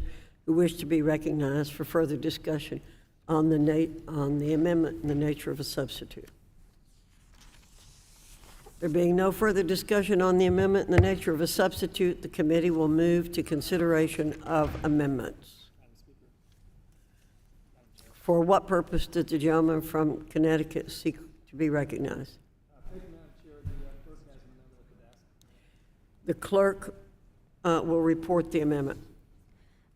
who wish to be recognized for further discussion on the amendment and the nature of a substitute? There being no further discussion on the amendment and the nature of a substitute, the committee will move to consideration of amendments. For what purpose did the gentleman from Connecticut seek to be recognized? The clerk will report the amendment.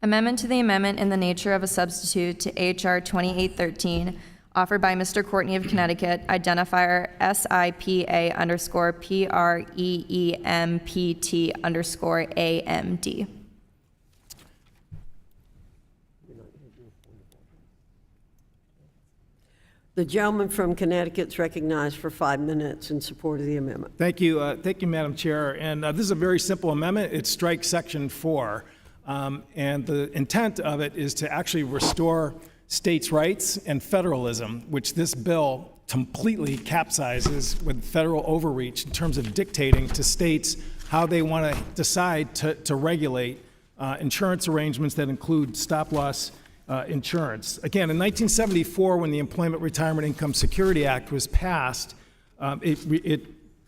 Amendment to the amendment in the nature of a substitute to H.R. 2813, offered by Mr. Courtney of Connecticut, identifier SIPA_PREEMPT_AMD. The gentleman from Connecticut is recognized for 5 minutes in support of the amendment. Thank you, Madam Chair. And this is a very simple amendment. It strikes Section 4. And the intent of it is to actually restore states' rights and federalism, which this bill completely capsizes with federal overreach in terms of dictating to states how they want to decide to regulate insurance arrangements that include stop-loss insurance. Again, in 1974, when the Employment Retirement Income Security Act was passed, it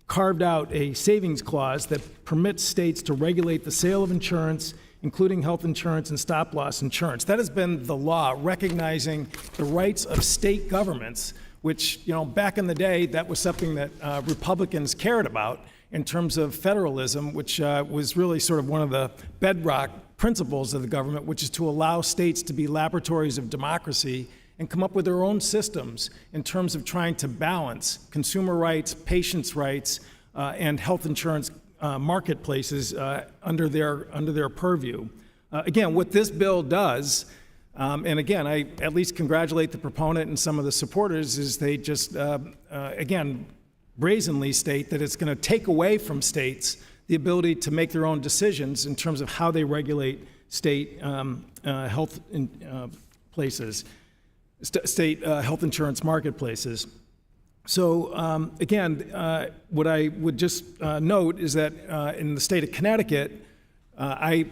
carved out a savings clause that permits states to regulate the sale of insurance, including health insurance and stop-loss insurance. That has been the law, recognizing the rights of state governments, which, back in the day, that was something that Republicans cared about in terms of federalism, which was really sort of one of the bedrock principles of the government, which is to allow states to be laboratories of democracy and come up with their own systems in terms of trying to balance consumer rights, patients' rights, and health insurance marketplaces under their purview. Again, what this bill does, and again, I at least congratulate the proponent and some of the supporters, is they just, again, brazenly state that it's going to take away from states the ability to make their own decisions in terms of how they regulate state health places, state health insurance marketplaces. So again, what I would just note is that in the state of Connecticut, I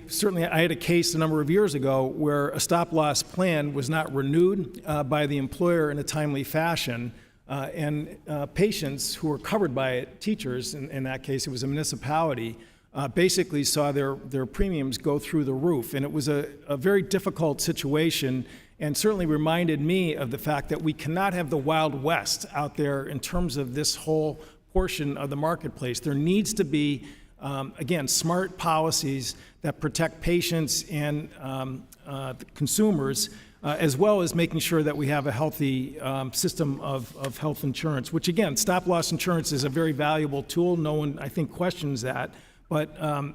had a case a number of years ago where a stop-loss plan was not renewed by the employer in a timely fashion, and patients who were covered by it, teachers in that case, it was a municipality, basically saw their premiums go through the roof. And it was a very difficult situation, and certainly reminded me of the fact that we cannot have the Wild West out there in terms of this whole portion of the marketplace. There needs to be, again, smart policies that protect patients and consumers, as well as making sure that we have a healthy system of health insurance, which, again, stop-loss insurance is a very valuable tool. No one, I think, questions that. But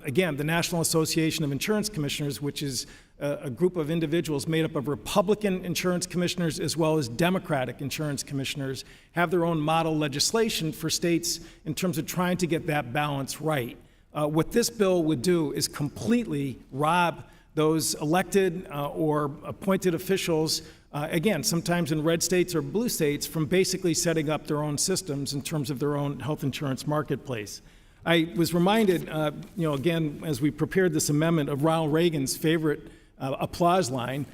again, the National Association of Insurance Commissioners, which is a group of individuals made up of Republican insurance commissioners as well as Democratic insurance commissioners, have their own model legislation for states in terms of trying to get that balance right. What this bill would do is completely rob those elected or appointed officials, again, sometimes in red states or blue states, from basically setting up their own systems in terms of their own health insurance marketplace. I was reminded, again, as we prepared this amendment, of Ronald Reagan's favorite applause line,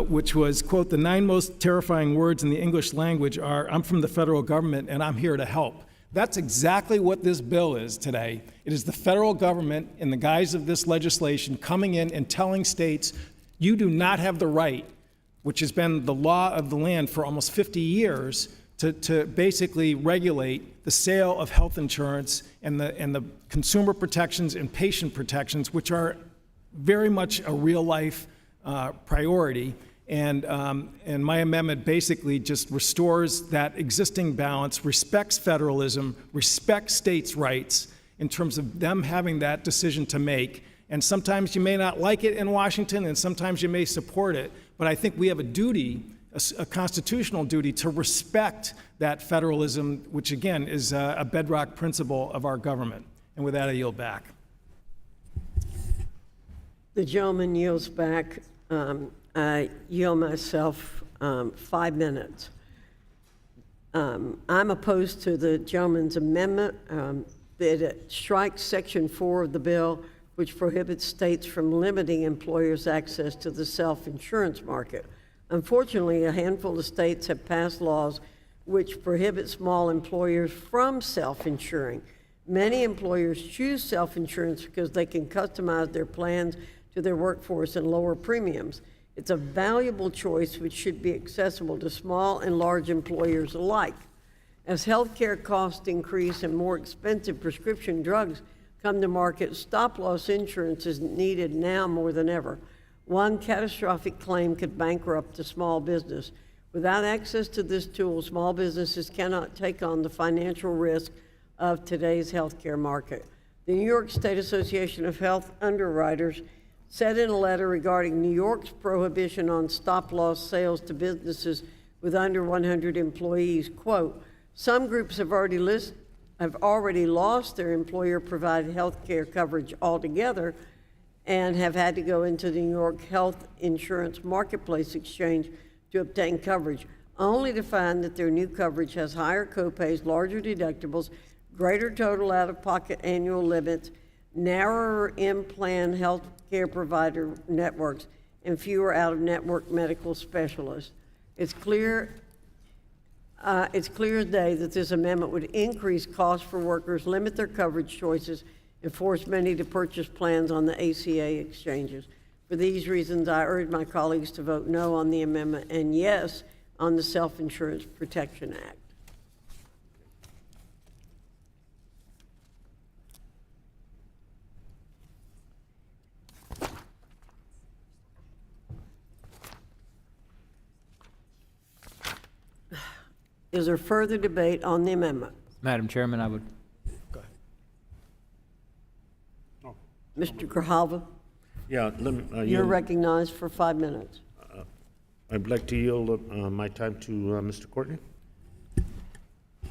which was, quote, "The 9 most terrifying words in the English language are, 'I'm from the federal government and I'm here to help.'" That's exactly what this bill is today. It is the federal government, in the guise of this legislation, coming in and telling states, you do not have the right, which has been the law of the land for almost 50 years, to basically regulate the sale of health insurance and the consumer protections and patient protections, which are very much a real-life priority. And my amendment basically just restores that existing balance, respects federalism, respects states' rights in terms of them having that decision to make. And sometimes you may not like it in Washington, and sometimes you may support it, but I think we have a duty, a constitutional duty, to respect that federalism, which again is a bedrock principle of our government. And with that, I yield back. The gentleman yields back. I yield myself 5 minutes. I'm opposed to the gentleman's amendment that it strikes Section 4 of the bill, which prohibits states from limiting employers' access to the self-insurance market. Unfortunately, a handful of states have passed laws which prohibit small employers from self-insuring. Many employers choose self-insurance because they can customize their plans to their workforce and lower premiums. It's a valuable choice which should be accessible to small and large employers alike. As healthcare costs increase and more expensive prescription drugs come to market, stop-loss insurance is needed now more than ever. One catastrophic claim could bankrupt a small business. Without access to this tool, small businesses cannot take on the financial risk of today's healthcare market. The New York State Association of Health Underwriters said in a letter regarding New York's prohibition on stop-loss sales to businesses with under 100 employees, quote, "Some groups have already lost their employer-provided health care coverage altogether and have had to go into the New York Health Insurance Marketplace Exchange to obtain coverage, only to find that their new coverage has higher copays, larger deductibles, greater total out-of-pocket annual limits, narrower in-plan health care provider networks, and fewer out-of-network medical specialists." It's clear as day that this amendment would increase costs for workers, limit their coverage choices, and force many to purchase plans on the ACA exchanges. For these reasons, I urge my colleagues to vote no on the amendment and yes on the Self-Insurance Protection Act. Is there further debate on the amendment? Madam Chairman, I would. Mr. Grijalva, Yeah, let me, you're yield. recognized for 5 minutes. I'd like to yield my time to Mr. Courtney.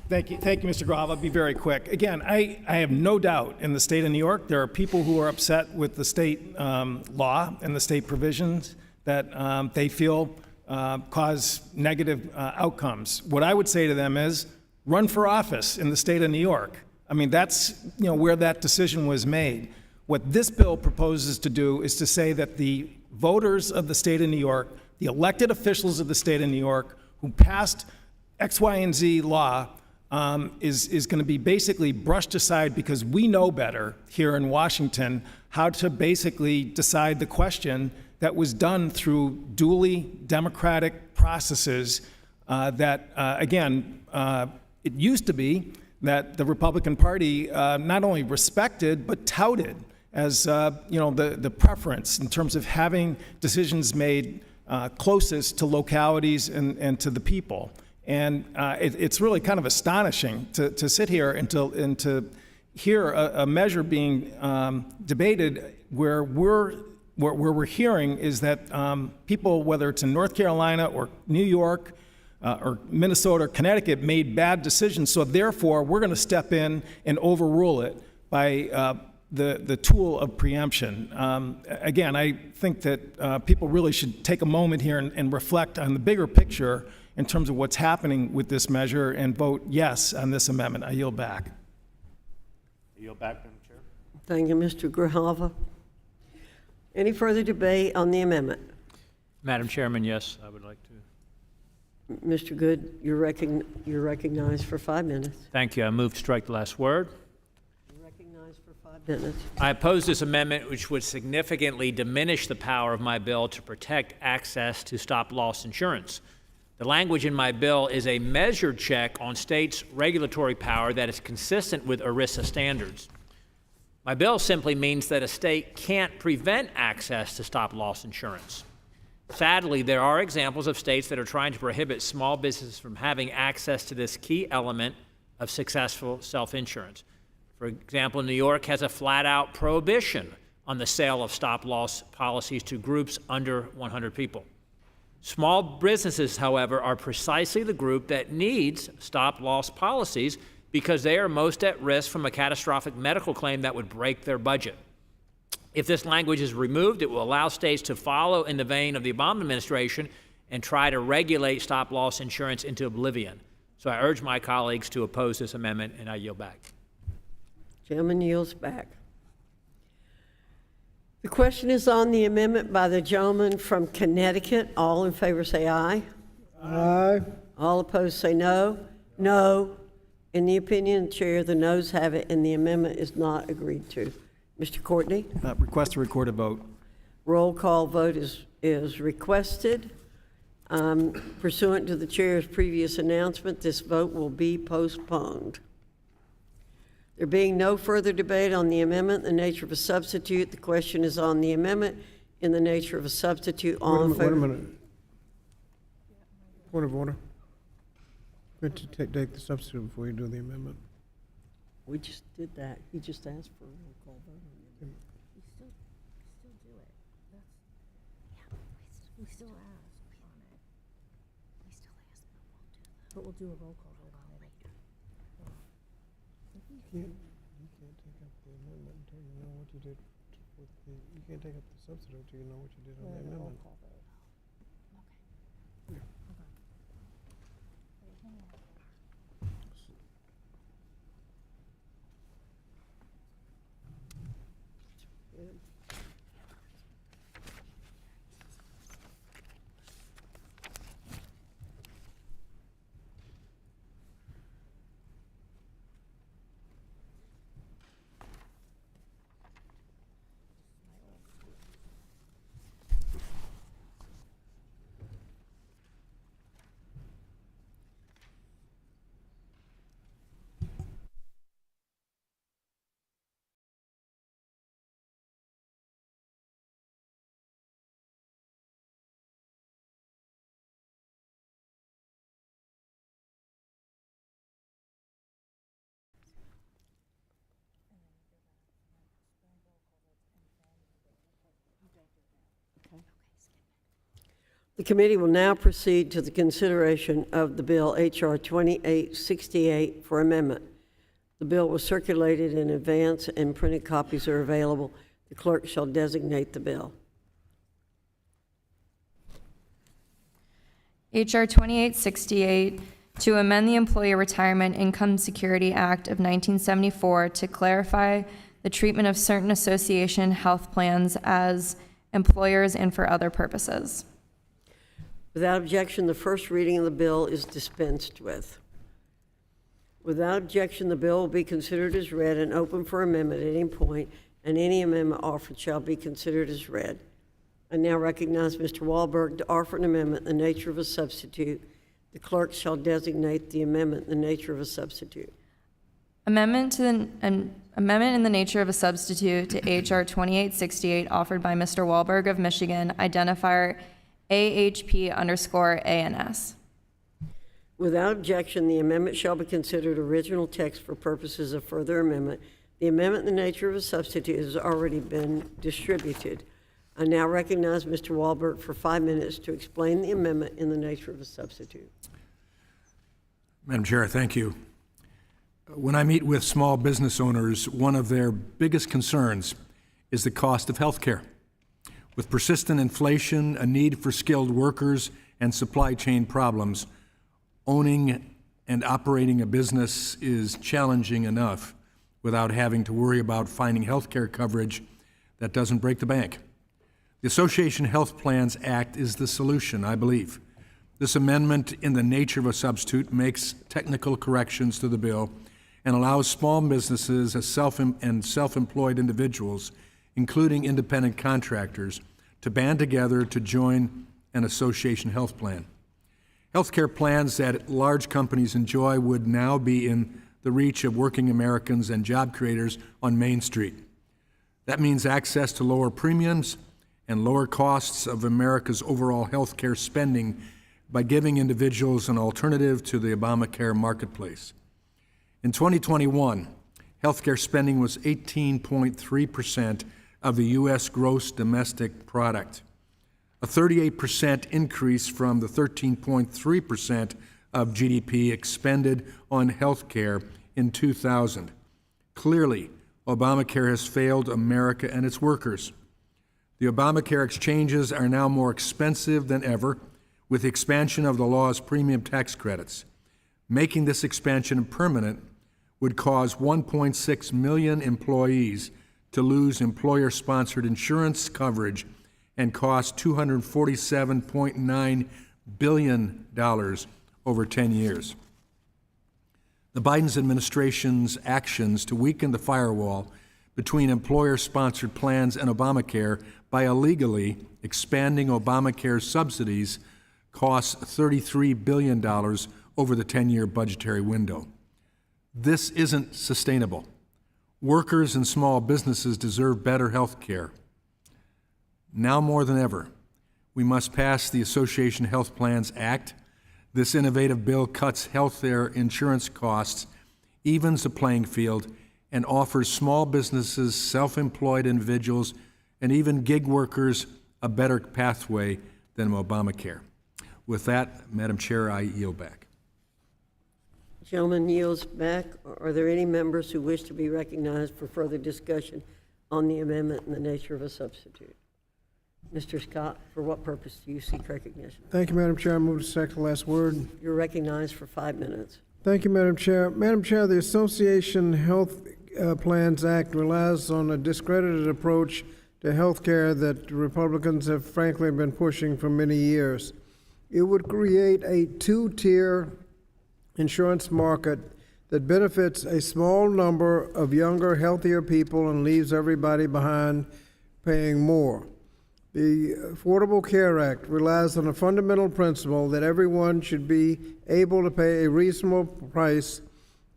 Thank you, Mr. Grijalva. I'll be very quick. Again, I have no doubt in the state of New York, there are people who are upset with the state law and the state provisions that they feel cause negative outcomes. What I would say to them is, run for office in the state of New York. I mean, that's where that decision was made. What this bill proposes to do is to say that the voters of the state of New York, the elected officials of the state of New York who passed X, Y, and Z law is going to be basically brushed aside because we know better here in Washington how to basically decide the question that was done through duly democratic processes that, again, it used to be that the Republican Party not only respected but touted as the preference in terms of having decisions made closest to localities and to the people. And it's really kind of astonishing to sit here and to hear a measure being debated where we're hearing is that people, whether it's in North Carolina or New York or Minnesota or Connecticut, made bad decisions. So therefore, we're going to step in and overrule it by the tool of preemption. Again, I think that people really should take a moment here and reflect on the bigger picture in terms of what's happening with this measure and vote yes on this amendment. I yield back. I yield back, Madam Chair. Thank you, Mr. Grijalva. Any further debate on the amendment? Madam Chairman, yes, I would like to. Mr. Good, you're recognized for 5 minutes. Thank you. I move to strike the last word. You're recognized for 5 minutes. I oppose this amendment, which would significantly diminish the power of my bill to protect access to stop-loss insurance. The language in my bill is a measured check on states' regulatory power that is consistent with ERISA standards. My bill simply means that a state can't prevent access to stop-loss insurance. Sadly, there are examples of states that are trying to prohibit small businesses from having access to this key element of successful self-insurance. For example, New York has a flat-out prohibition on the sale of stop-loss policies to groups under 100 people. Small businesses, however, are precisely the group that needs stop-loss policies because they are most at risk from a catastrophic medical claim that would break their budget. If this language is removed, it will allow states to follow in the vein of the Obama administration and try to regulate stop-loss insurance into oblivion. So I urge my colleagues to oppose this amendment, and I yield back. Gentleman yields back. The question is on the amendment by the gentleman from Connecticut. All in favor say aye. Aye. All opposed say no. No. In the opinion of the chair, the noes have it, and the amendment is not agreed to. Mr. Courtney? Request to record a vote. Roll call vote is requested. Pursuant to the chair's previous announcement, this vote will be postponed. There being no further debate on the amendment in the nature of a substitute, the question is on the amendment in the nature of a substitute. All in favor? Wait a minute. Point of order. We have to take the substitute before you do the amendment. We just did that. He just asked for a roll call vote. We still do it. We still ask on it. We still ask, but we'll do that. But we'll do a roll call vote on it later. You can't take up the amendment until you know what you did with the, you can't take up the substitute until you know what you did on the amendment. The committee will now proceed to the consideration of the bill H.R. 2868 for amendment. The bill was circulated in advance and printed copies are available. The clerk shall designate the bill. H.R. 2868 to amend the Employee Retirement Income Security Act of 1974 to clarify the treatment of certain association health plans as employers and for other purposes. Without objection, the first reading of the bill is dispensed with. Without objection, the bill will be considered as read and open for amendment at any point, and any amendment offered shall be considered as read. I now recognize Mr. Wahlberg to offer an amendment in the nature of a substitute. The clerk shall designate the amendment in the nature of a substitute. Amendment in the nature of a substitute to H.R. 2868 offered by Mr. Wahlberg of Michigan, identifier AHP_ANS. Without objection, the amendment shall be considered original text for purposes of further amendment. The amendment in the nature of a substitute has already been distributed. I now recognize Mr. Wahlberg for 5 minutes to explain the amendment in the nature of a substitute. Madam Chair, thank you. When I meet with small business owners, one of their biggest concerns is the cost of health care. With persistent inflation, a need for skilled workers, and supply chain problems, owning and operating a business is challenging enough without having to worry about finding health care coverage that doesn't break the bank. The Association Health Plans Act is the solution, I believe. This amendment, in the nature of a substitute, makes technical corrections to the bill and allows small businesses and self-employed individuals, including independent contractors, to band together to join an association health plan. Healthcare plans that large companies enjoy would now be in the reach of working Americans and job creators on Main Street. That means access to lower premiums and lower costs of America's overall healthcare spending by giving individuals an alternative to the Obamacare marketplace. In 2021, healthcare spending was 18.3% of the U.S. gross domestic product, a 38% increase from the 13.3% of GDP expended on healthcare in 2000. Clearly, Obamacare has failed America and its workers. The Obamacare exchanges are now more expensive than ever, with the expansion of the law's premium tax credits. Making this expansion permanent would cause 1.6 million employees to lose employer-sponsored insurance coverage and cost $247.9 billion over 10 years. The Biden administration's actions to weaken the firewall between employer-sponsored plans and Obamacare by illegally expanding Obamacare's subsidies costs $33 billion over the 10-year budgetary window. This isn't sustainable. Workers and small businesses deserve better health care. Now more than ever, we must pass the Association Health Plans Act. This innovative bill cuts health care insurance costs, evens the playing field, and offers small businesses, self-employed individuals, and even gig workers a better pathway than Obamacare. With that, Madam Chair, I yield back. Gentleman yields back. Are there any members who wish to be recognized for further discussion on the amendment and the nature of a substitute? Mr. Scott, for what purpose do you seek recognition? Thank you, Madam Chair. I move to second the last word. You're recognized for 5 minutes. Thank you, Madam Chair. Madam Chair, the Association Health Plans Act relies on a discredited approach to health care that Republicans have frankly been pushing for many years. It would create a two-tier insurance market that benefits a small number of younger, healthier people and leaves everybody behind paying more. The Affordable Care Act relies on a fundamental principle that everyone should be able to pay a reasonable price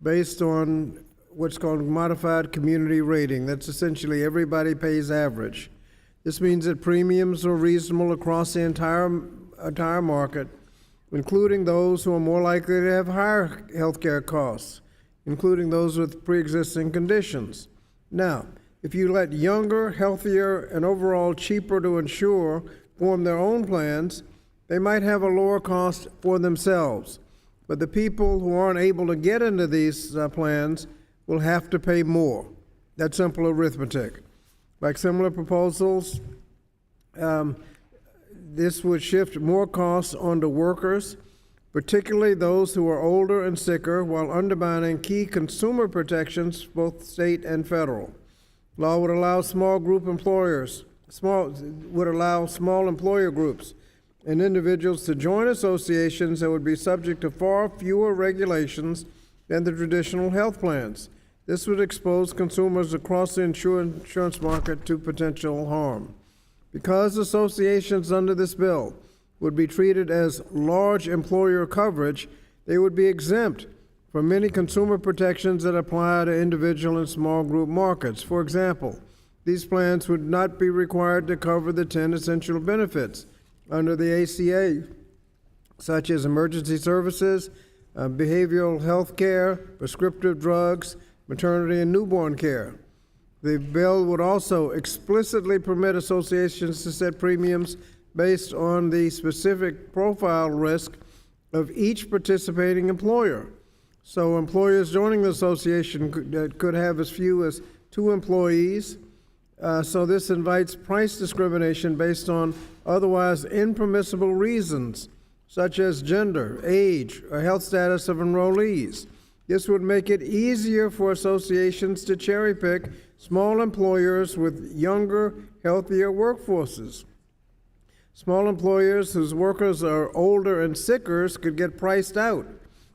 based on what's called modified community rating. That's essentially everybody pays average. This means that premiums are reasonable across the entire market, including those who are more likely to have higher health care costs, including those with pre-existing conditions. Now, if you let younger, healthier, and overall cheaper to insure form their own plans, they might have a lower cost for themselves. But the people who aren't able to get into these plans will have to pay more. That's simple arithmetic. Like similar proposals, this would shift more costs onto workers, particularly those who are older and sicker, while undermining key consumer protections, both state and federal. Law would allow small employer groups and individuals to join associations that would be subject to far fewer regulations than the traditional health plans. This would expose consumers across the insurance market to potential harm. Because associations under this bill would be treated as large employer coverage, they would be exempt from many consumer protections that apply to individual and small group markets. For example, these plans would not be required to cover the 10 essential benefits under the ACA, such as emergency services, behavioral health care, prescriptive drugs, maternity and newborn care. The bill would also explicitly permit associations to set premiums based on the specific profile risk of each participating employer. So employers joining the association could have as few as 2 employees. So this invites price discrimination based on otherwise impermissible reasons, such as gender, age, or health status of enrollees. This would make it easier for associations to cherry pick small employers with younger, healthier workforces. Small employers whose workers are older and sicker could get priced out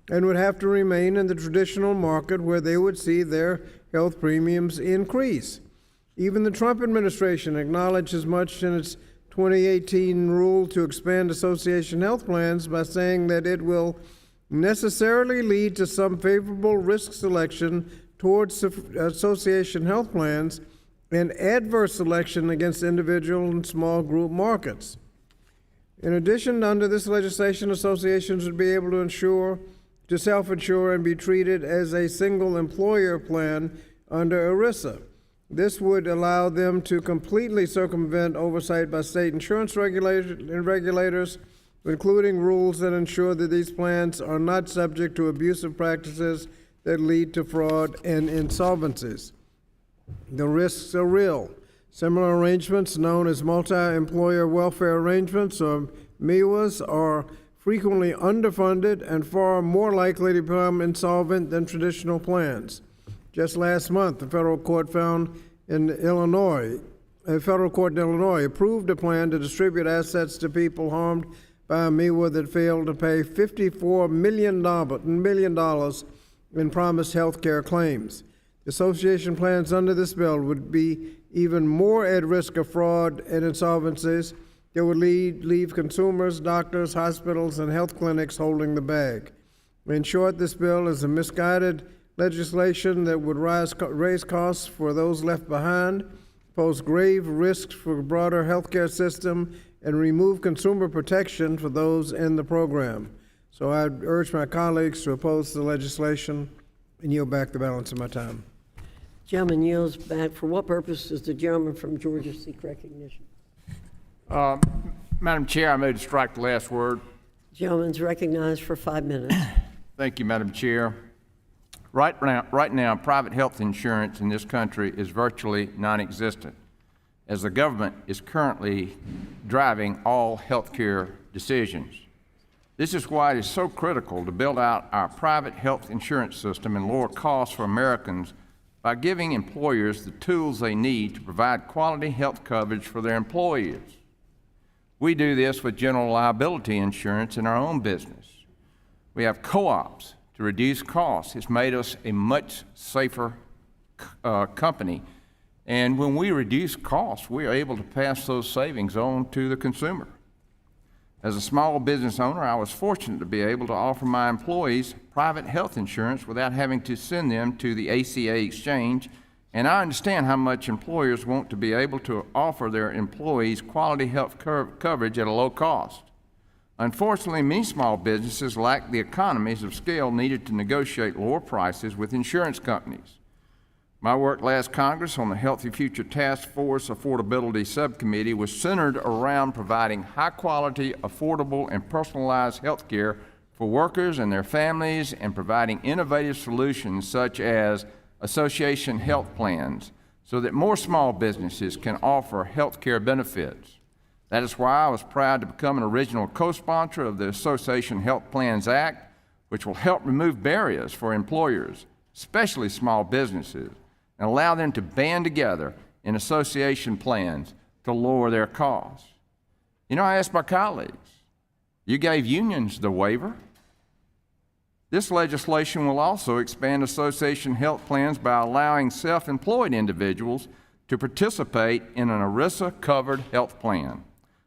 and would have to remain in the traditional market where they would see their health premiums increase. Even the Trump administration acknowledged as much in its 2018 rule to expand association health plans by saying that it will necessarily lead to some favorable risk selection towards association health plans and adverse selection against individual and small group markets. In addition, under this legislation, associations would be able to self-insure and be treated as a single employer plan under ERISA. This would allow them to completely circumvent oversight by state insurance regulators, including rules that ensure that these plans are not subject to abusive practices that lead to fraud and insolvencies. The risks are real. Similar arrangements, known as multi-employer welfare arrangements or MIWAs, are frequently underfunded and far more likely to become insolvent than traditional plans. Just last month, a federal court in Illinois approved a plan to distribute assets to people harmed by a MIWA that failed to pay $54 million in promised health care claims. Association plans under this bill would be even more at risk of fraud and insolvencies that would leave consumers, doctors, hospitals, and health clinics holding the bag. In short, this bill is a misguided legislation that would raise costs for those left behind, pose grave risks for the broader healthcare system, and remove consumer protection for those in the program. So I urge my colleagues to oppose the legislation and yield back the balance of my time. Gentleman yields back. For what purpose does the gentleman from Georgia seek recognition? Madam Chair, I move to strike the last word. Gentleman's recognized for 5 minutes. Thank you, Madam Chair. Right now, private health insurance in this country is virtually non-existent, as the government is currently driving all health care decisions. This is why it is so critical to build out our private health insurance system and lower costs for Americans by giving employers the tools they need to provide quality health coverage for their employees. We do this with general liability insurance in our own business. We have co-ops to reduce costs. It's made us a much safer company. And when we reduce costs, we are able to pass those savings on to the consumer. As a small business owner, I was fortunate to be able to offer my employees private health insurance without having to send them to the ACA exchange, and I understand how much employers want to be able to offer their employees quality health coverage at a low cost. Unfortunately, many small businesses lack the economies of scale needed to negotiate lower prices with insurance companies. My work last Congress on the Healthy Future Task Force Affordability Subcommittee was centered around providing high-quality, affordable, and personalized health care for workers and their families, and providing innovative solutions such as association health plans so that more small businesses can offer health care benefits. That is why I was proud to become an original co-sponsor of the Association Health Plans Act, which will help remove barriers for employers, especially small businesses, and allow them to band together in association plans to lower their costs. You know, I asked my colleagues, you gave unions the waiver. This legislation will also expand association health plans by allowing self-employed individuals to participate in an ERISA-covered health plan.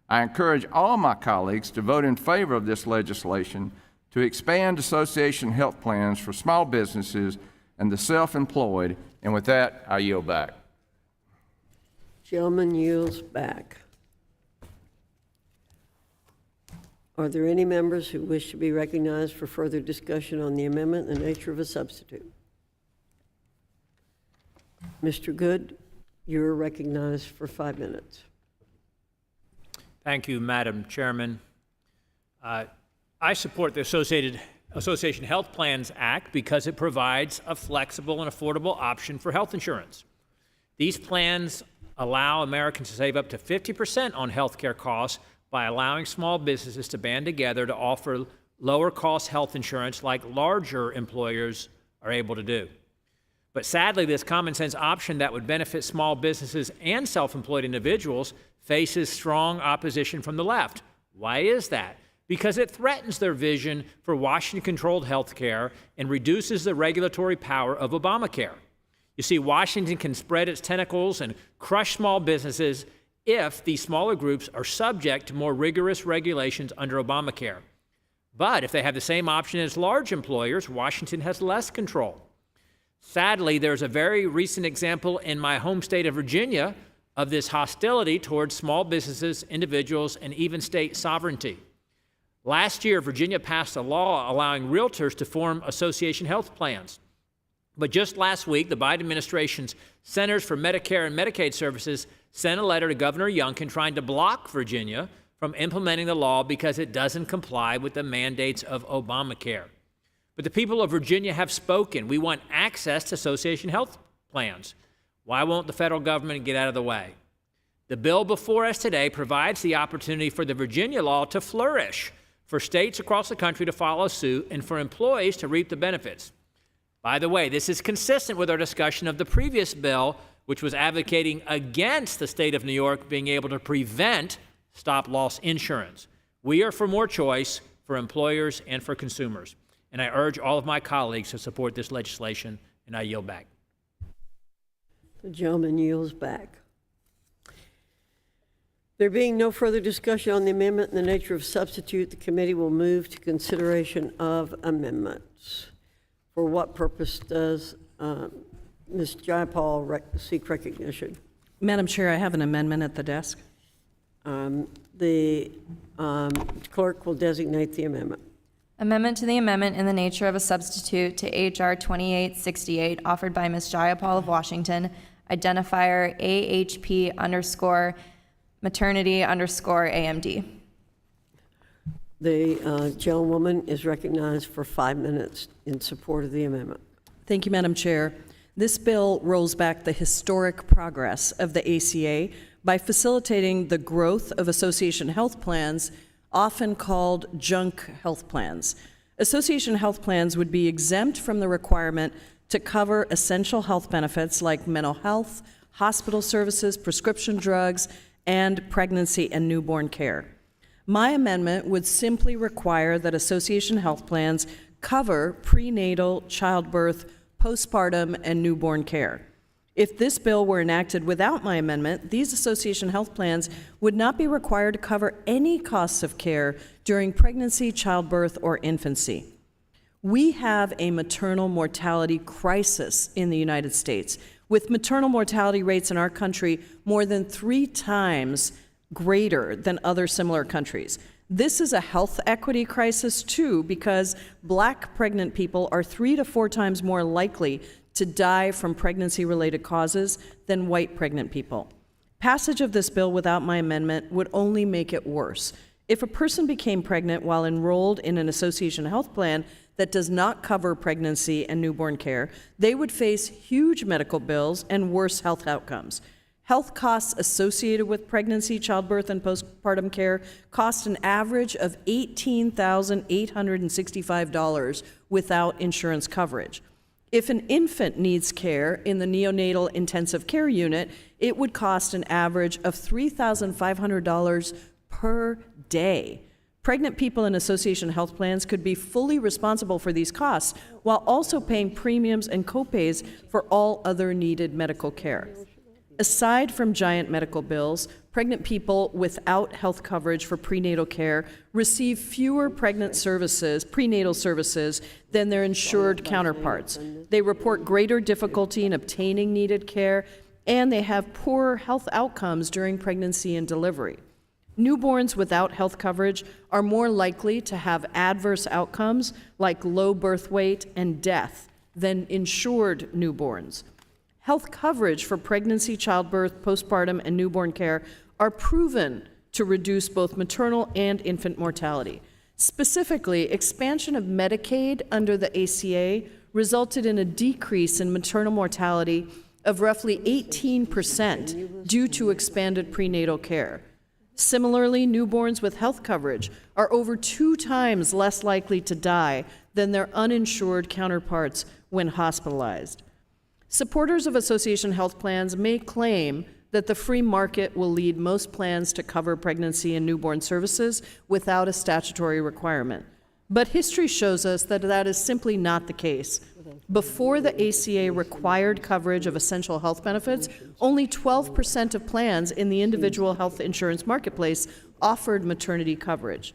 I encourage all my colleagues to vote in favor of this legislation to expand association health plans for small businesses and the self-employed, and with that, I yield back. Gentleman yields back. Are there any members who wish to be recognized for further discussion on the amendment and the nature of a substitute? Mr. Good, you're recognized for 5 minutes. Thank you, Madam Chairman. I support the Association Health Plans Act because it provides a flexible and affordable option for health insurance. These plans allow Americans to save up to 50% on health care costs by allowing small businesses to band together to offer lower cost health insurance like larger employers are able to do. But sadly, this common sense option that would benefit small businesses and self-employed individuals faces strong opposition from the left. Why is that? Because it threatens their vision for Washington-controlled health care and reduces the regulatory power of Obamacare. You see, Washington can spread its tentacles and crush small businesses if these smaller groups are subject to more rigorous regulations under Obamacare. But if they have the same option as large employers, Washington has less control. Sadly, there's a very recent example in my home state of Virginia of this hostility towards small businesses, individuals, and even state sovereignty. Last year, Virginia passed a law allowing realtors to form association health plans. But just last week, the Biden administration's Centers for Medicare and Medicaid Services sent a letter to Governor Youngkin trying to block Virginia from implementing the law because it doesn't comply with the mandates of Obamacare. But the people of Virginia have spoken. We want access to association health plans. Why won't the federal government get out of the way? The bill before us today provides the opportunity for the Virginia law to flourish, for states across the country to follow suit, and for employees to reap the benefits. By the way, this is consistent with our discussion of the previous bill, which was advocating against the state of New York being able to prevent stop-loss insurance. We are for more choice for employers and for consumers. And I urge all of my colleagues to support this legislation, and I yield back. The gentleman yields back. There being no further discussion on the amendment in the nature of substitute, the committee will move to consideration of amendments. For what purpose does Ms. Jayapal seek recognition? Madam Chair, I have an amendment at the desk. The clerk will designate the amendment. Amendment to the amendment in the nature of a substitute to H.R. 2868, offered by Ms. Jayapal of Washington, identifier AHP_maternity_AMD. The gentlewoman is recognized for 5 minutes in support of the amendment. Thank you, Madam Chair. This bill rolls back the historic progress of the ACA by facilitating the growth of association health plans, often called junk health plans. Association health plans would be exempt from the requirement to cover essential health benefits like mental health, hospital services, prescription drugs, and pregnancy and newborn care. My amendment would simply require that association health plans cover prenatal, childbirth, postpartum, and newborn care. If this bill were enacted without my amendment, these association health plans would not be required to cover any costs of care during pregnancy, childbirth, or infancy. We have a maternal mortality crisis in the United States, with maternal mortality rates in our country more than 3 times greater than other similar countries. This is a health equity crisis, too, because Black pregnant people are 3 to 4 times more likely to die from pregnancy-related causes than white pregnant people. Passage of this bill without my amendment would only make it worse. If a person became pregnant while enrolled in an association health plan that does not cover pregnancy and newborn care, they would face huge medical bills and worse health outcomes. Health costs associated with pregnancy, childbirth, and postpartum care cost an average of $18,865 without insurance coverage. If an infant needs care in the neonatal intensive care unit, it would cost an average of $3,500 per day. Pregnant people in association health plans could be fully responsible for these costs while also paying premiums and copays for all other needed medical care. Aside from giant medical bills, pregnant people without health coverage for prenatal care receive fewer prenatal services than their insured counterparts. They report greater difficulty in obtaining needed care, and they have poorer health outcomes during pregnancy and delivery. Newborns without health coverage are more likely to have adverse outcomes like low birth weight and death than insured newborns. Health coverage for pregnancy, childbirth, postpartum, and newborn care are proven to reduce both maternal and infant mortality. Specifically, expansion of Medicaid under the ACA resulted in a decrease in maternal mortality of roughly 18% due to expanded prenatal care. Similarly, newborns with health coverage are over 2 times less likely to die than their uninsured counterparts when hospitalized. Supporters of association health plans may claim that the free market will lead most plans to cover pregnancy and newborn services without a statutory requirement. But history shows us that that is simply not the case. Before the ACA required coverage of essential health benefits, only 12% of plans in the individual health insurance marketplace offered maternity coverage.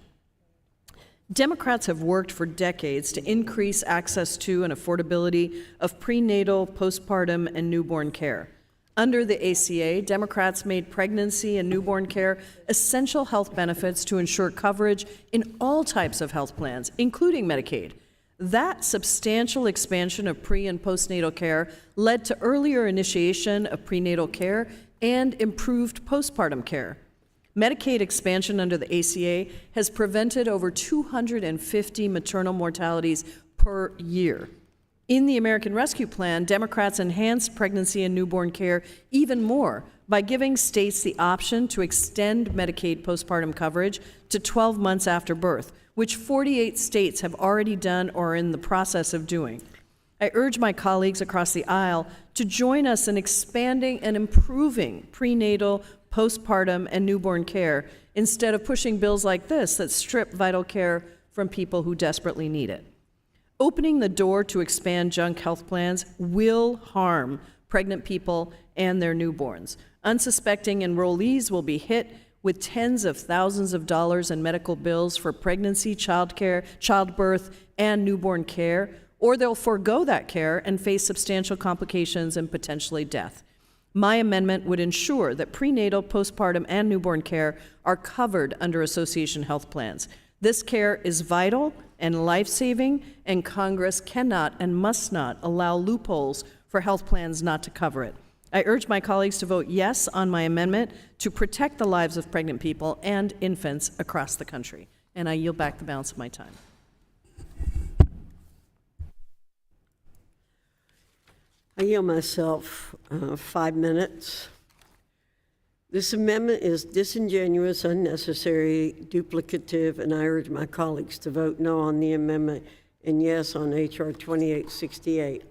Democrats have worked for decades to increase access to and affordability of prenatal, postpartum, and newborn care. Under the ACA, Democrats made pregnancy and newborn care essential health benefits to ensure coverage in all types of health plans, including Medicaid. That substantial expansion of pre- and postnatal care led to earlier initiation of prenatal care and improved postpartum care. Medicaid expansion under the ACA has prevented over 250 maternal mortalities per year. In the American Rescue Plan, Democrats enhanced pregnancy and newborn care even more by giving states the option to extend Medicaid postpartum coverage to 12 months after birth, which 48 states have already done or are in the process of doing. I urge my colleagues across the aisle to join us in expanding and improving prenatal, postpartum, and newborn care instead of pushing bills like this that strip vital care from people who desperately need it. Opening the door to expand junk health plans will harm pregnant people and their newborns. Unsuspecting enrollees will be hit with tens of thousands of dollars in medical bills for pregnancy, childcare, childbirth, and newborn care, or they'll forego that care and face substantial complications and potentially death. My amendment would ensure that prenatal, postpartum, and newborn care are covered under association health plans. This care is vital and life-saving, and Congress cannot and must not allow loopholes for health plans not to cover it. I urge my colleagues to vote yes on my amendment to protect the lives of pregnant people and infants across the country. And I yield back the balance of my time. I yield myself 5 minutes. This amendment is disingenuous, unnecessary, duplicative, and I urge my colleagues to vote no on the amendment and yes on H.R. 2868.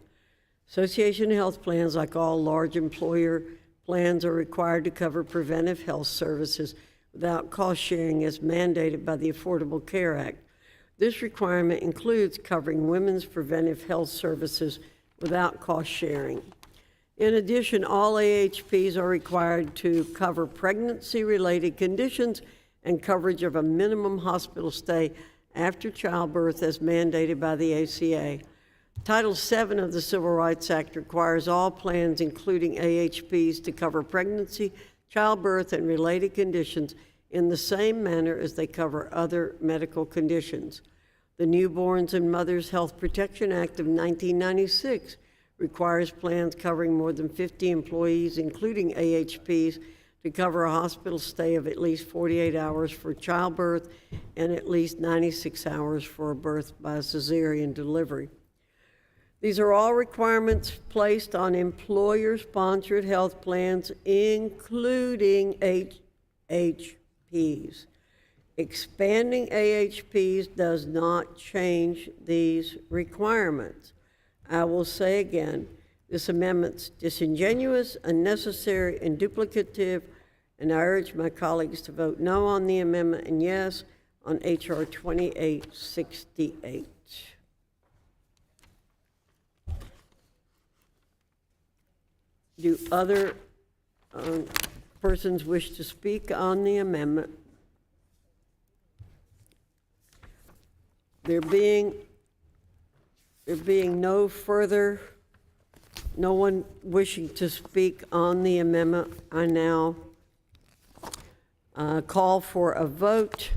Association health plans, like all large employer plans, are required to cover preventive health services without cost sharing as mandated by the Affordable Care Act. This requirement includes covering women's preventive health services without cost sharing. In addition, all AHPs are required to cover pregnancy-related conditions and coverage of a minimum hospital stay after childbirth as mandated by the ACA. Title VII of the Civil Rights Act requires all plans, including AHPs, to cover pregnancy, childbirth, and related conditions in the same manner as they cover other medical conditions. The Newborns and Mothers Health Protection Act of 1996 requires plans covering more than 50 employees, including AHPs, to cover a hospital stay of at least 48 hours for childbirth and at least 96 hours for a birth by cesarean delivery. These are all requirements placed on employer-sponsored health plans, including AHPs. Expanding AHPs does not change these requirements. I will say again, this amendment's disingenuous, unnecessary, and duplicative, and I urge my colleagues to vote no on the amendment and yes on H.R. 2868. Do other persons wish to speak on the amendment? There being no one wishing to speak on the amendment, I now call for a vote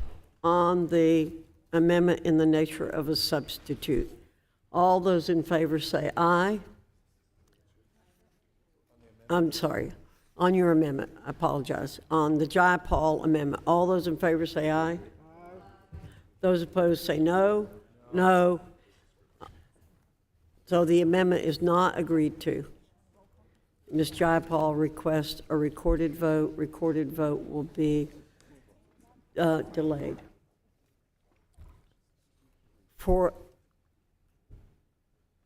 on the amendment in the nature of a substitute. All those in favor say aye. I'm sorry, on your amendment, I apologize. On the Jayapal amendment, all those in favor say aye. Aye. Those opposed say no. No. So the amendment is not agreed to. Ms. Jayapal requests a recorded vote. Recorded vote will be delayed.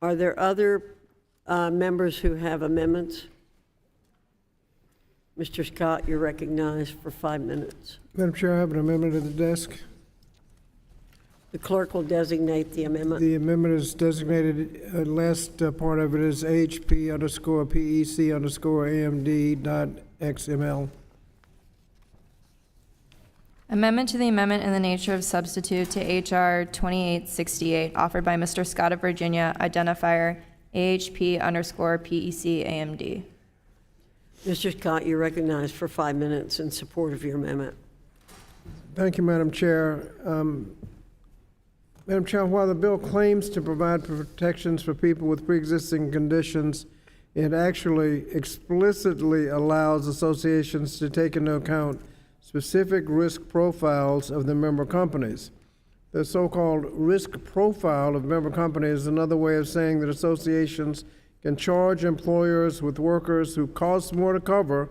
Are there other members who have amendments? Mr. Scott, you're recognized for 5 minutes. Madam Chair, I have an amendment at the desk. The clerk will designate the amendment. The amendment is designated, last part of it is HP_PEC_AMD.XML. Amendment to the amendment in the nature of substitute to H.R. 2868, offered by Mr. Scott of Virginia, identifier AHP_PEC_AMD. Mr. Scott, you're recognized for 5 minutes in support of your amendment. Thank you, Madam Chair. Madam Chair, while the bill claims to provide protections for people with pre-existing conditions, it actually explicitly allows associations to take into account specific risk profiles of the member companies. The so-called risk profile of member companies is another way of saying that associations can charge employers with workers who cost more to cover,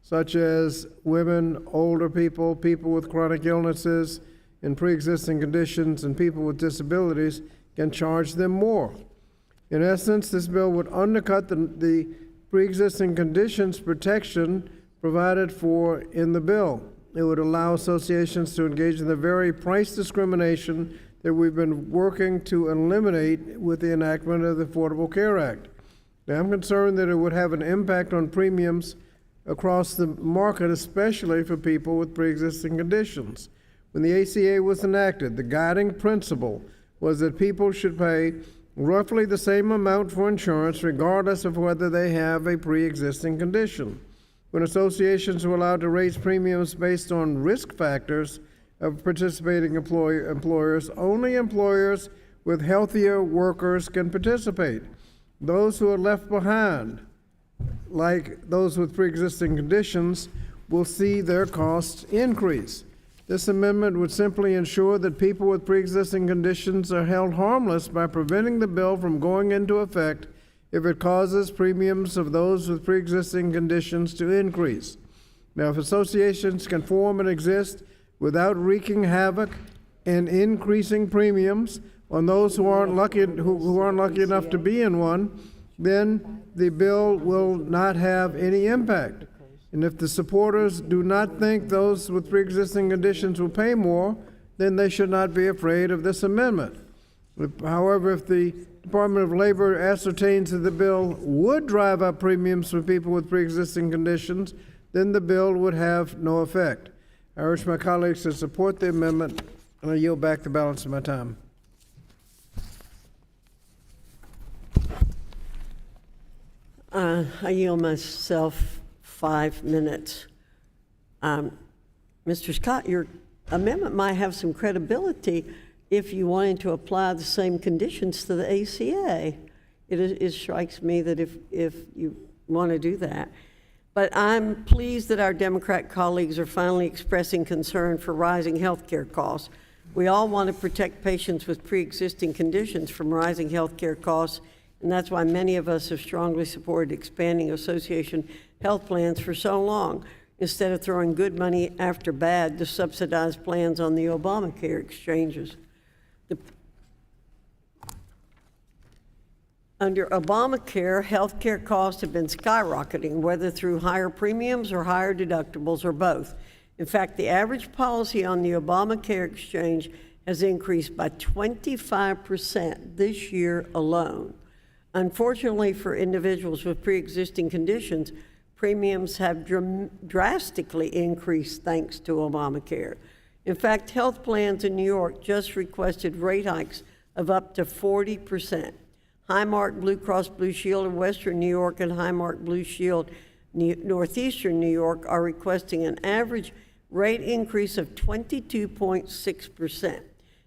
such as women, older people, people with chronic illnesses and pre-existing conditions, and people with disabilities can charge them more. In essence, this bill would undercut the pre-existing conditions protection provided for in the bill. It would allow associations to engage in the very price discrimination that we've been working to eliminate with the enactment of the Affordable Care Act. Now, I'm concerned that it would have an impact on premiums across the market, especially for people with pre-existing conditions. When the ACA was enacted, the guiding principle was that people should pay roughly the same amount for insurance regardless of whether they have a pre-existing condition. When associations were allowed to raise premiums based on risk factors of participating employers, only employers with healthier workers can participate. Those who are left behind, like those with pre-existing conditions, will see their costs increase. This amendment would simply ensure that people with pre-existing conditions are held harmless by preventing the bill from going into effect if it causes premiums of those with pre-existing conditions to increase. Now, if associations can form and exist without wreaking havoc and increasing premiums on those who aren't lucky enough to be in one, then the bill will not have any impact. And if the supporters do not think those with pre-existing conditions will pay more, then they should not be afraid of this amendment. However, if the Department of Labor ascertains that the bill would drive up premiums for people with pre-existing conditions, then the bill would have no effect. I urge my colleagues to support the amendment, and I yield back the balance of my time. I yield myself 5 minutes. Mr. Scott, your amendment might have some credibility if you wanted to apply the same conditions to the ACA. It strikes me that if you want to do that. But I'm pleased that our Democrat colleagues are finally expressing concern for rising health care costs. We all want to protect patients with pre-existing conditions from rising health care costs, and that's why many of us have strongly supported expanding association health plans for so long, instead of throwing good money after bad to subsidize plans on the Obamacare exchanges. Under Obamacare, health care costs have been skyrocketing, whether through higher premiums or higher deductibles or both. In fact, the average policy on the Obamacare exchange has increased by 25% this year alone. Unfortunately for individuals with pre-existing conditions, premiums have drastically increased thanks to Obamacare. In fact, health plans in New York just requested rate hikes of up to 40%. Highmark Blue Cross Blue Shield of Western New York and Highmark Blue Shield Northeastern New York are requesting an average rate increase of 22.6%.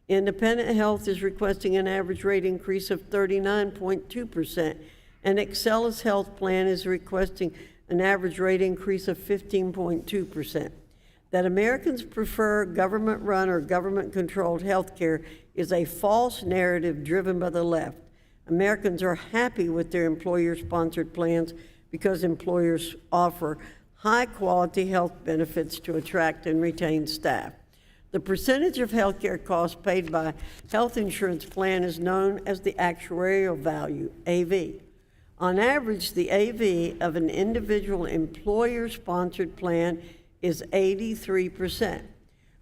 Independent Health is requesting an average rate increase of 39.2%, and Excellus Health Plan is requesting an average rate increase of 15.2%. That Americans prefer government-run or government-controlled health care is a false narrative driven by the left. Americans are happy with their employer-sponsored plans because employers offer high-quality health benefits to attract and retain staff. The percentage of health care costs paid by health insurance plan is known as the actuarial value, AV. On average, the AV of an individual employer-sponsored plan is 83%.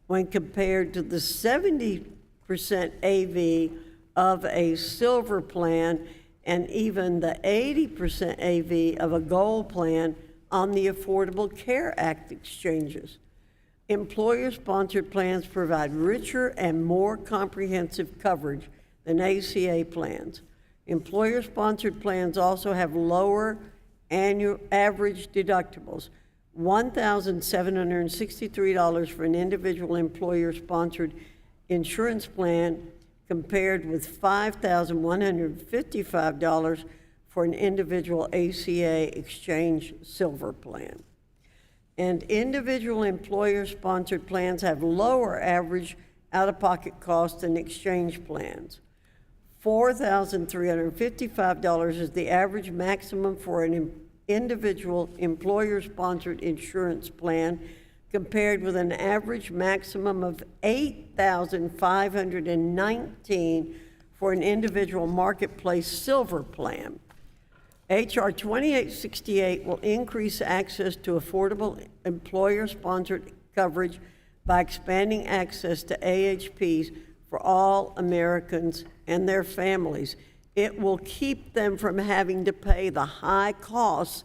When compared to the 70% AV of a silver plan and even the 80% AV of a gold plan on the Affordable Care Act exchanges. Employer-sponsored plans provide richer and more comprehensive coverage than ACA plans. Employer-sponsored plans also have lower annual average deductibles, $1,763 for an individual employer-sponsored insurance plan compared with $5,155 for an individual ACA exchange silver plan. And individual employer-sponsored plans have lower average out-of-pocket costs than exchange plans. $4,355 is the average maximum for an individual employer-sponsored insurance plan compared with an average maximum of $8,519 for an individual marketplace silver plan. H.R. 2868 will increase access to affordable employer-sponsored coverage by expanding access to AHPs for all Americans and their families. It will keep them from having to pay the high costs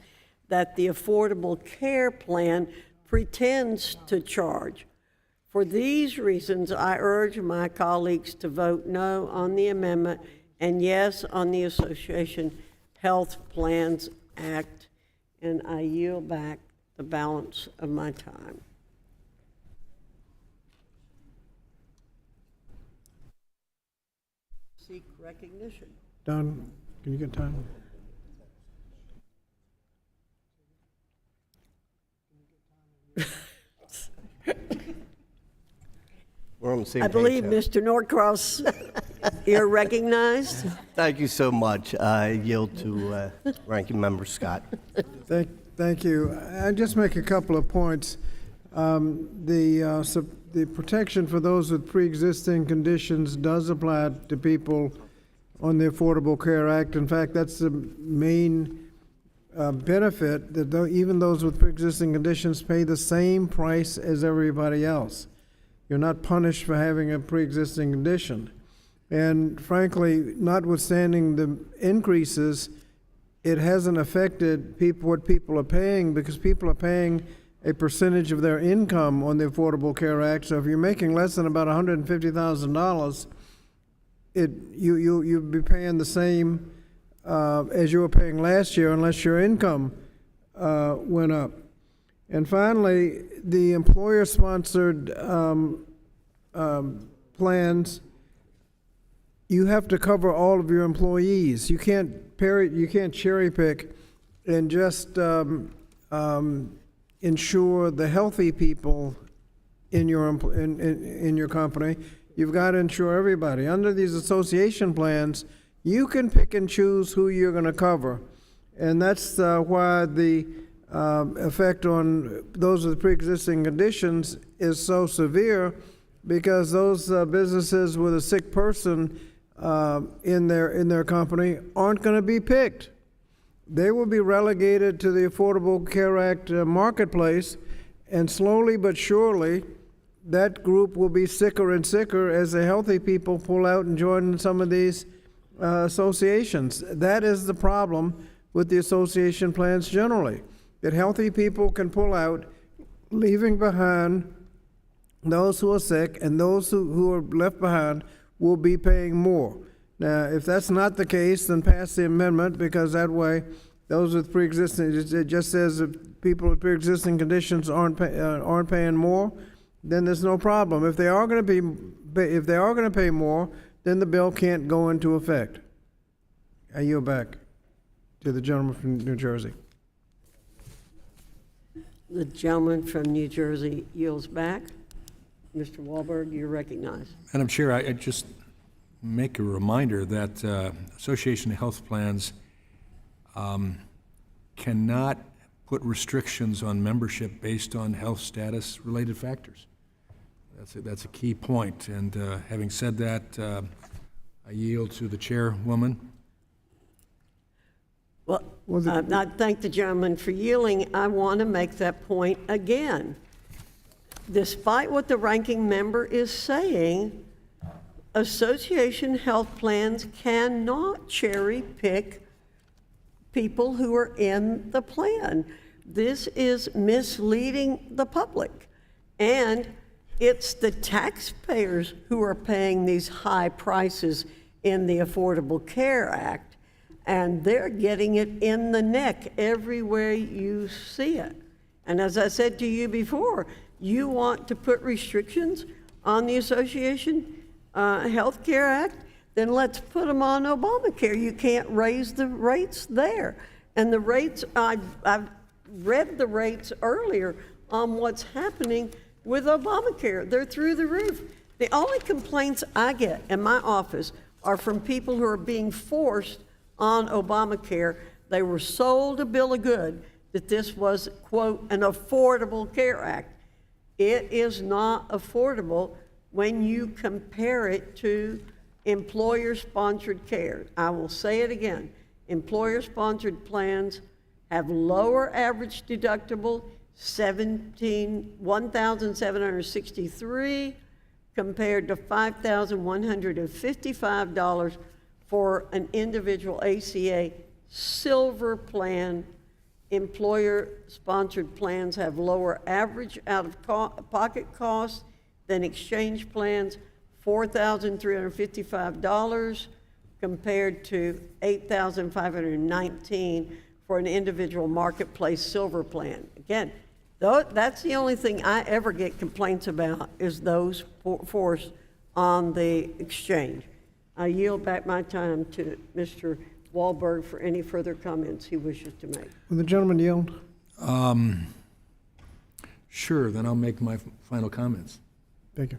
that the Affordable Care Plan pretends to charge. For these reasons, I urge my colleagues to vote no on the amendment and yes on the Association Health Plans Act, and I yield back the balance of my time. Seek recognition. Don, can you get time? We're on the same I believe, page now. Mr. Norcross, you're recognized. Thank you so much. I yield to Ranking Member Scott. Thank you. I just make a couple of points. The protection for those with pre-existing conditions does apply to people on the Affordable Care Act. In fact, that's the main benefit, that even those with pre-existing conditions pay the same price as everybody else. You're not punished for having a pre-existing condition. And frankly, notwithstanding the increases, it hasn't affected what people are paying, because people are paying a percentage of their income on the Affordable Care Act. So if you're making less than about $150,000, you'd be paying the same as you were paying last year, unless your income went up. And finally, the employer-sponsored plans, you have to cover all of your employees. You can't cherry pick and just insure the healthy people in your company. You've got to insure everybody. Under these association plans, you can pick and choose who you're going to cover, and that's why the effect on those with pre-existing conditions is so severe, because those businesses with a sick person in their company aren't going to be picked. They will be relegated to the Affordable Care Act marketplace, and slowly but surely, that group will be sicker and sicker as the healthy people pull out and join some of these associations. That is the problem with the association plans generally, that healthy people can pull out, leaving behind those who are sick, and those who are left behind will be paying more. Now, if that's not the case, then pass the amendment, because that way, those with pre-existing, it just says if people with pre-existing conditions aren't paying more, then there's no problem. If they are going to pay more, then the bill can't go into effect. I yield back to the gentleman from New Jersey. The gentleman from New Jersey yields back. Mr. Wahlberg, you're recognized. Madam Chair, I just make a reminder that Association of Health Plans cannot put restrictions on membership based on health status related factors. That's a key point. And having said that, I yield to the chairwoman. Well, I thank the gentleman for yielding. I want to make that point again. Despite what the ranking member is saying, association health plans cannot cherry pick people who are in the plan. This is misleading the public. And it's the taxpayers who are paying these high prices in the Affordable Care Act. And they're getting it in the neck everywhere you see it. And as I said to you before, you want to put restrictions on the Association Health Care Act, then let's put them on Obamacare. You can't raise the rates there. And the rates, I've read the rates earlier on what's happening with Obamacare. They're through the roof. The only complaints I get in my office are from people who are being forced on Obamacare. They were sold a bill of good that this was, quote, an Affordable Care Act. It is not affordable when you compare it to employer-sponsored care. I will say it again. Employer-sponsored plans have lower average deductible, $1,763 compared to $5,155 for an individual ACA silver plan. Employer-sponsored plans have lower average out-of-pocket costs than exchange plans, $4,355 compared to $8,519 for an individual marketplace silver plan. Again, that's the only thing I ever get complaints about is those forced on the exchange. I yield back my time to Mr. Wahlberg for any further comments he wishes to make. Will the gentleman yield? Sure, then I'll make my final comments. Thank you.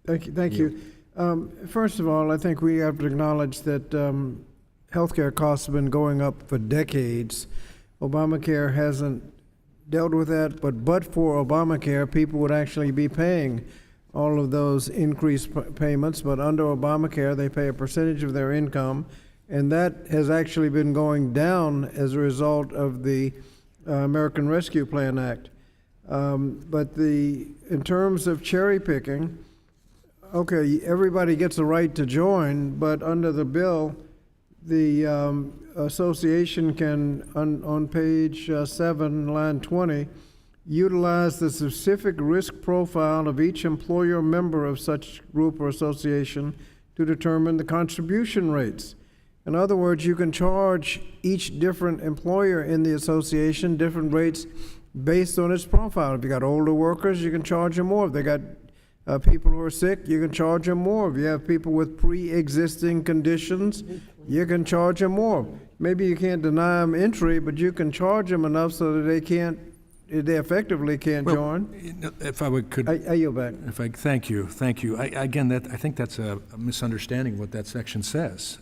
Thank you. First of all, I think we have to acknowledge that healthcare costs have been going up for decades. Obamacare hasn't dealt with that, but for Obamacare, people would actually be paying all of those increased payments, but under Obamacare, they pay a percentage of their income, and that has actually been going down as a result of the American Rescue Plan Act. But in terms of cherry picking, okay, everybody gets a right to join, but under the bill, the association can, on page 7, line 20, utilize the specific risk profile of each employer member of such group or association to determine the contribution rates. In other words, you can charge each different employer in the association different rates based on its profile. If you got older workers, you can charge them more. If they got people who are sick, you can charge them more. If you have people with pre-existing conditions, you can charge them more. Maybe you can't deny them entry, but you can charge them enough so that they effectively can't join. If I could, I yield back. Thank you. I think that's a misunderstanding of what that section says.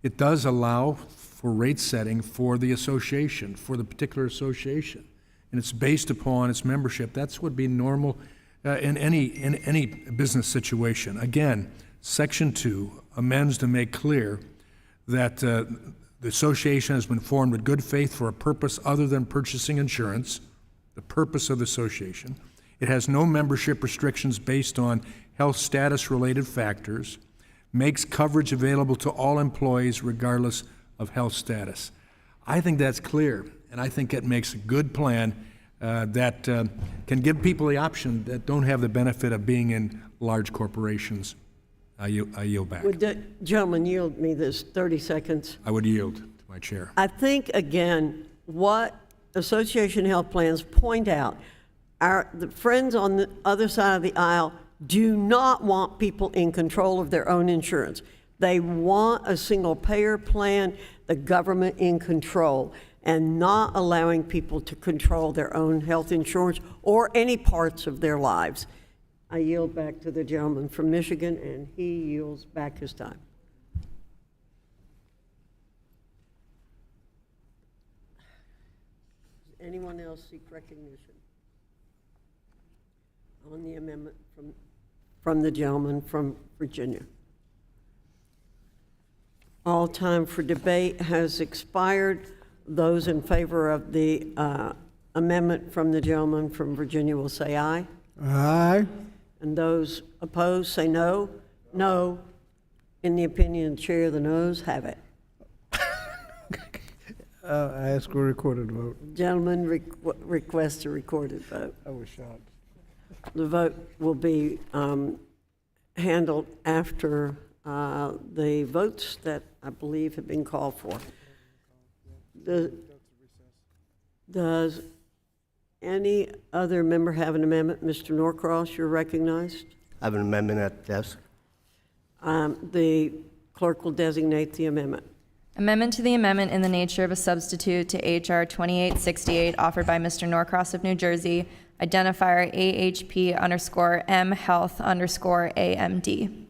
It does allow for rate setting for the association, for the particular association, and it's based upon its membership. That's would be normal in any business situation. Again, Section 2 amends to make clear that the association has been formed with good faith for a purpose other than purchasing insurance, the purpose of the association. It has no membership restrictions based on health status-related factors, makes coverage available to all employees regardless of health status. I think that's clear, and I think it makes a good plan that can give people the option that don't have the benefit of being in large corporations. I yield back. Would the gentleman yield me this 30 seconds? I would yield to my chair. I think, again, what association health plans point out, the friends on the other side of the aisle do not want people in control of their own insurance. They want a single payer plan, the government in control, and not allowing people to control their own health insurance or any parts of their lives. I yield back to the gentleman from Michigan, and he yields back his time. Does anyone else seek recognition on the amendment from the gentleman from Virginia? All time for debate has expired. Those in favor of the amendment from the gentleman from Virginia will say aye. Aye. And those opposed say no. No. In the opinion of the chair, the noes have it. I ask for a recorded vote. Gentlemen request a recorded vote. I was shocked. The vote will be handled after the votes that I believe have been called for. Does any other member have an amendment? Mr. Norcross, you're recognized. I have an amendment at the desk. The clerk will designate the amendment. Amendment to the amendment in the nature of a substitute to H.R. 2868 offered by Mr. Norcross of New Jersey, identifier AHP_M Health_AMD.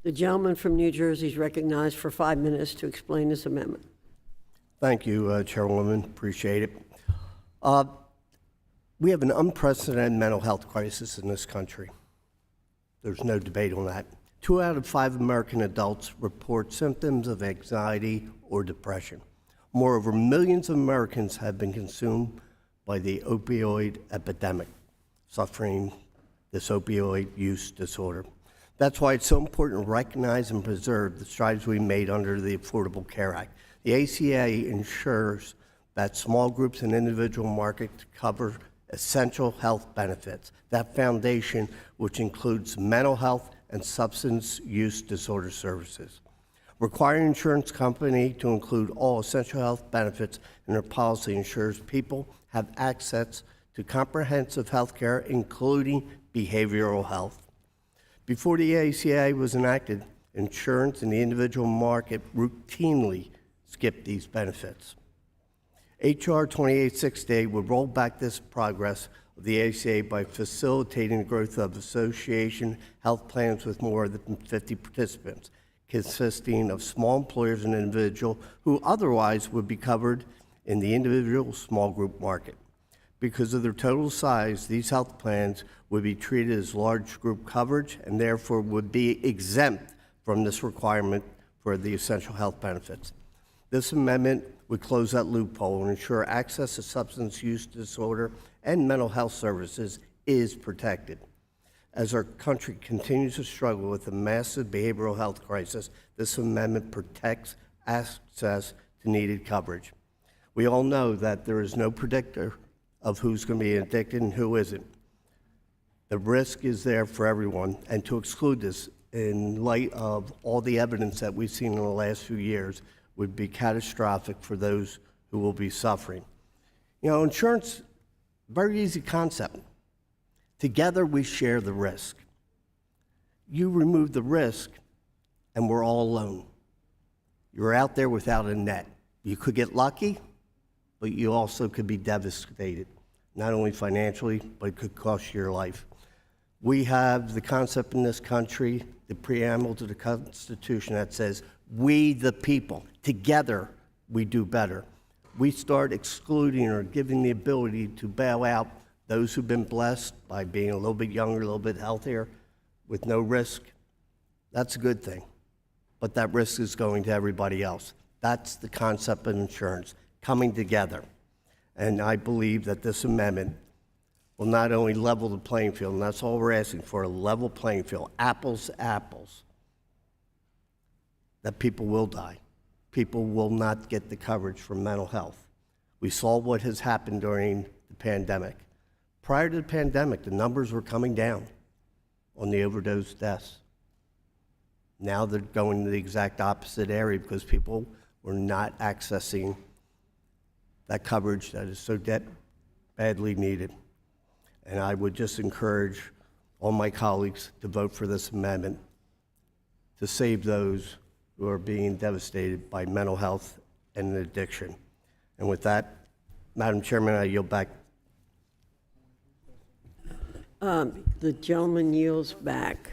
The gentleman from New Jersey is recognized for 5 minutes to explain this amendment. Thank you, Chairwoman. Appreciate it. We have an unprecedented mental health crisis in this country. There's no debate on that. 2 out of 5 American adults report symptoms of anxiety or depression. Moreover, millions of Americans have been consumed by the opioid epidemic, suffering this opioid use disorder. That's why it's so important to recognize and preserve the strides we made under the Affordable Care Act. The ACA ensures that small groups and individual markets cover essential health benefits. That foundation, which includes mental health and substance use disorder services. Requiring an insurance company to include all essential health benefits in their policy ensures people have access to comprehensive health care, including behavioral health. Before the ACA was enacted, insurance in the individual market routinely skipped these benefits. H.R. 2868 would roll back this progress of the ACA by facilitating the growth of association health plans with more than 50 participants, consisting of small employers and individuals who otherwise would be covered in the individual small group market. Because of their total size, these health plans would be treated as large group coverage and therefore would be exempt from this requirement for the essential health benefits. This amendment would close that loophole and ensure access to substance use disorder and mental health services is protected. As our country continues to struggle with a massive behavioral health crisis, this amendment protects access to needed coverage. We all know that there is no predictor of who's going to be addicted and who isn't. The risk is there for everyone, and to exclude this in light of all the evidence that we've seen in the last few years would be catastrophic for those who will be suffering. You know, insurance, very easy concept. Together we share the risk. You remove the risk and we're all alone. You're out there without a net. You could get lucky, but you also could be devastated, not only financially, but it could cost you your life. We have the concept in this country, the preamble to the Constitution that says, we the people, together we do better. We start excluding or giving the ability to bail out those who've been blessed by being a little bit younger, a little bit healthier, with no risk. That's a good thing. But that risk is going to everybody else. That's the concept of insurance, coming together. And I believe that this amendment will not only level the playing field, and that's all we're asking for, a level playing field, apples to apples, that people will die. People will not get the coverage for mental health. We saw what has happened during the pandemic. Prior to the pandemic, the numbers were coming down on the overdose deaths. Now they're going to the exact opposite area because people were not accessing that coverage that is so badly needed. And I would just encourage all my colleagues to vote for this amendment to save those who are being devastated by mental health and addiction. And with that, Madam Chairman, I yield back. The gentleman yields back.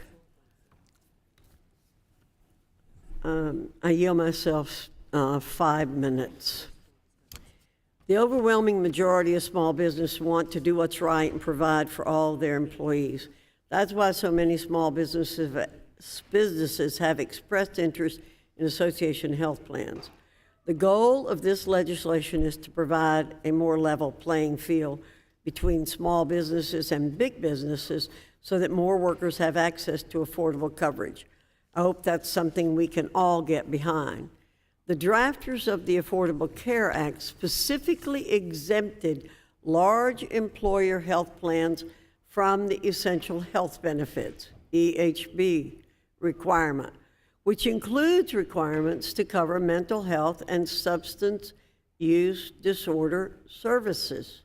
I yield myself 5 minutes. The overwhelming majority of small business want to do what's right and provide for all their employees. That's why so many small businesses have expressed interest in association health plans. The goal of this legislation is to provide a more level playing field between small businesses and big businesses so that more workers have access to affordable coverage. I hope that's something we can all get behind. The drafters of the Affordable Care Act specifically exempted large employer health plans from the Essential Health Benefits, EHB, requirement, which includes requirements to cover mental health and substance use disorder services.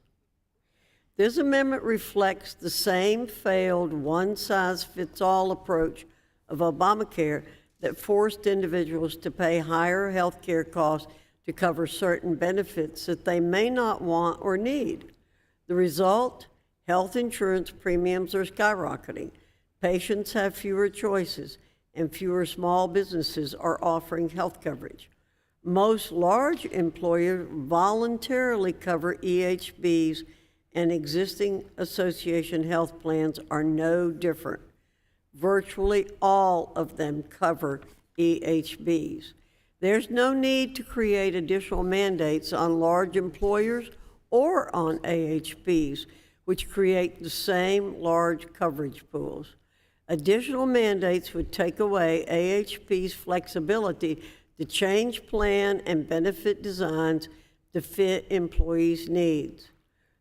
This amendment reflects the same failed one-size-fits-all approach of Obamacare that forced individuals to pay higher health care costs to cover certain benefits that they may not want or need. The result? Health insurance premiums are skyrocketing. Patients have fewer choices, and fewer small businesses are offering health coverage. Most large employers voluntarily cover EHBs, and existing association health plans are no different. Virtually all of them cover EHBs. There's no need to create additional mandates on large employers or on AHBs, which create the same large coverage pools. Additional mandates would take away AHP's flexibility to change plan and benefit designs to fit employees' needs.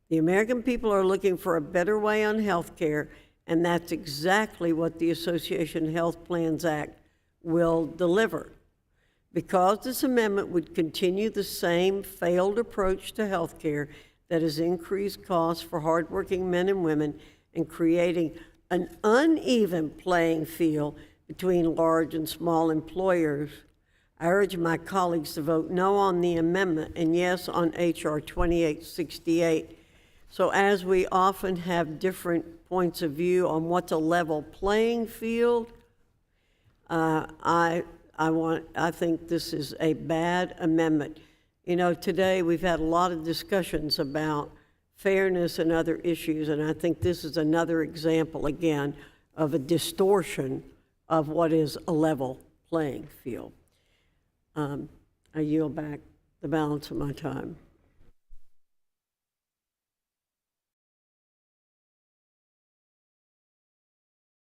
The American people are looking for a better way on health care, and that's exactly what the Association Health Plans Act will deliver. Because this amendment would continue the same failed approach to health care that has increased costs for hardworking men and women and creating an uneven playing field between large and small employers, I urge my colleagues to vote no on the amendment and yes on H.R. 2868. So as we often have different points of view on what's a level playing field, I think this is a bad amendment. You know, today we've had a lot of discussions about fairness and other issues, and I think this is another example, again, of a distortion of what is a level playing field. I yield back the balance of my time.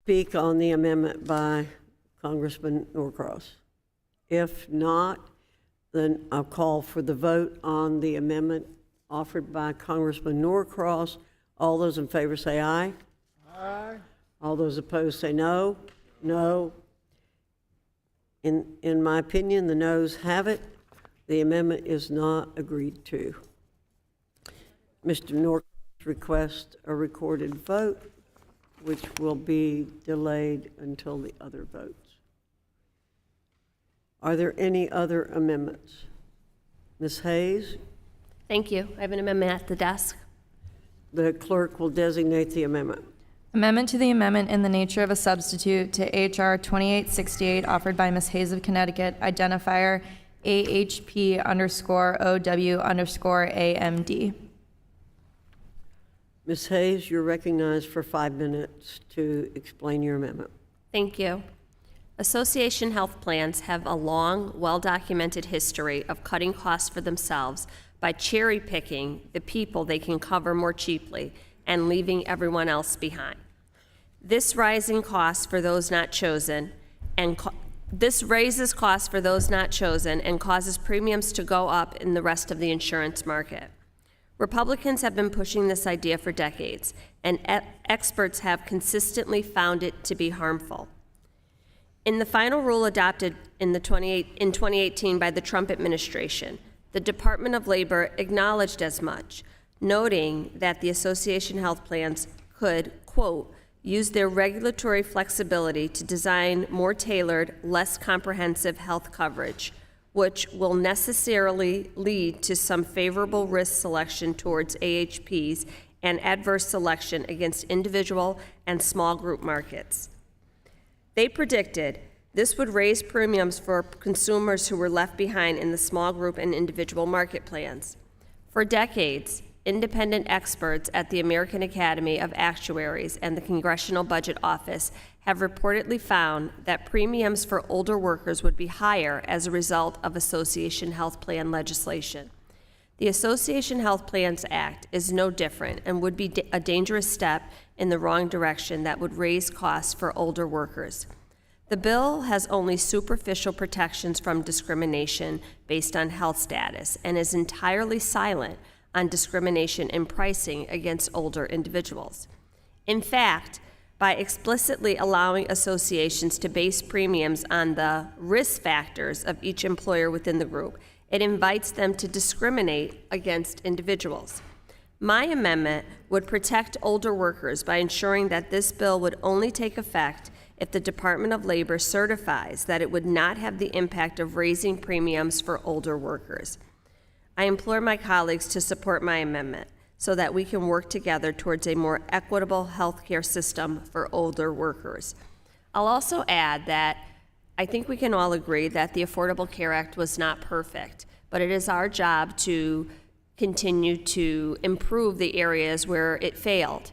Speak on the amendment by Congressman Norcross. If not, then I'll call for the vote on the amendment offered by Congressman Norcross. All those in favor say aye. Aye. All those opposed say no. No. In my opinion, the noes have it. The amendment is not agreed to. Mr. Norcross requests a recorded vote, which will be delayed until the other votes. Are there any other amendments? Ms. Hayes? Thank you. I have an amendment at the desk. The clerk will designate the amendment. Amendment to the amendment in the nature of a substitute to H.R. 2868 offered by Ms. Hayes of Connecticut, identifier AHP_OW_AMD. Ms. Hayes, you're recognized for 5 minutes to explain your amendment. Thank you. Association health plans have a long, well-documented history of cutting costs for themselves by cherry-picking the people they can cover more cheaply and leaving everyone else behind. This rising costs for those not chosen this raises costs for those not chosen and causes premiums to go up in the rest of the insurance market. Republicans have been pushing this idea for decades, and experts have consistently found it to be harmful. In the final rule adopted in 2018 by the Trump administration, the Department of Labor acknowledged as much, noting that the association health plans could, quote, use their regulatory flexibility to design more tailored, less comprehensive health coverage, which will necessarily lead to some favorable risk selection towards AHPs and adverse selection against individual and small group markets. They predicted this would raise premiums for consumers who were left behind in the small group and individual market plans. For decades, independent experts at the American Academy of Actuaries and the Congressional Budget Office have reportedly found that premiums for older workers would be higher as a result of association health plan legislation. The Association Health Plans Act is no different and would be a dangerous step in the wrong direction that would raise costs for older workers. The bill has only superficial protections from discrimination based on health status and is entirely silent on discrimination in pricing against older individuals. In fact, by explicitly allowing associations to base premiums on the risk factors of each employer within the group, it invites them to discriminate against individuals. My amendment would protect older workers by ensuring that this bill would only take effect if the Department of Labor certifies that it would not have the impact of raising premiums for older workers. I implore my colleagues to support my amendment so that we can work together towards a more equitable health care system for older workers. I'll also add that I think we can all agree that the Affordable Care Act was not perfect, but it is our job to continue to improve the areas where it failed.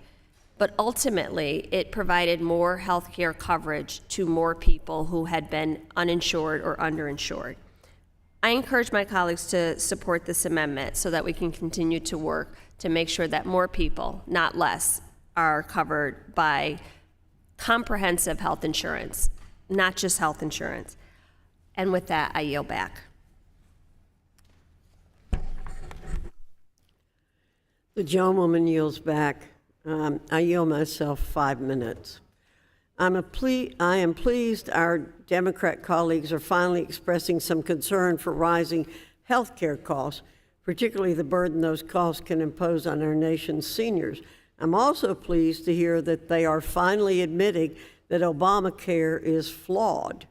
But ultimately, it provided more health care coverage to more people who had been uninsured or underinsured. I encourage my colleagues to support this amendment so that we can continue to work to make sure that more people, not less, are covered by comprehensive health insurance, not just health insurance. And with that, I yield back. The gentlewoman yields back. I yield myself 5 minutes. I am pleased our Democrat colleagues are finally expressing some concern for rising health care costs, particularly the burden those costs can impose on our nation's seniors. I'm also pleased to hear that they are finally admitting that Obamacare is flawed.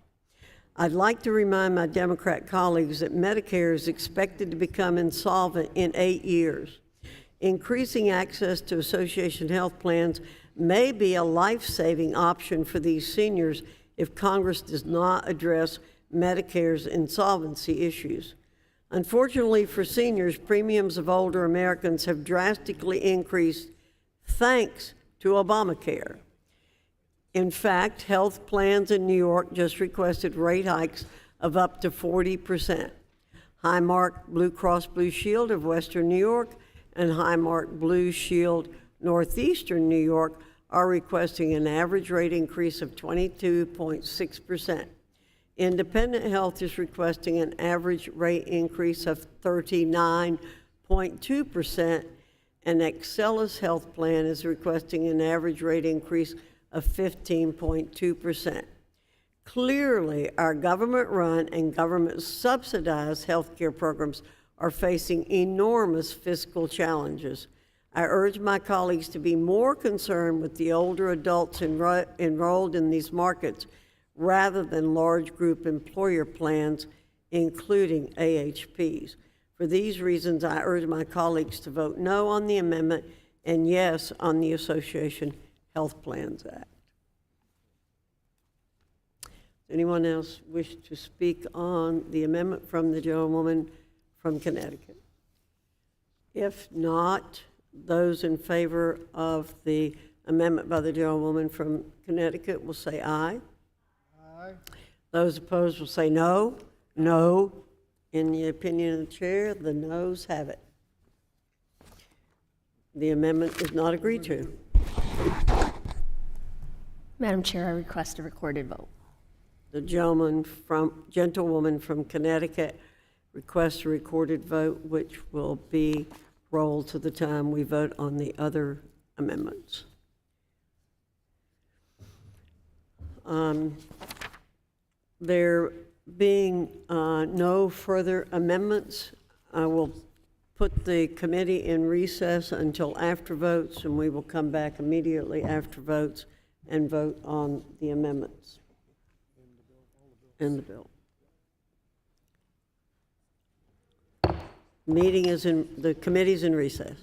I'd like to remind my Democrat colleagues that Medicare is expected to become insolvent in 8 years. Increasing access to association health plans may be a life-saving option for these seniors if Congress does not address Medicare's insolvency issues. Unfortunately for seniors, premiums of older Americans have drastically increased thanks to Obamacare. In fact, health plans in New York just requested rate hikes of up to 40%. Highmark Blue Cross Blue Shield of Western New York and Highmark Blue Shield Northeastern New York are requesting an average rate increase of 22.6%. Independent Health is requesting an average rate increase of 39.2%, and Excellus Health Plan is requesting an average rate increase of 15.2%. Clearly, our government-run and government-subsidized health care programs are facing enormous fiscal challenges. I urge my colleagues to be more concerned with the older adults enrolled in these markets rather than large group employer plans, including AHPs. For these reasons, I urge my colleagues to vote no on the amendment and yes on the Association Health Plans Act. Anyone else wish to speak on the amendment from the gentlewoman from Connecticut? If not, those in favor of the amendment by the gentlewoman from Connecticut will say aye. Aye. Those opposed will say no. No. In the opinion of the chair, the noes have it. The amendment is not agreed to. Madam Chair, I request a recorded vote. The gentlewoman from Connecticut requests a recorded vote, which will be rolled to the time we vote on the other amendments. There being no further amendments, I will put the committee in recess until after votes, and we will come back immediately after votes and vote on the amendments and the bill. The committee's in recess.